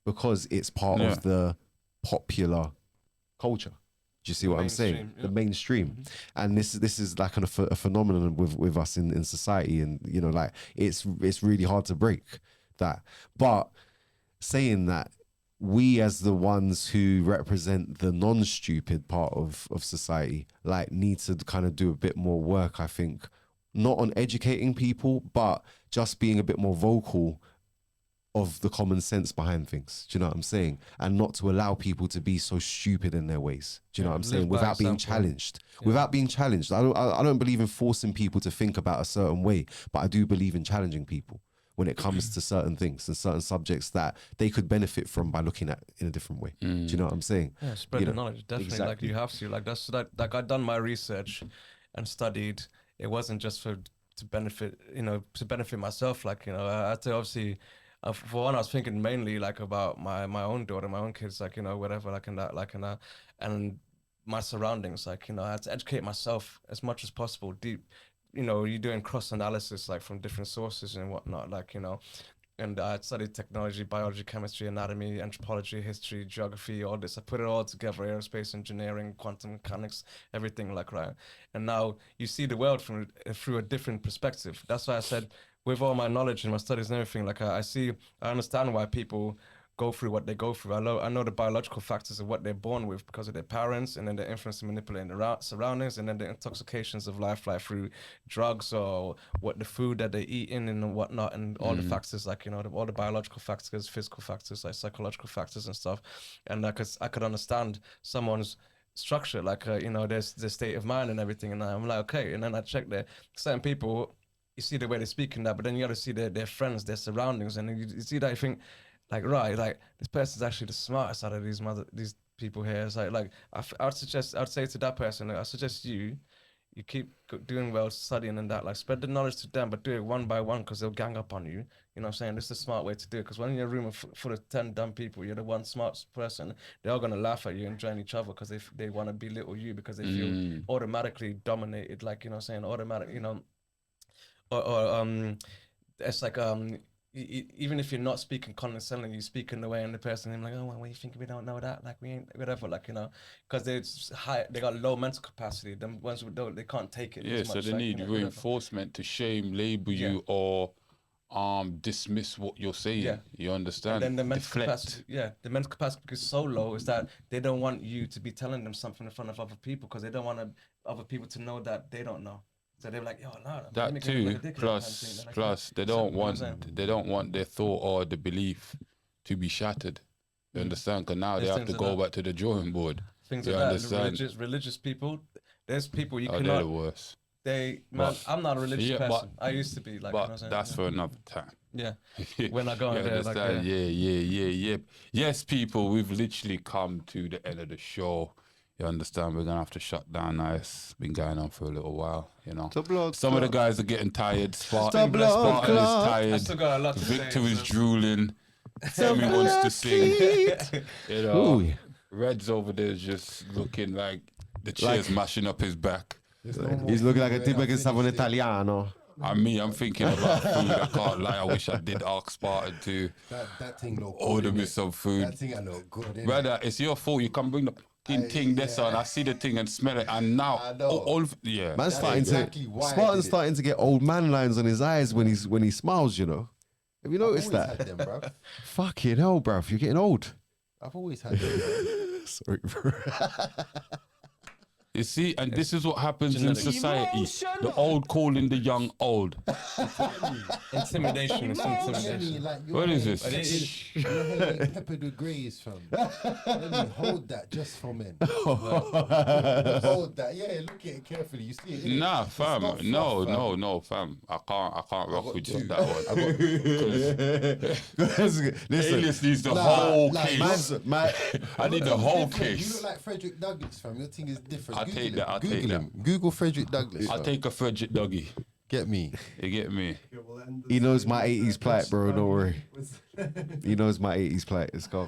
because it's part of the popular culture. Do you see what I'm saying? The mainstream. And this is like a phenomenon with us in society, and you know, like it's really hard to break that. But saying that, we as the ones who represent the non-stupid part of society, like, need to kind of do a bit more work, I think, not on educating people, but just being a bit more vocal of the common sense behind things. Do you know what I'm saying? And not to allow people to be so stupid in their ways. Do you know what I'm saying? Without being challenged. Without being challenged. I don't believe in forcing people to think about a certain way, but I do believe in challenging people when it comes to certain things and certain subjects that they could benefit from by looking at in a different way. Do you know what I'm saying? Yeah, spread the knowledge, definitely. Exactly. Like you have to, like that's like I've done my research and studied. It wasn't just to benefit myself. Like, you know, I had to obviously, for one, I was thinking mainly like about my own daughter, my own kids, like, you know, whatever, like in that, and my surroundings. Like, you know, I had to educate myself as much as possible, deep. You know, you're doing cross analysis, like from different sources and whatnot, like, you know. And I studied technology, biology, chemistry, anatomy, anthropology, history, geography, all this. I put it all together: aerospace engineering, quantum mechanics, everything, like, right. And now you see the world through a different perspective. That's why I said, with all my knowledge and my studies and everything, like I understand why people go through what they go through. I know the biological factors of what they're born with because of their parents, and then the influence and manipulating the surroundings, and then the intoxications of life, like through drugs or what the food that they eat in and whatnot, and all the factors, like, you know, all the biological factors, physical factors, like psychological factors and stuff. And I could understand someone's structure, like, you know, there's the state of mind and everything. And I'm like, okay. And then I check there, certain people, you see the way they speak and that, but then you got to see their friends, their surroundings, and you see that, you think, like, right, like this person's actually the smartest out of these people here. It's like I'd say to that person, like, I suggest you keep doing well, studying and that, like, spread the knowledge to them, but do it one by one, because they'll gang up on you. You know what I'm saying? This is a smart way to do it, because when you're in a room full of 10 dumb people, you're the one smart person, they're all gonna laugh at you and join each other because they want to belittle you, because they feel automatically dominated, like, you know what I'm saying, automatic, you know, or it's like even if you're not speaking condescendingly, you speak in the way, and the person, I'm like, oh, well, what do you think we don't know that? Like, we ain't, whatever, like, you know, because they got low mental capacity. Them ones who don't, they can't take it. Yeah, as much, so they like, need reinforcement to shame, label you, or dismiss what you're saying. Yeah. You understand? And then the mental capacity, the mental capacity is so low is that they don't want you to be telling them something in front of other people, because they don't want other people to know that they don't know. So they're like, yo, no. That too. Plus, they don't want their thought or the belief to be shattered. You understand? Because now they There's have to things go like back to the drawing board. Things You like that. understand? Religious people. There's people you Oh, they're cannot. the worst. Man, But- I'm not a religious Yeah, person. I used to be like. you know what I'm But saying? that's for another time. yeah. When I go You in there, like, understand? Yeah. Yes, people, we've literally come to the end of the show. You understand? We're gonna have to shut down now. It's been going on for a little while, you know. Some of the guys are getting tired. Spartan is I tired. still got a lot to Victor say. is drooling. Femi wants to sing. You know, Ooh. Red's over there is just looking like the chair's mashing up his back. He's looking like a tipo che sa un italiano. And me, I'm thinking about food. I can't lie. I wish I did ask Spartan to That thing look good. order me innit? some food. That thing I look good. innit? Brother, it's your fault. You can bring the fucking thing this on. I see the thing and smell it. And now, I know. yeah. Man's starting exactly to. why I Spartan's did it. starting to get old man lines on his eyes when he smiles. You know. Have you noticed I've always that? had them, bruv. Fucking hell, bruv. You're getting old. I've always had them. bruv. Sorry, bro. You see, and this is what happens in Genetic. society. The old calling the young old. Intimidation. It's intimidation. Jenny, like, your What is hair this? Your hair ain't peppered with greys, fam. Let me hold that just for men. Hold that. Yeah, look at it carefully. You see it? innit? Nah, It's fam. not No, fluff, no, fam. I can't rock got with two. you on that one. Listen, A-list needs the Nah, whole like, case. man, I need the You're whole different. You case. look like Frederick Douglass, fam. Your thing is different. I'll Google take him. that, I'll Google take him. Google Frederick Douglass. I'll fam. take a Frederick Dougie. Get me. You get me? Okay, we'll end he this knows with my 80s plight, bro. Don't worry. with- He knows my 80s plight. Let's go.